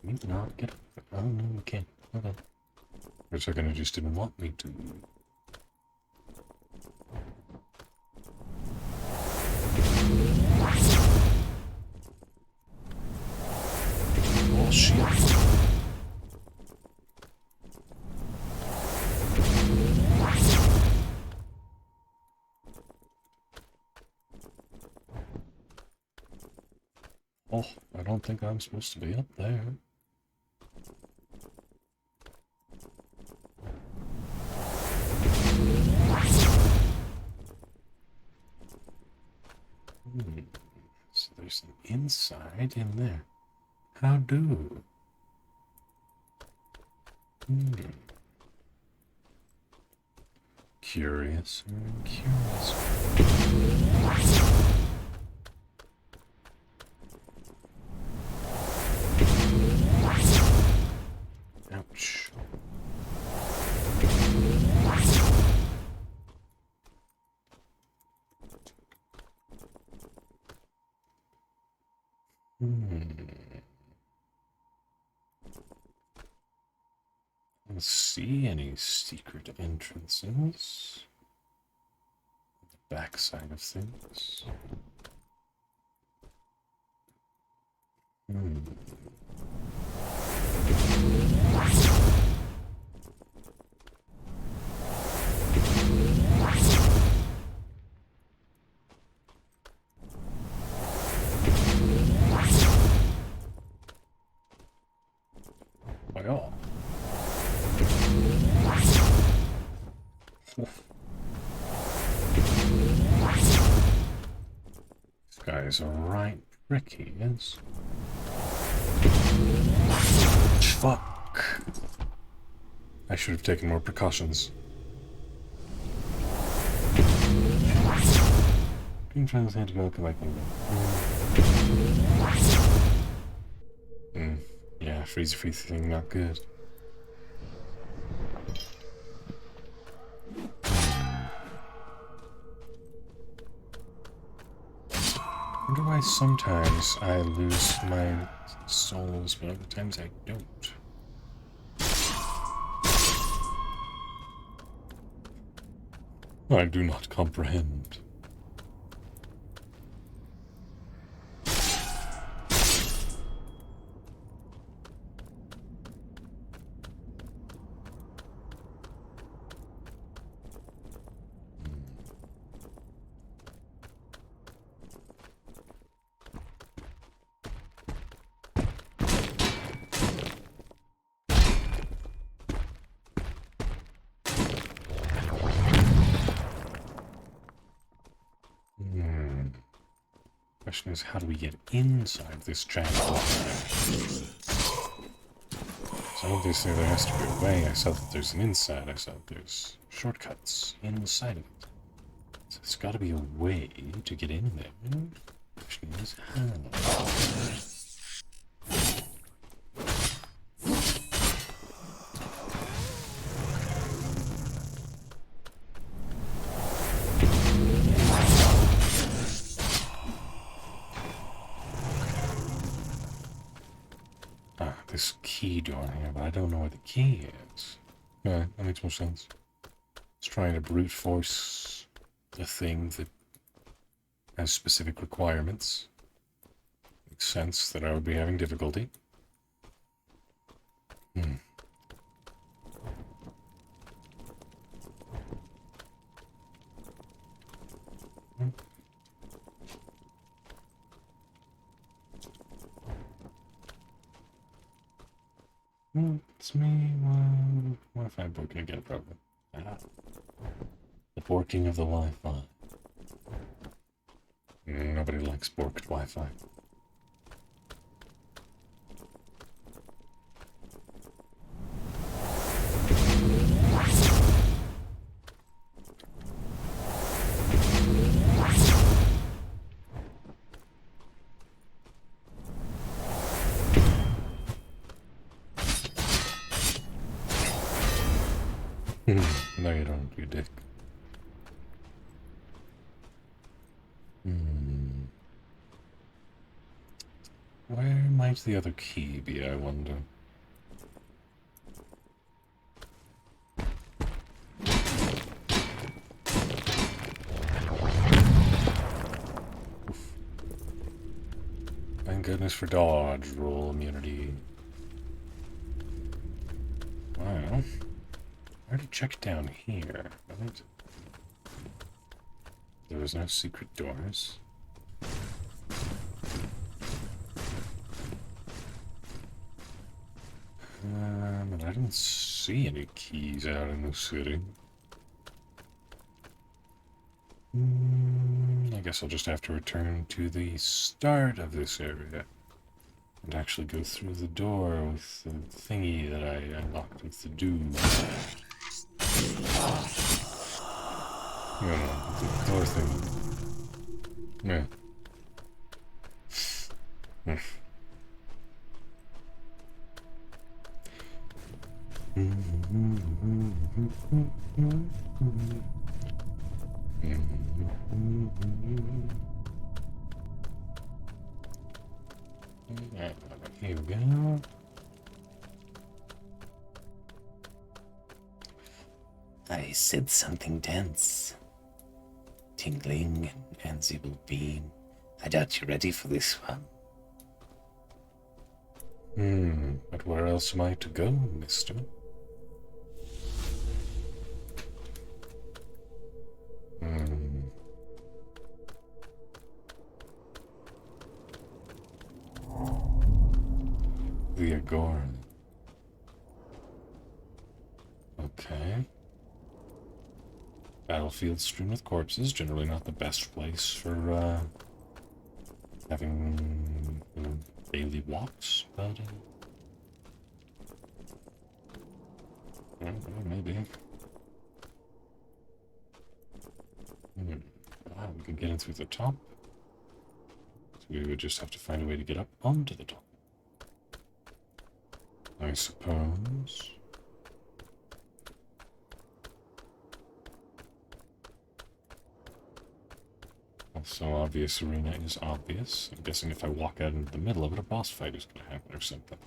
Can we not get... Oh, no, we can't. Okay. For a second, I just didn't want me to. Oh, shit. Oh, I don't think I'm supposed to be up there. So there's an inside in there. How do? Curious and curious. Ouch. I don't see any secret entrances. The backside of things. Well. This guy is a right prick, he is. Fuck. I should have taken more precautions. Green friends had to go collecting them. Yeah, freezer thing not good. I wonder why sometimes I lose my souls, but other times I don't. I do not comprehend. Question is, how do we get inside this giant wall? So obviously there has to be a way. I saw that there's an inside. I saw that there's shortcuts inside of it. So there's got to be a way to get in there. Question is, how? This key door here, but I don't know where the key is. Yeah, that makes more sense. It's trying to brute force a thing that has specific requirements. Makes sense that I would be having difficulty. It's me. What if I broke it again? Probably. The borking of the Wi-Fi. Nobody likes borked Wi-Fi. No, you don't, you dick. Where might the other key be, I wonder? Oof. Thank goodness for dodge roll immunity. Wow. I already checked down here, right? There was no secret doors. But I didn't see any keys out in the city. I guess I'll just have to return to the start of this area and actually go through the door with the thingy that I unlocked with the doom. No, the door thing. Yeah. Here we go. I said something dense. Tingling and ansible beam. I doubt you're ready for this one. But where else am I to go, mister? The Agora. Okay. Battlefield strewn with corpses, generally not the best place for, having, daily walks about it. Maybe. We could get in through the top. So we would just have to find a way to get up onto the top. I suppose. Also, obvious arena is obvious. I'm guessing if I walk out into the middle of it, a boss fight is going to happen or something.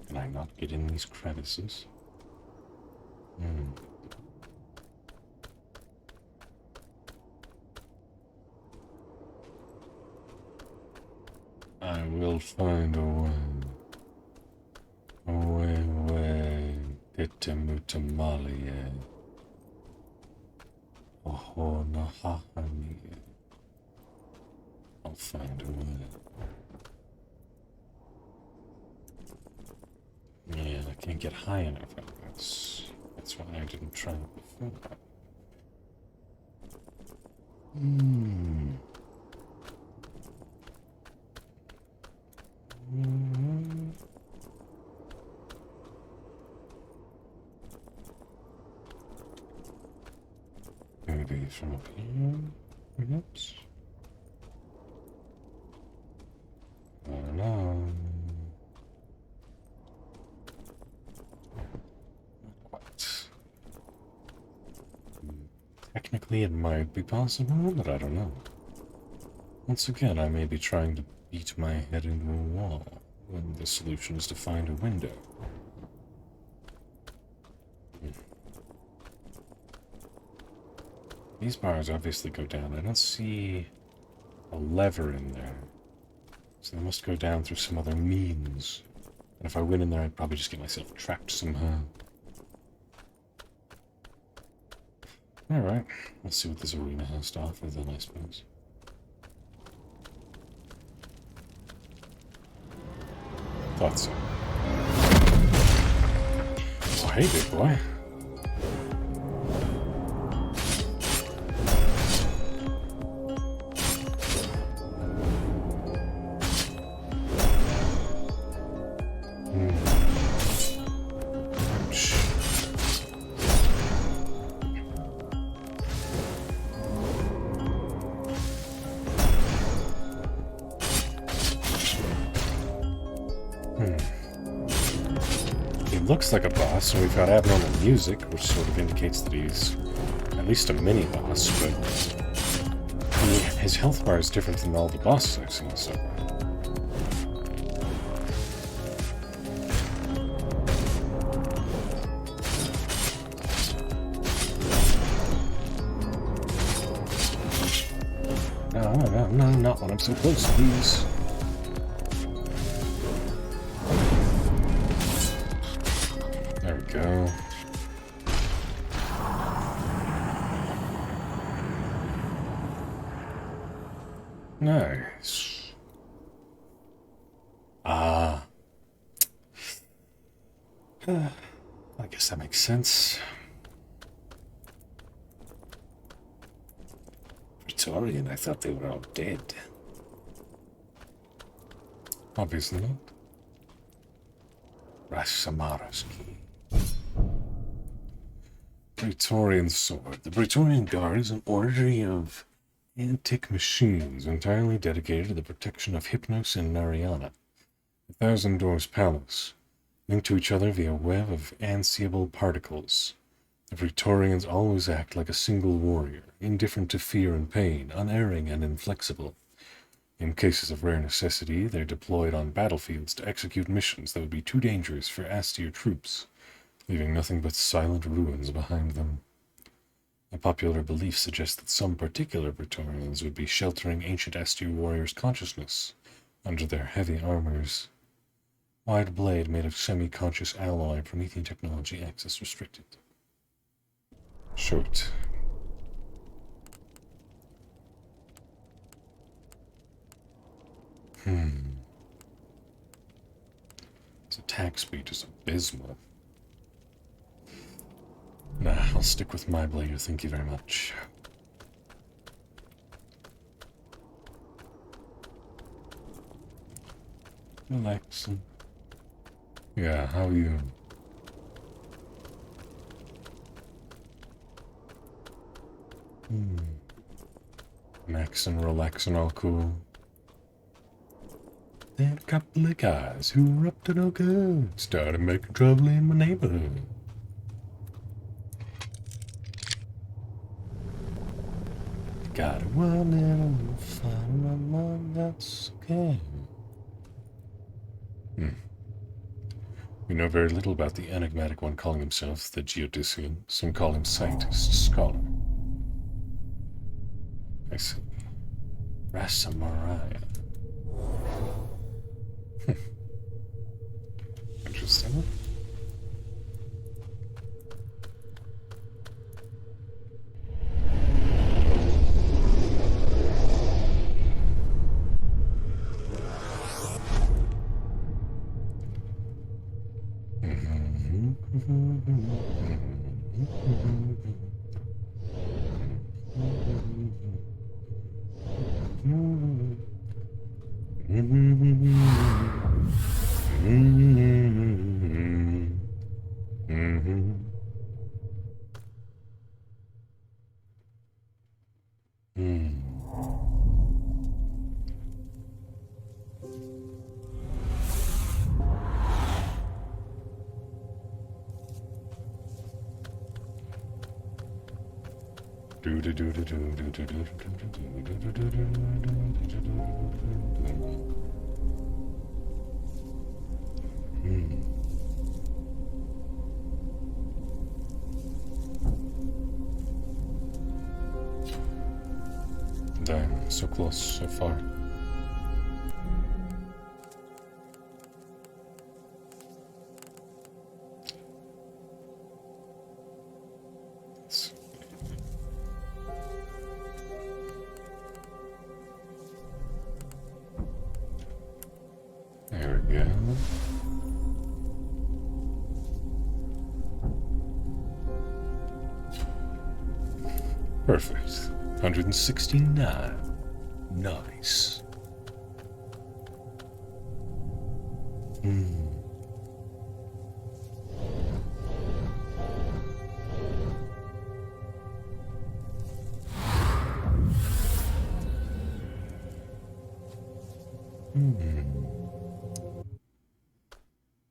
Can I not get in these crevices? I will find a way. Way. Itemutamalie. Oho nahahani. I'll find a way. Yeah, I can't get high enough. That's why I didn't try it before. Maybe from up here, perhaps? I don't know. Not quite. Technically, it might be possible, but I don't know. Once again, I may be trying to beat my head into a wall, when the solution is to find a window. These bars obviously go down. I don't see a lever in there. So they must go down through some other means. And if I went in there, I'd probably just get myself trapped somehow. Alright, let's see what this arena has to offer then, I suppose. Thought so. Oh, hey, big boy. Looks like a boss, and we've got abnormal music, which sort of indicates that he's at least a mini-boss, but his health bar is different than all the bosses I've seen so far. No, not when I'm so close, please. Go. Nice. I guess that makes sense. Praetorian, I thought they were all dead. Obviously not. Rasamara's key. Praetorian sword. The Praetorian Guard is an order of antique machines entirely dedicated to the protection of Hypnos and Nariana, the Thousand Doors Palace, linked to each other via a web of anseable particles. The Praetorians always act like a single warrior, indifferent to fear and pain, unerring and inflexible. In cases of rare necessity, they're deployed on battlefields to execute missions that would be too dangerous for austere troops, leaving nothing but silent ruins behind them. A popular belief suggests that some particular Praetorians would be sheltering ancient austere warriors' consciousness under their heavy armors. Wide blade made of semi-conscious alloy, Promethean technology, access restricted. Short. Its attack speed is abysmal. Nah, I'll stick with my blade, thank you very much. Relaxing. Yeah, how are you? Maxing, relaxing, all cool. Then a couple of guys who were up to no good started making trouble in my neighborhood. Got one little fun, my mom, that's okay. We know very little about the enigmatic one calling himself the Geodician. Some call him scientist, scholar. I see. Rasa Mariah. Interesting. Damn, so close, so far. There we go. Perfect. 169. Nice.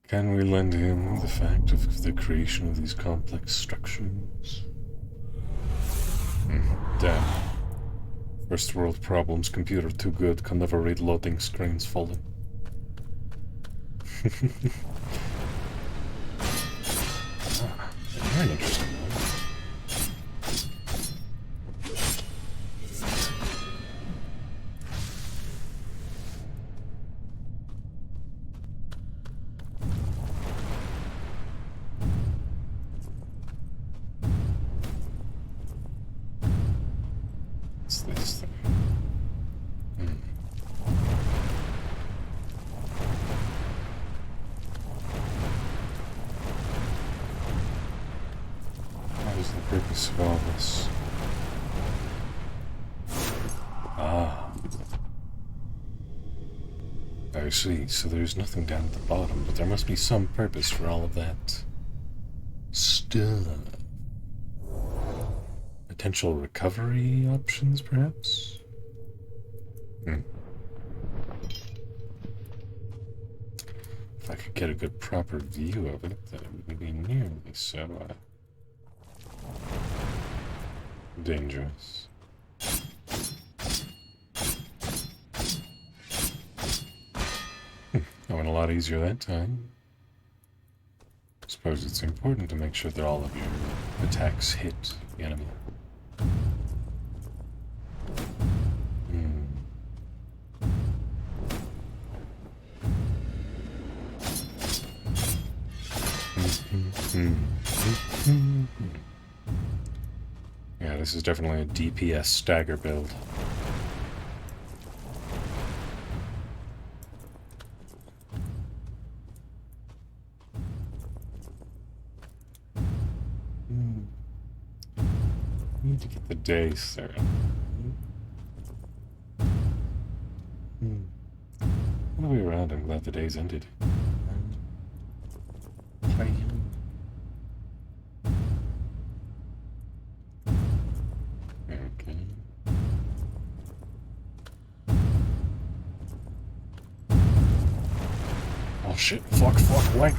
Can we lend him the fact of the creation of these complex structures? Damn. First world problems, computer too good, can never read loading screens fully. Very interesting. What's this thing? What is the purpose of all this? Ah. I see, so there's nothing down at the bottom, but there must be some purpose for all of that stuff. Potential recovery options, perhaps? If I could get a good proper view of it, that it wouldn't be nearly so dangerous. That went a lot easier that time. Suppose it's important to make sure that all of your attacks hit the enemy. Yeah, this is definitely a DPS stagger build. Need to get the day started. All the way around, I'm glad the day's ended. Okay. Oh shit, fuck, wait.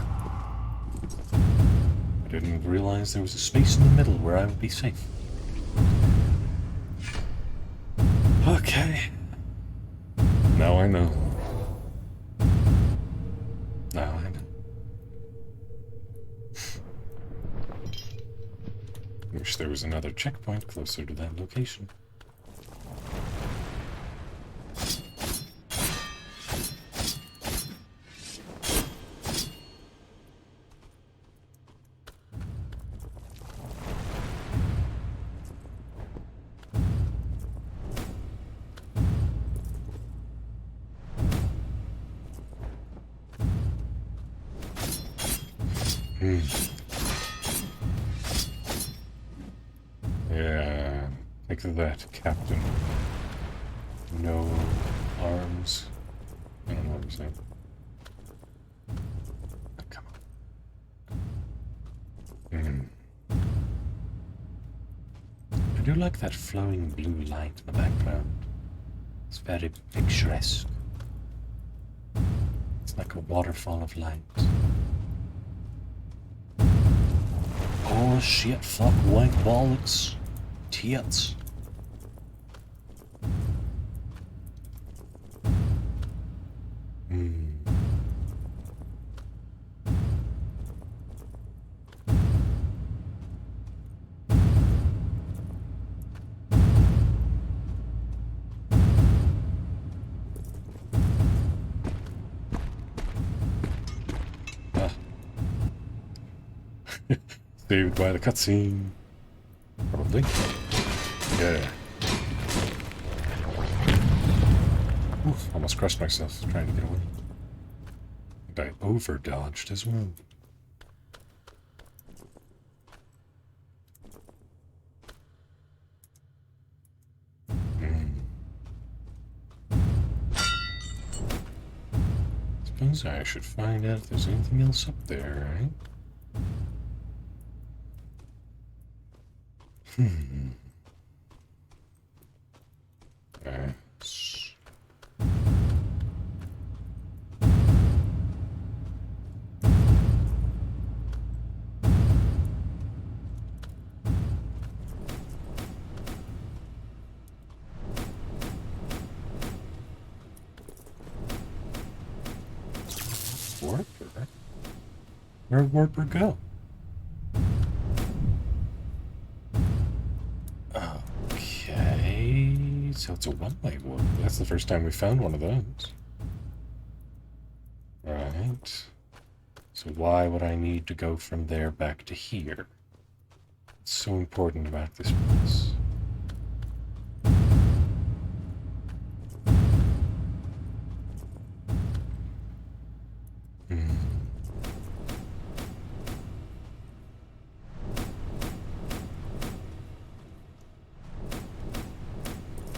I didn't realize there was a space in the middle where I would be safe. Okay. Now I know. Now I know. Wish there was another checkpoint closer to that location. Yeah, think of that, Captain. No arms. I don't know what I'm saying. Oh, come on. I do like that flowing blue light in the background. It's very picturesque. It's like a waterfall of light. Oh shit, fuck, white bollocks. Tits. Saved by the cutscene. Probably. Yeah. Oof, almost crushed myself trying to get away. And I over-dodged as well. Suppose I should find out if there's anything else up there, right? Yes. Warper? Where'd Warper go? Okay, so it's a one-way warp. That's the first time we found one of those. Right. So why would I need to go from there back to here? What's so important about this place?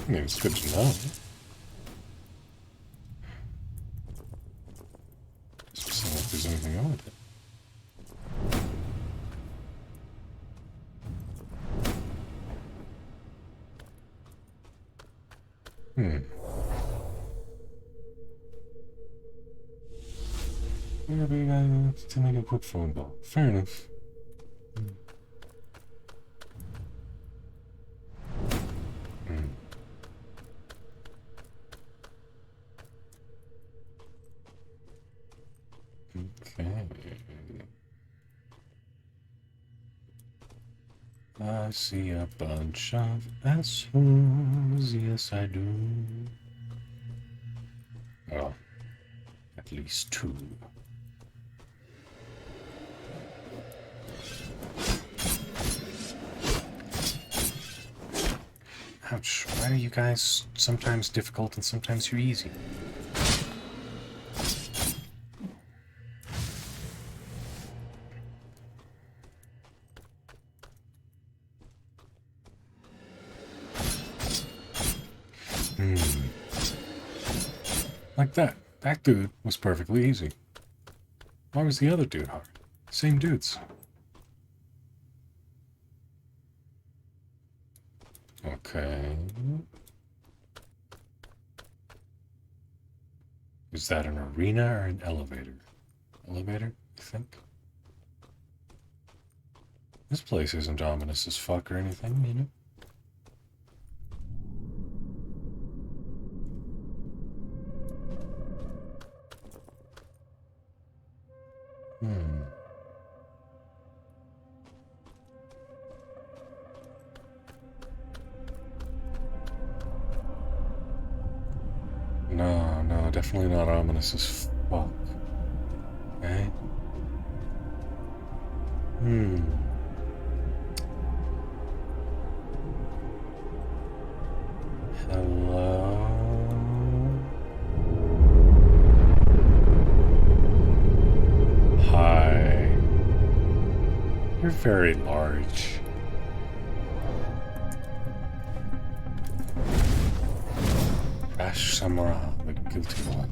I mean, it's good to know. Just seeing if there's anything wrong with it. Where we got to make a quick phone call. Fair enough. Okay. I see a bunch of assholes, yes I do. Oh, at least two. Ouch, why are you guys sometimes difficult and sometimes you're easy? Like that. That dude was perfectly easy. Why was the other dude hard? Same dudes. Okay. Is that an arena or an elevator? Elevator, I think. This place isn't ominous as fuck or anything, you know? No, definitely not ominous as fuck. Okay? Hello? Hi. You're very large. Trash Samurai, the guilty one.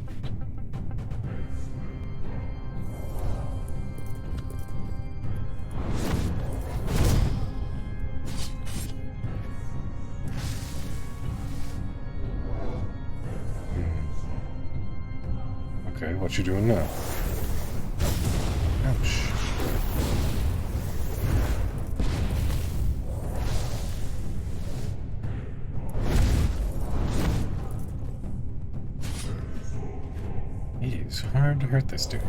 Okay, what you doing now? Ouch. It is hard to hurt this dude.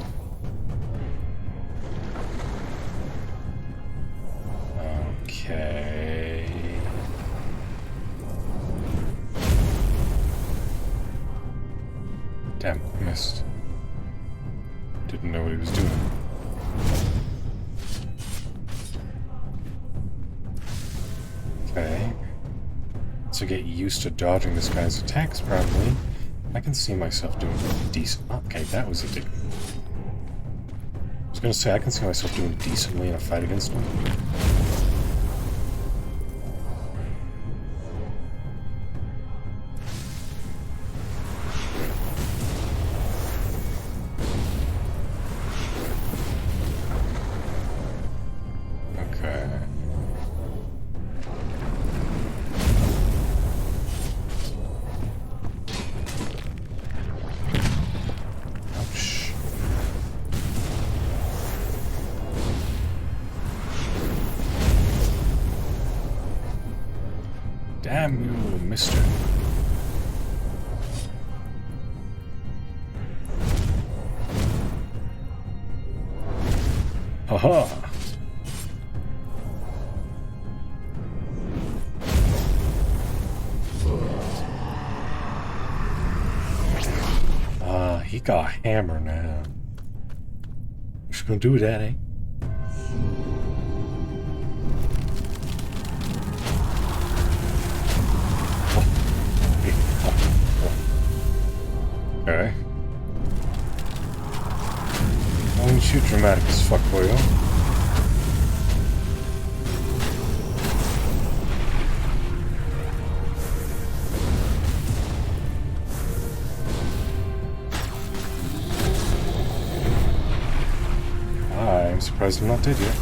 Okay. Damn, missed. Didn't know what he was doing. Okay. So get used to dodging this guy's attacks properly. I can see myself doing decent. Okay, that was a dig. I was gonna say, I can see myself doing decently in a fight against him. Damn you, mister. Haha. He got a hammer now. What's gonna do with that, eh? Okay. Why don't you shoot dramatic as fuck, boyo? I'm surprised I'm not dead yet.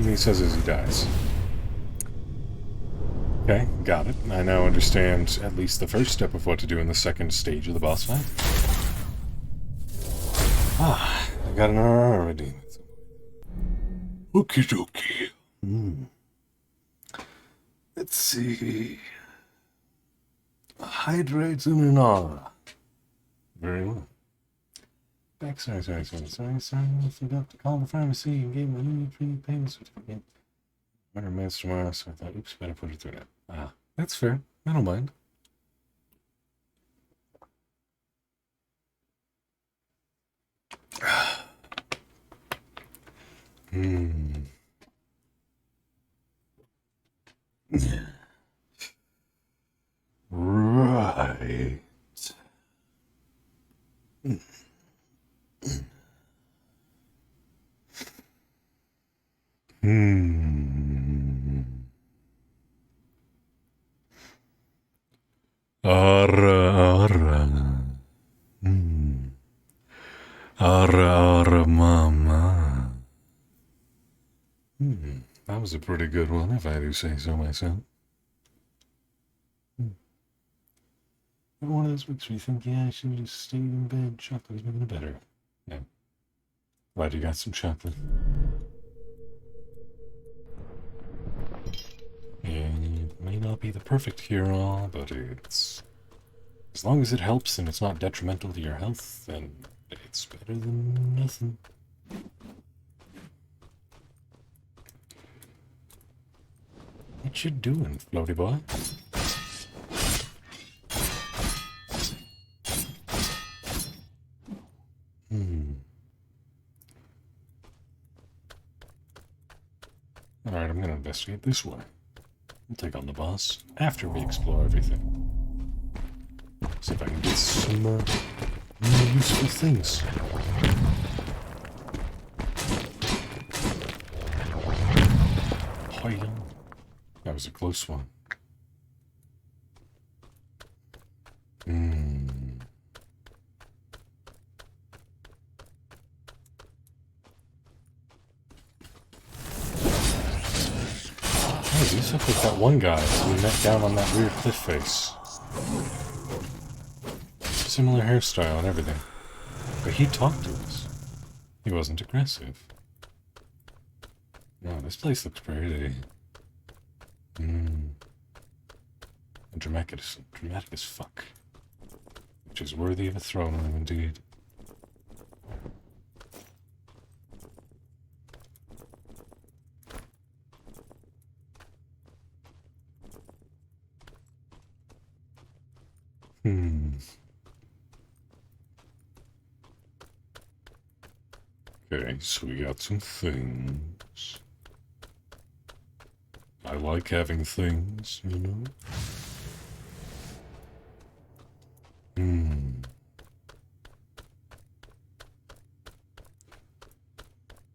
He says as he dies. Okay, got it. I now understand at least the first step of what to do in the second stage of the boss fight. I got an RR already. Okie dokie. Let's see. Hydrates in an aura. Very well. Sorry. I forgot to call the pharmacy and gave my new free payment certificate. My romance tomorrow, so I thought, oops, better put it through that. That's fair. I don't mind. Right. Arra. mama. That was a pretty good one, if I do say so myself. One of those weeks where you think, yeah, I should have just stayed in bed. Chocolate was making it better. Yeah. Glad you got some chocolate. And it may not be the perfect cure-all, but it's... as long as it helps and it's not detrimental to your health, then it's better than nothing. What you doing, floaty boy? Alright, I'm gonna investigate this way. We'll take on the boss after we explore everything. See if I can get some more useful things. Oh, yeah. That was a close one. Hey, these look like that one guy we met down on that weird cliff face. Similar hairstyle and everything. But he talked to us. He wasn't aggressive. No, this place looks pretty. Dramatic as fuck. Which is worthy of a throne room indeed. Okay, so we got some things. I like having things, you know?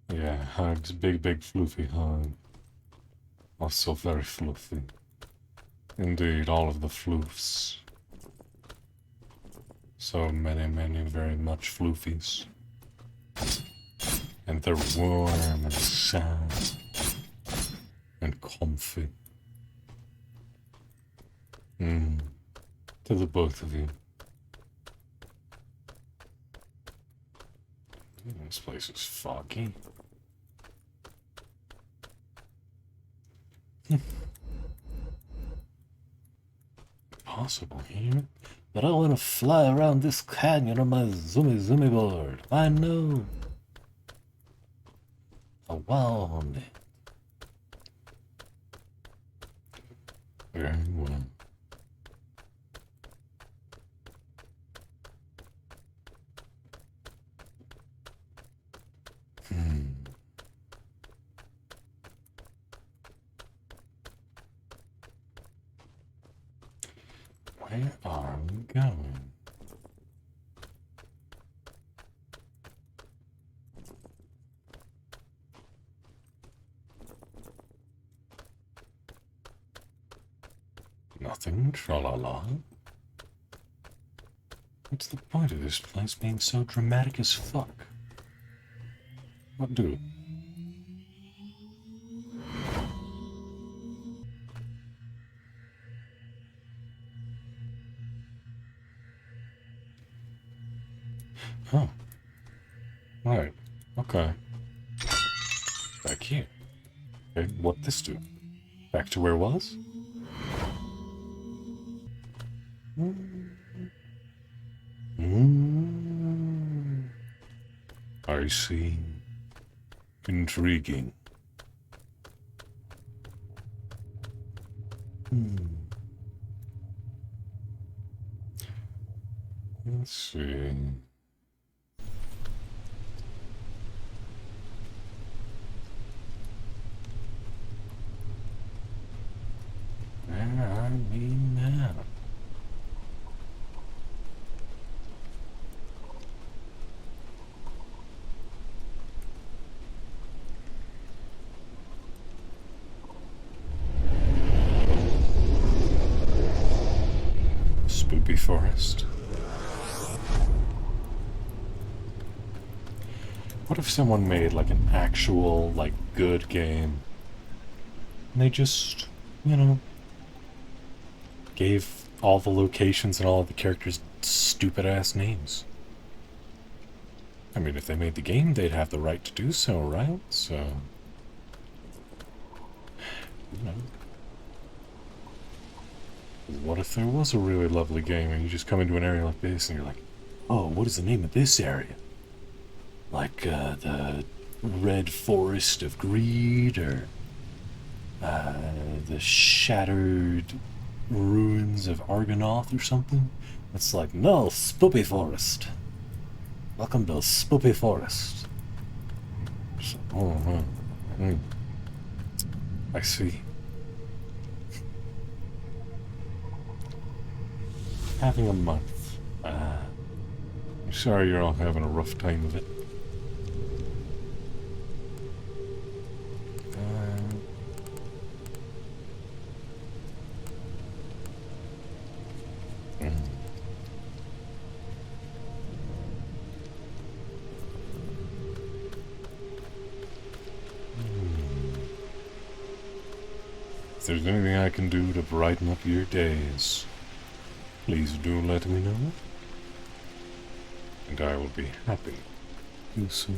Yeah, hugs, big floofy hug. Also very fluffy. Indeed, all of the floofs. So many, very much floofies. And they're warm and sound and comfy. To the both of you. This place is foggy. Impossible here. But I want to fly around this canyon on my zoomy board. I know. I want it. Very well. Where are we going? Nothing, tra-la-la. What's the point of this place being so dramatic as fuck? What do? Oh. Right. Okay. Back here. Okay, what this do? Back to where it was? I see. Intriguing. Let's see. Where are we now? Spooky forest. What if someone made like an actual, like, good game? And they just, you know, gave all the locations and all the characters stupid ass names. I mean, if they made the game, they'd have the right to do so, right? So, you know. What if there was a really lovely game and you just come into an area like this and you're like, oh, what is the name of this area? Like, the Red Forest of Greed, or the Shattered Ruins of Argonath or something? It's like, no, Spoopy Forest. Welcome to Spoopy Forest. So, I see. Having a month. I'm sorry you're all having a rough time of it. If there's anything I can do to brighten up your days, please do let me know, and I will be happy to do so.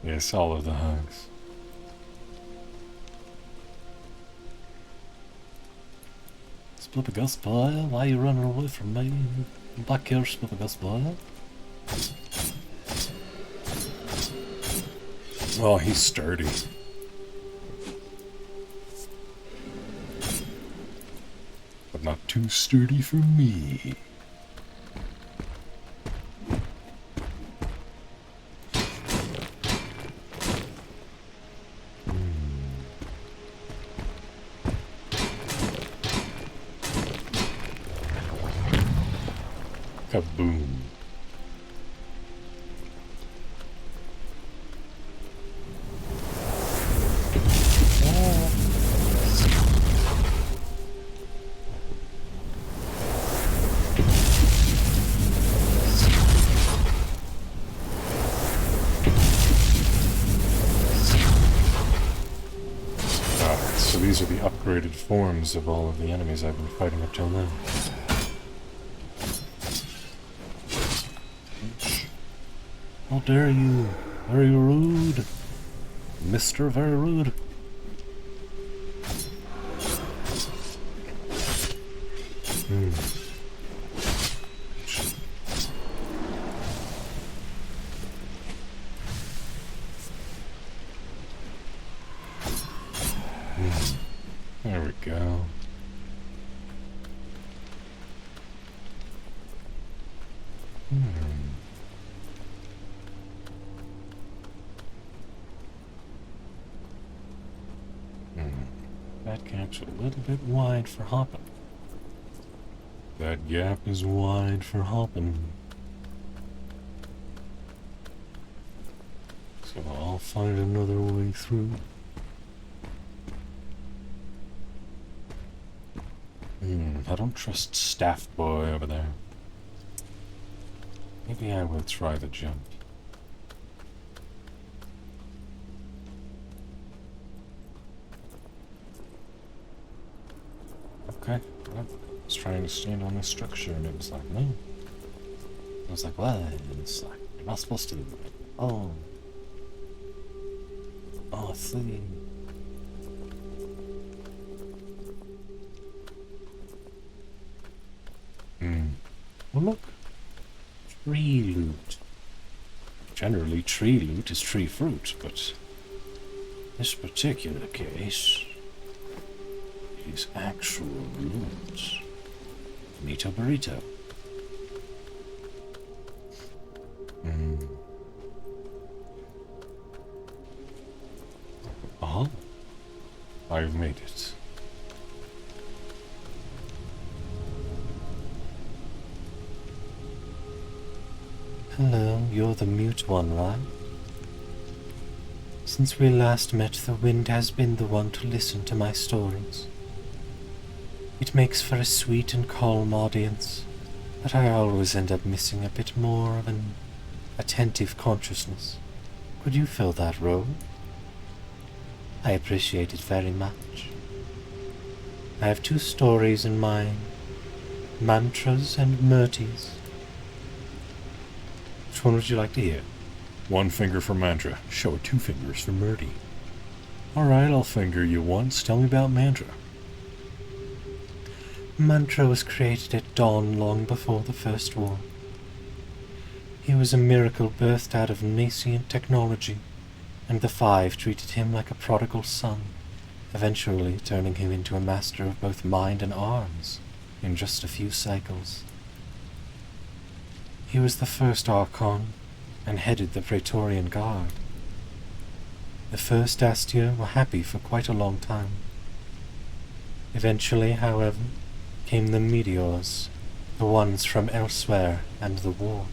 Yes, all of the hugs. Splippagus boy, why are you running away from me? Back here, Splippagus boy. Oh, he's sturdy. But not too sturdy for me. Kaboom. So these are the upgraded forms of all of the enemies I've been fighting up till now. How dare you! Very rude! Mr. Very Rude! There we go. That gap's a little bit wide for hopping. That gap is wide for hopping. So I'll find another way through. I don't trust Staff Boy over there. Maybe I will try the jump. Okay, well, I was trying to stand on this structure and it was like, no. I was like, what? And it's like, you're not supposed to do it. Oh. Oh, I see. Well, look. Tree loot. Generally, tree loot is tree fruit, but this particular case is actual loot. Bonito burrito. Oh, I've made it. Hello, you're the mute one, right? Since we last met, the wind has been the one to listen to my stories. It makes for a sweet and calm audience, but I always end up missing a bit more of an attentive consciousness. Could you fill that role? I appreciate it very much. I have 2 stories in mind, mantras and murtis. Which one would you like to hear? 1 finger for mantra. Show it 2 fingers for Murdy. Alright, I'll finger you once. Tell me about mantra. Mantra was created at dawn long before the First War. He was a miracle birthed out of nascent technology, and the 5 treated him like a prodigal son, eventually turning him into a master of both mind and arms in just a few cycles. He was the first Archon and headed the Praetorian Guard. The first Astia were happy for quite a long time. Eventually, however, came the meteors, the ones from elsewhere and the war.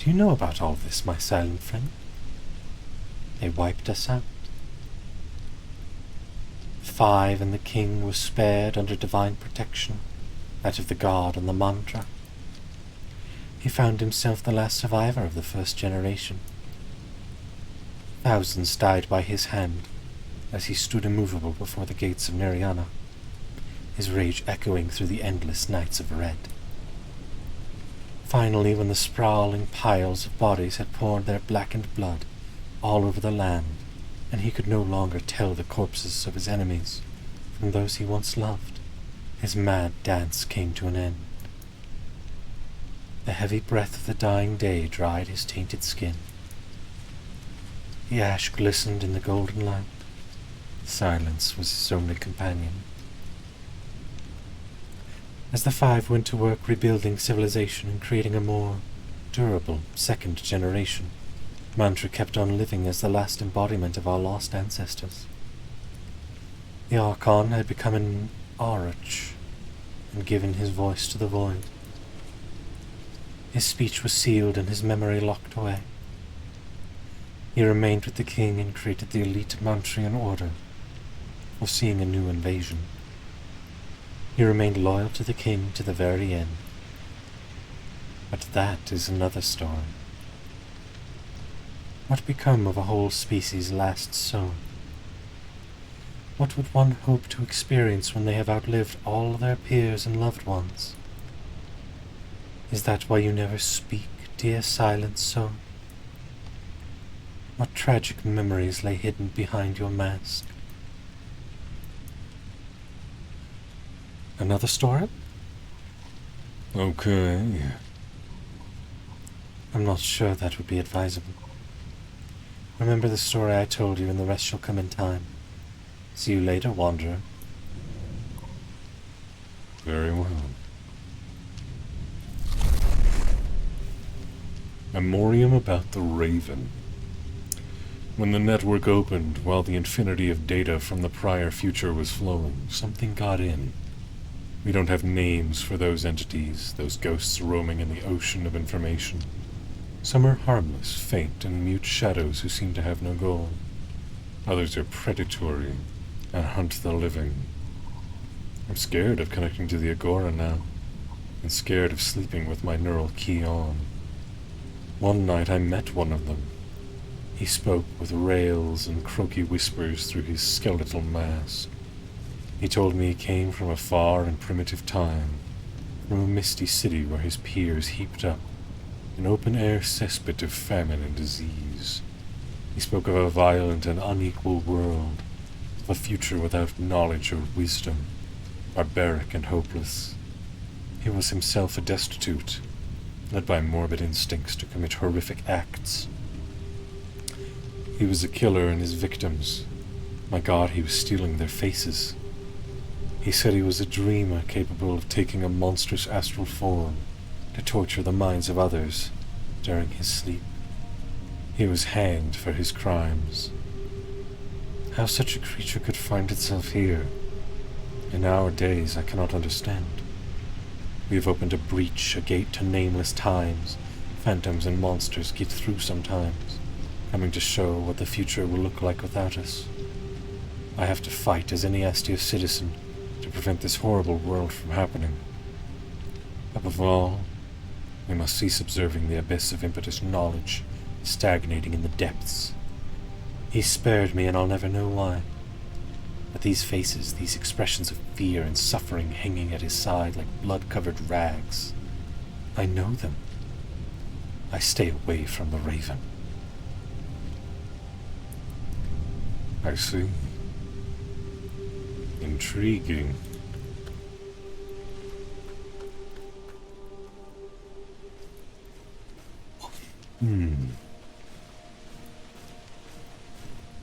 Do you know about all this, my silent friend? They wiped us out. 5 and the king were spared under divine protection, that of the god and the mantra. He found himself the last survivor of the first generation. Thousands died by his hand as he stood immovable before the gates of Neriana, his rage echoing through the endless nights of red. Finally, when the sprawling piles of bodies had poured their blackened blood all over the land, and he could no longer tell the corpses of his enemies from those he once loved, his mad dance came to an end. The heavy breath of the dying day dried his tainted skin. The ash glistened in the golden light. Silence was his only companion. As the 5 went to work rebuilding civilization and creating a more durable second generation, Mantra kept on living as the last embodiment of our lost ancestors. The Archon had become an Arch and given his voice to the void. His speech was sealed and his memory locked away. He remained with the king and created the elite Mantrian order, foreseeing a new invasion. He remained loyal to the king to the very end. But that is another story. What become of a whole species' last soul? What would one hope to experience when they have outlived all their peers and loved ones? Is that why you never speak, dear silent soul? What tragic memories lay hidden behind your mask? Another story? Okay. I'm not sure that would be advisable. Remember the story I told you, and the rest shall come in time. See you later, Wanderer. Very well. Memoriam about the Raven. When the network opened, while the infinity of data from the prior future was flowing, something got in. We don't have names for those entities, those ghosts roaming in the ocean of information. Some are harmless, faint, and mute shadows who seem to have no goal. Others are predatory and hunt the living. I'm scared of connecting to the Agora now, and scared of sleeping with my neural key on. One night I met one of them. He spoke with rails and croaky whispers through his skeletal mask. He told me he came from a far and primitive time, from a misty city where his peers heaped up, an open-air cesspit of famine and disease. He spoke of a violent and unequal world, of a future without knowledge or wisdom, barbaric and hopeless. He was himself a destitute, led by morbid instincts to commit horrific acts. He was a killer in his victims. My God, he was stealing their faces. He said he was a dreamer capable of taking a monstrous astral form to torture the minds of others during his sleep. He was hanged for his crimes. How such a creature could find itself here, in our days, I cannot understand. We have opened a breach, a gate to nameless times. Phantoms and monsters get through sometimes, coming to show what the future will look like without us. I have to fight as any Astia citizen to prevent this horrible world from happening. Above all, we must cease observing the abyss of impetus knowledge stagnating in the depths. He spared me, and I'll never know why. But these faces, these expressions of fear and suffering hanging at his side like blood-covered rags, I know them. I stay away from the Raven. I see. Intriguing.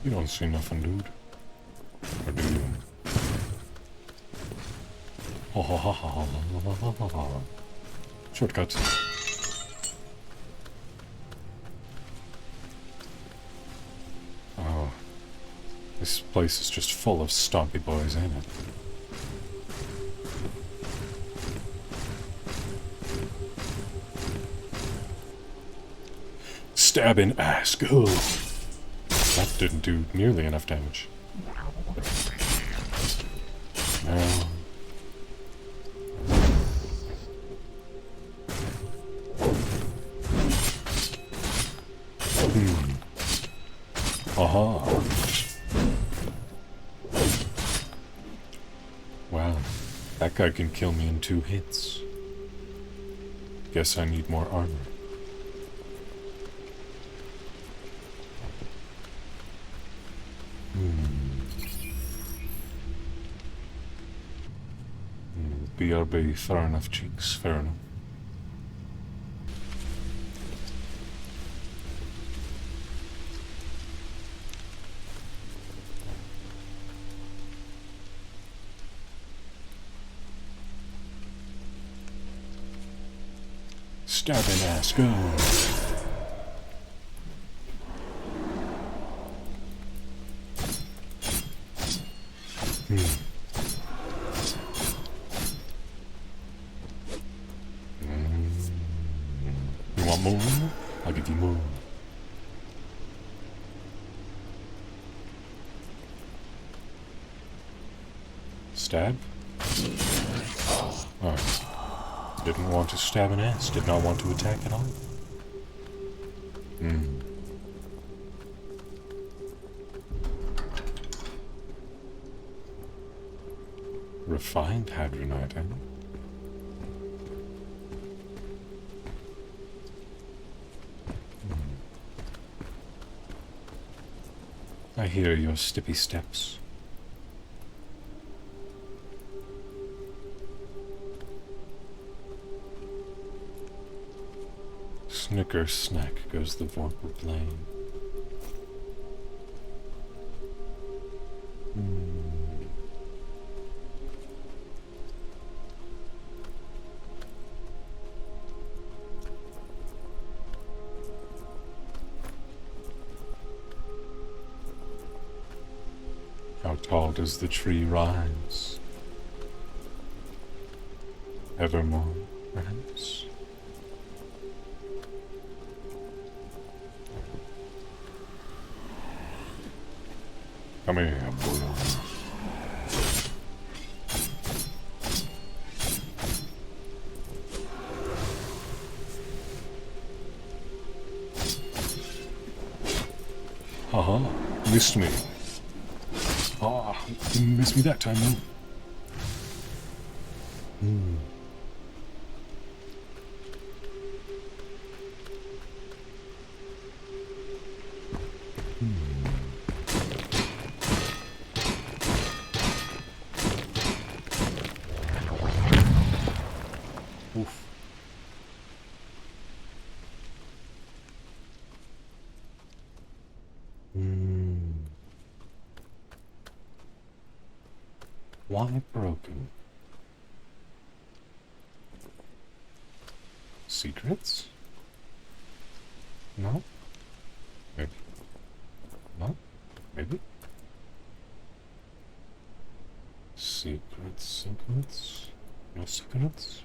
You don't see nothing, dude. Or do you? Ha ha ha ha ha ha ha. Shortcuts. Oh. This place is just full of stompy boys, ain't it? Stabbing ass. Go. That didn't do nearly enough damage. Now. Aha. Wow. That guy can kill me in 2 hits. Guess I need more armor. BRB, fair enough, cheeks, fair enough. Stabbing ass, go! You want more? I'll give you more. Stab? Oh. Didn't want to stab an ass. Did not want to attack at all. Refined hadronite, eh? I hear your stippy steps. Snicker snack goes the Vorpal plane. How tall does the tree rise? Evermore, perhaps? Come here, boy. Haha, missed me. Ah, didn't miss me that time, though. Oof. Why broken? Secrets? No? Maybe. No? Maybe? Secrets? No secrets?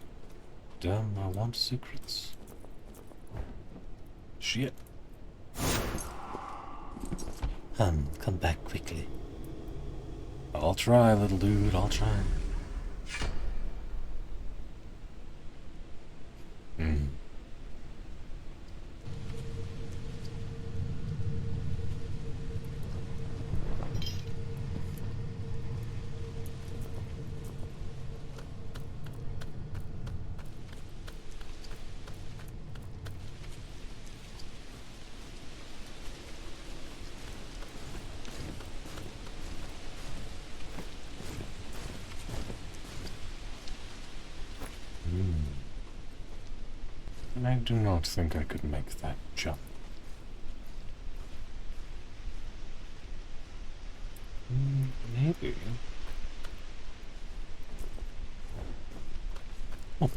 madame. I want secrets. Shit. Come back quickly. I'll try, little dude, I'll try. I do not think I could make that jump. Maybe. Oh.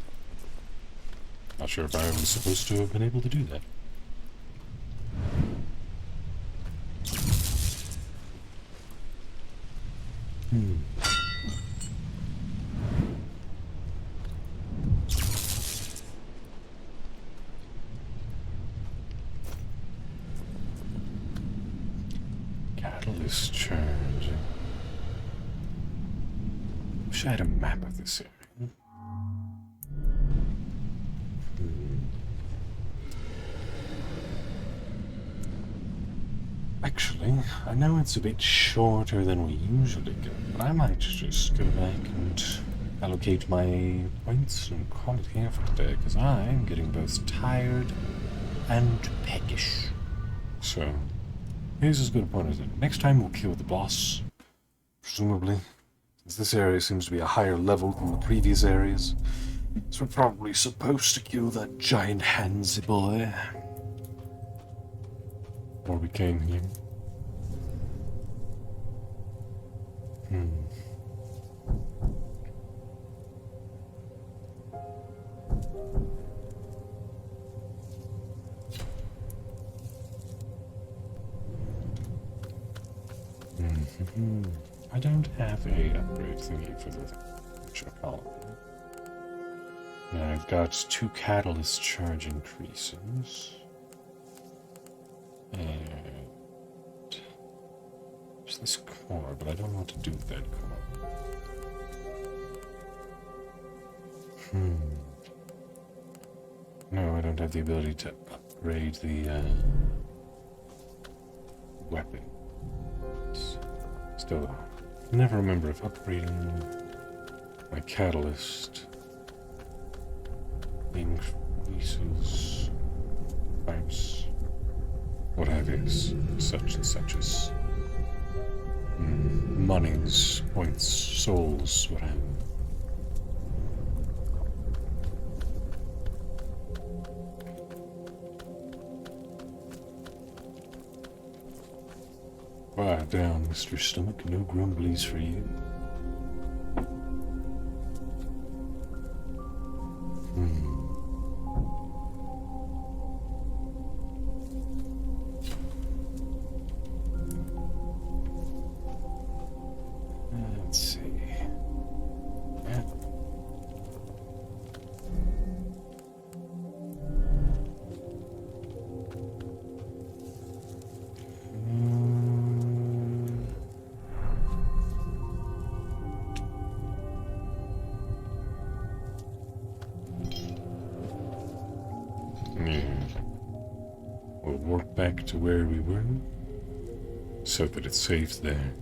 Not sure if I was supposed to have been able to do that. Catalyst charge. Wish I had a map of this area. Actually, I know it's a bit shorter than we usually go, but I might just go back and allocate my points and call it here for today, because I'm getting both tired and peckish. So, here's as good a point as any. Next time we'll kill the boss, presumably, since this area seems to be a higher level than the previous areas. So we're probably supposed to kill that giant handsy boy. Or we came here. I don't have a upgrade thingy for the column. Now I've got 2 catalyst charge increases. And there's this core, but I don't know what to do with that core. No, I don't have the ability to upgrade the weapon. Still, I never remember if upgrading my catalyst increases types, what have you, such and such as monies, points, souls, what have you. Quiet down, Mr. Stomach. No grumblies for you. Let's see. Yeah. We'll work back to where we were, so that it's safe there.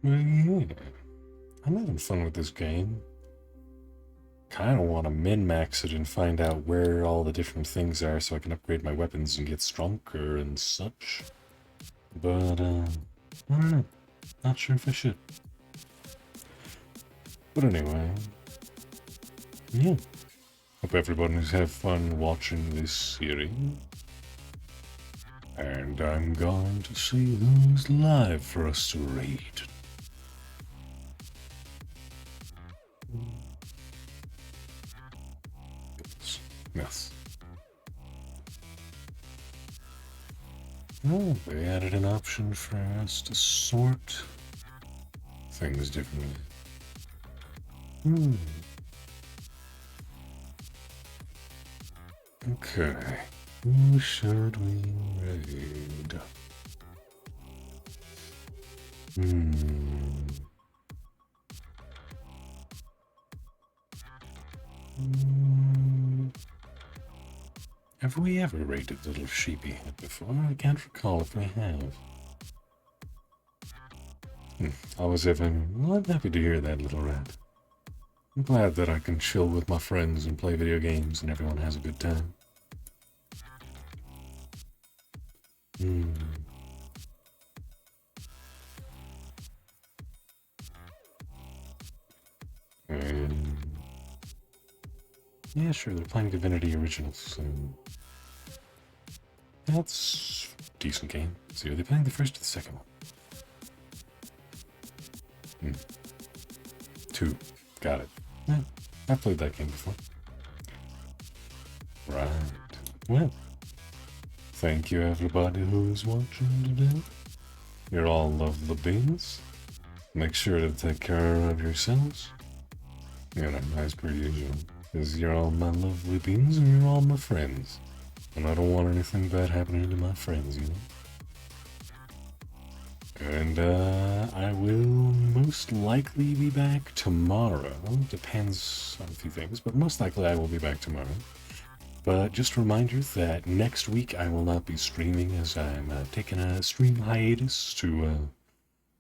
Well, yeah. I'm having fun with this game. Kind of want to min-max it and find out where all the different things are so I can upgrade my weapons and get stronger and such. But, I don't know. Not sure if I should. But anyway. Yeah. Hope everybody's had fun watching this series. And I'm going to see who's live for us to raid Yes. Oh, they added an option for us to sort things differently. Okay. Who should we raid? Have we ever raided Little Sheepy Head before? I can't recall if we have. I was having. Well, I'm happy to hear that, little rat. I'm glad that I can chill with my friends and play video games and everyone has a good time. Yeah, sure, they're playing Divinity Originals, so that's a decent game. So are they playing the first or the second one? 2. Got it. Yeah, I've played that game before. Right. Well, thank you everybody who's watching today. You're all lovely beans. Make sure to take care of yourselves. You know, as per usual. Because you're all my lovely beans and you're all my friends. And I don't want anything bad happening to my friends, you know? And I will most likely be back tomorrow. Depends on a few things, but most likely I will be back tomorrow. But just a reminder that next week I will not be streaming as I'm taking a stream hiatus to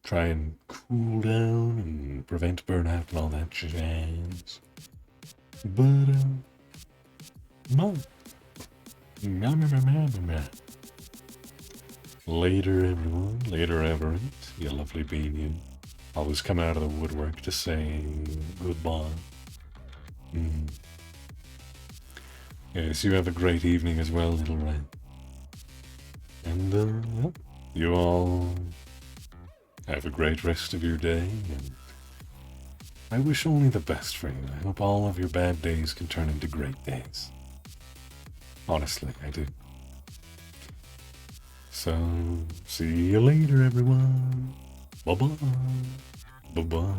try and cool down and prevent burnout and all that jazz. But, no. Later, everyone. Later, Everett. You lovely bean, you. Always come out of the woodwork to say goodbye. Yes, you have a great evening as well, little rat. And, you all have a great rest of your day, and I wish only the best for you. I hope all of your bad days can turn into great days. Honestly, I do. So, see you later, everyone. Bye-bye. Bye-bye.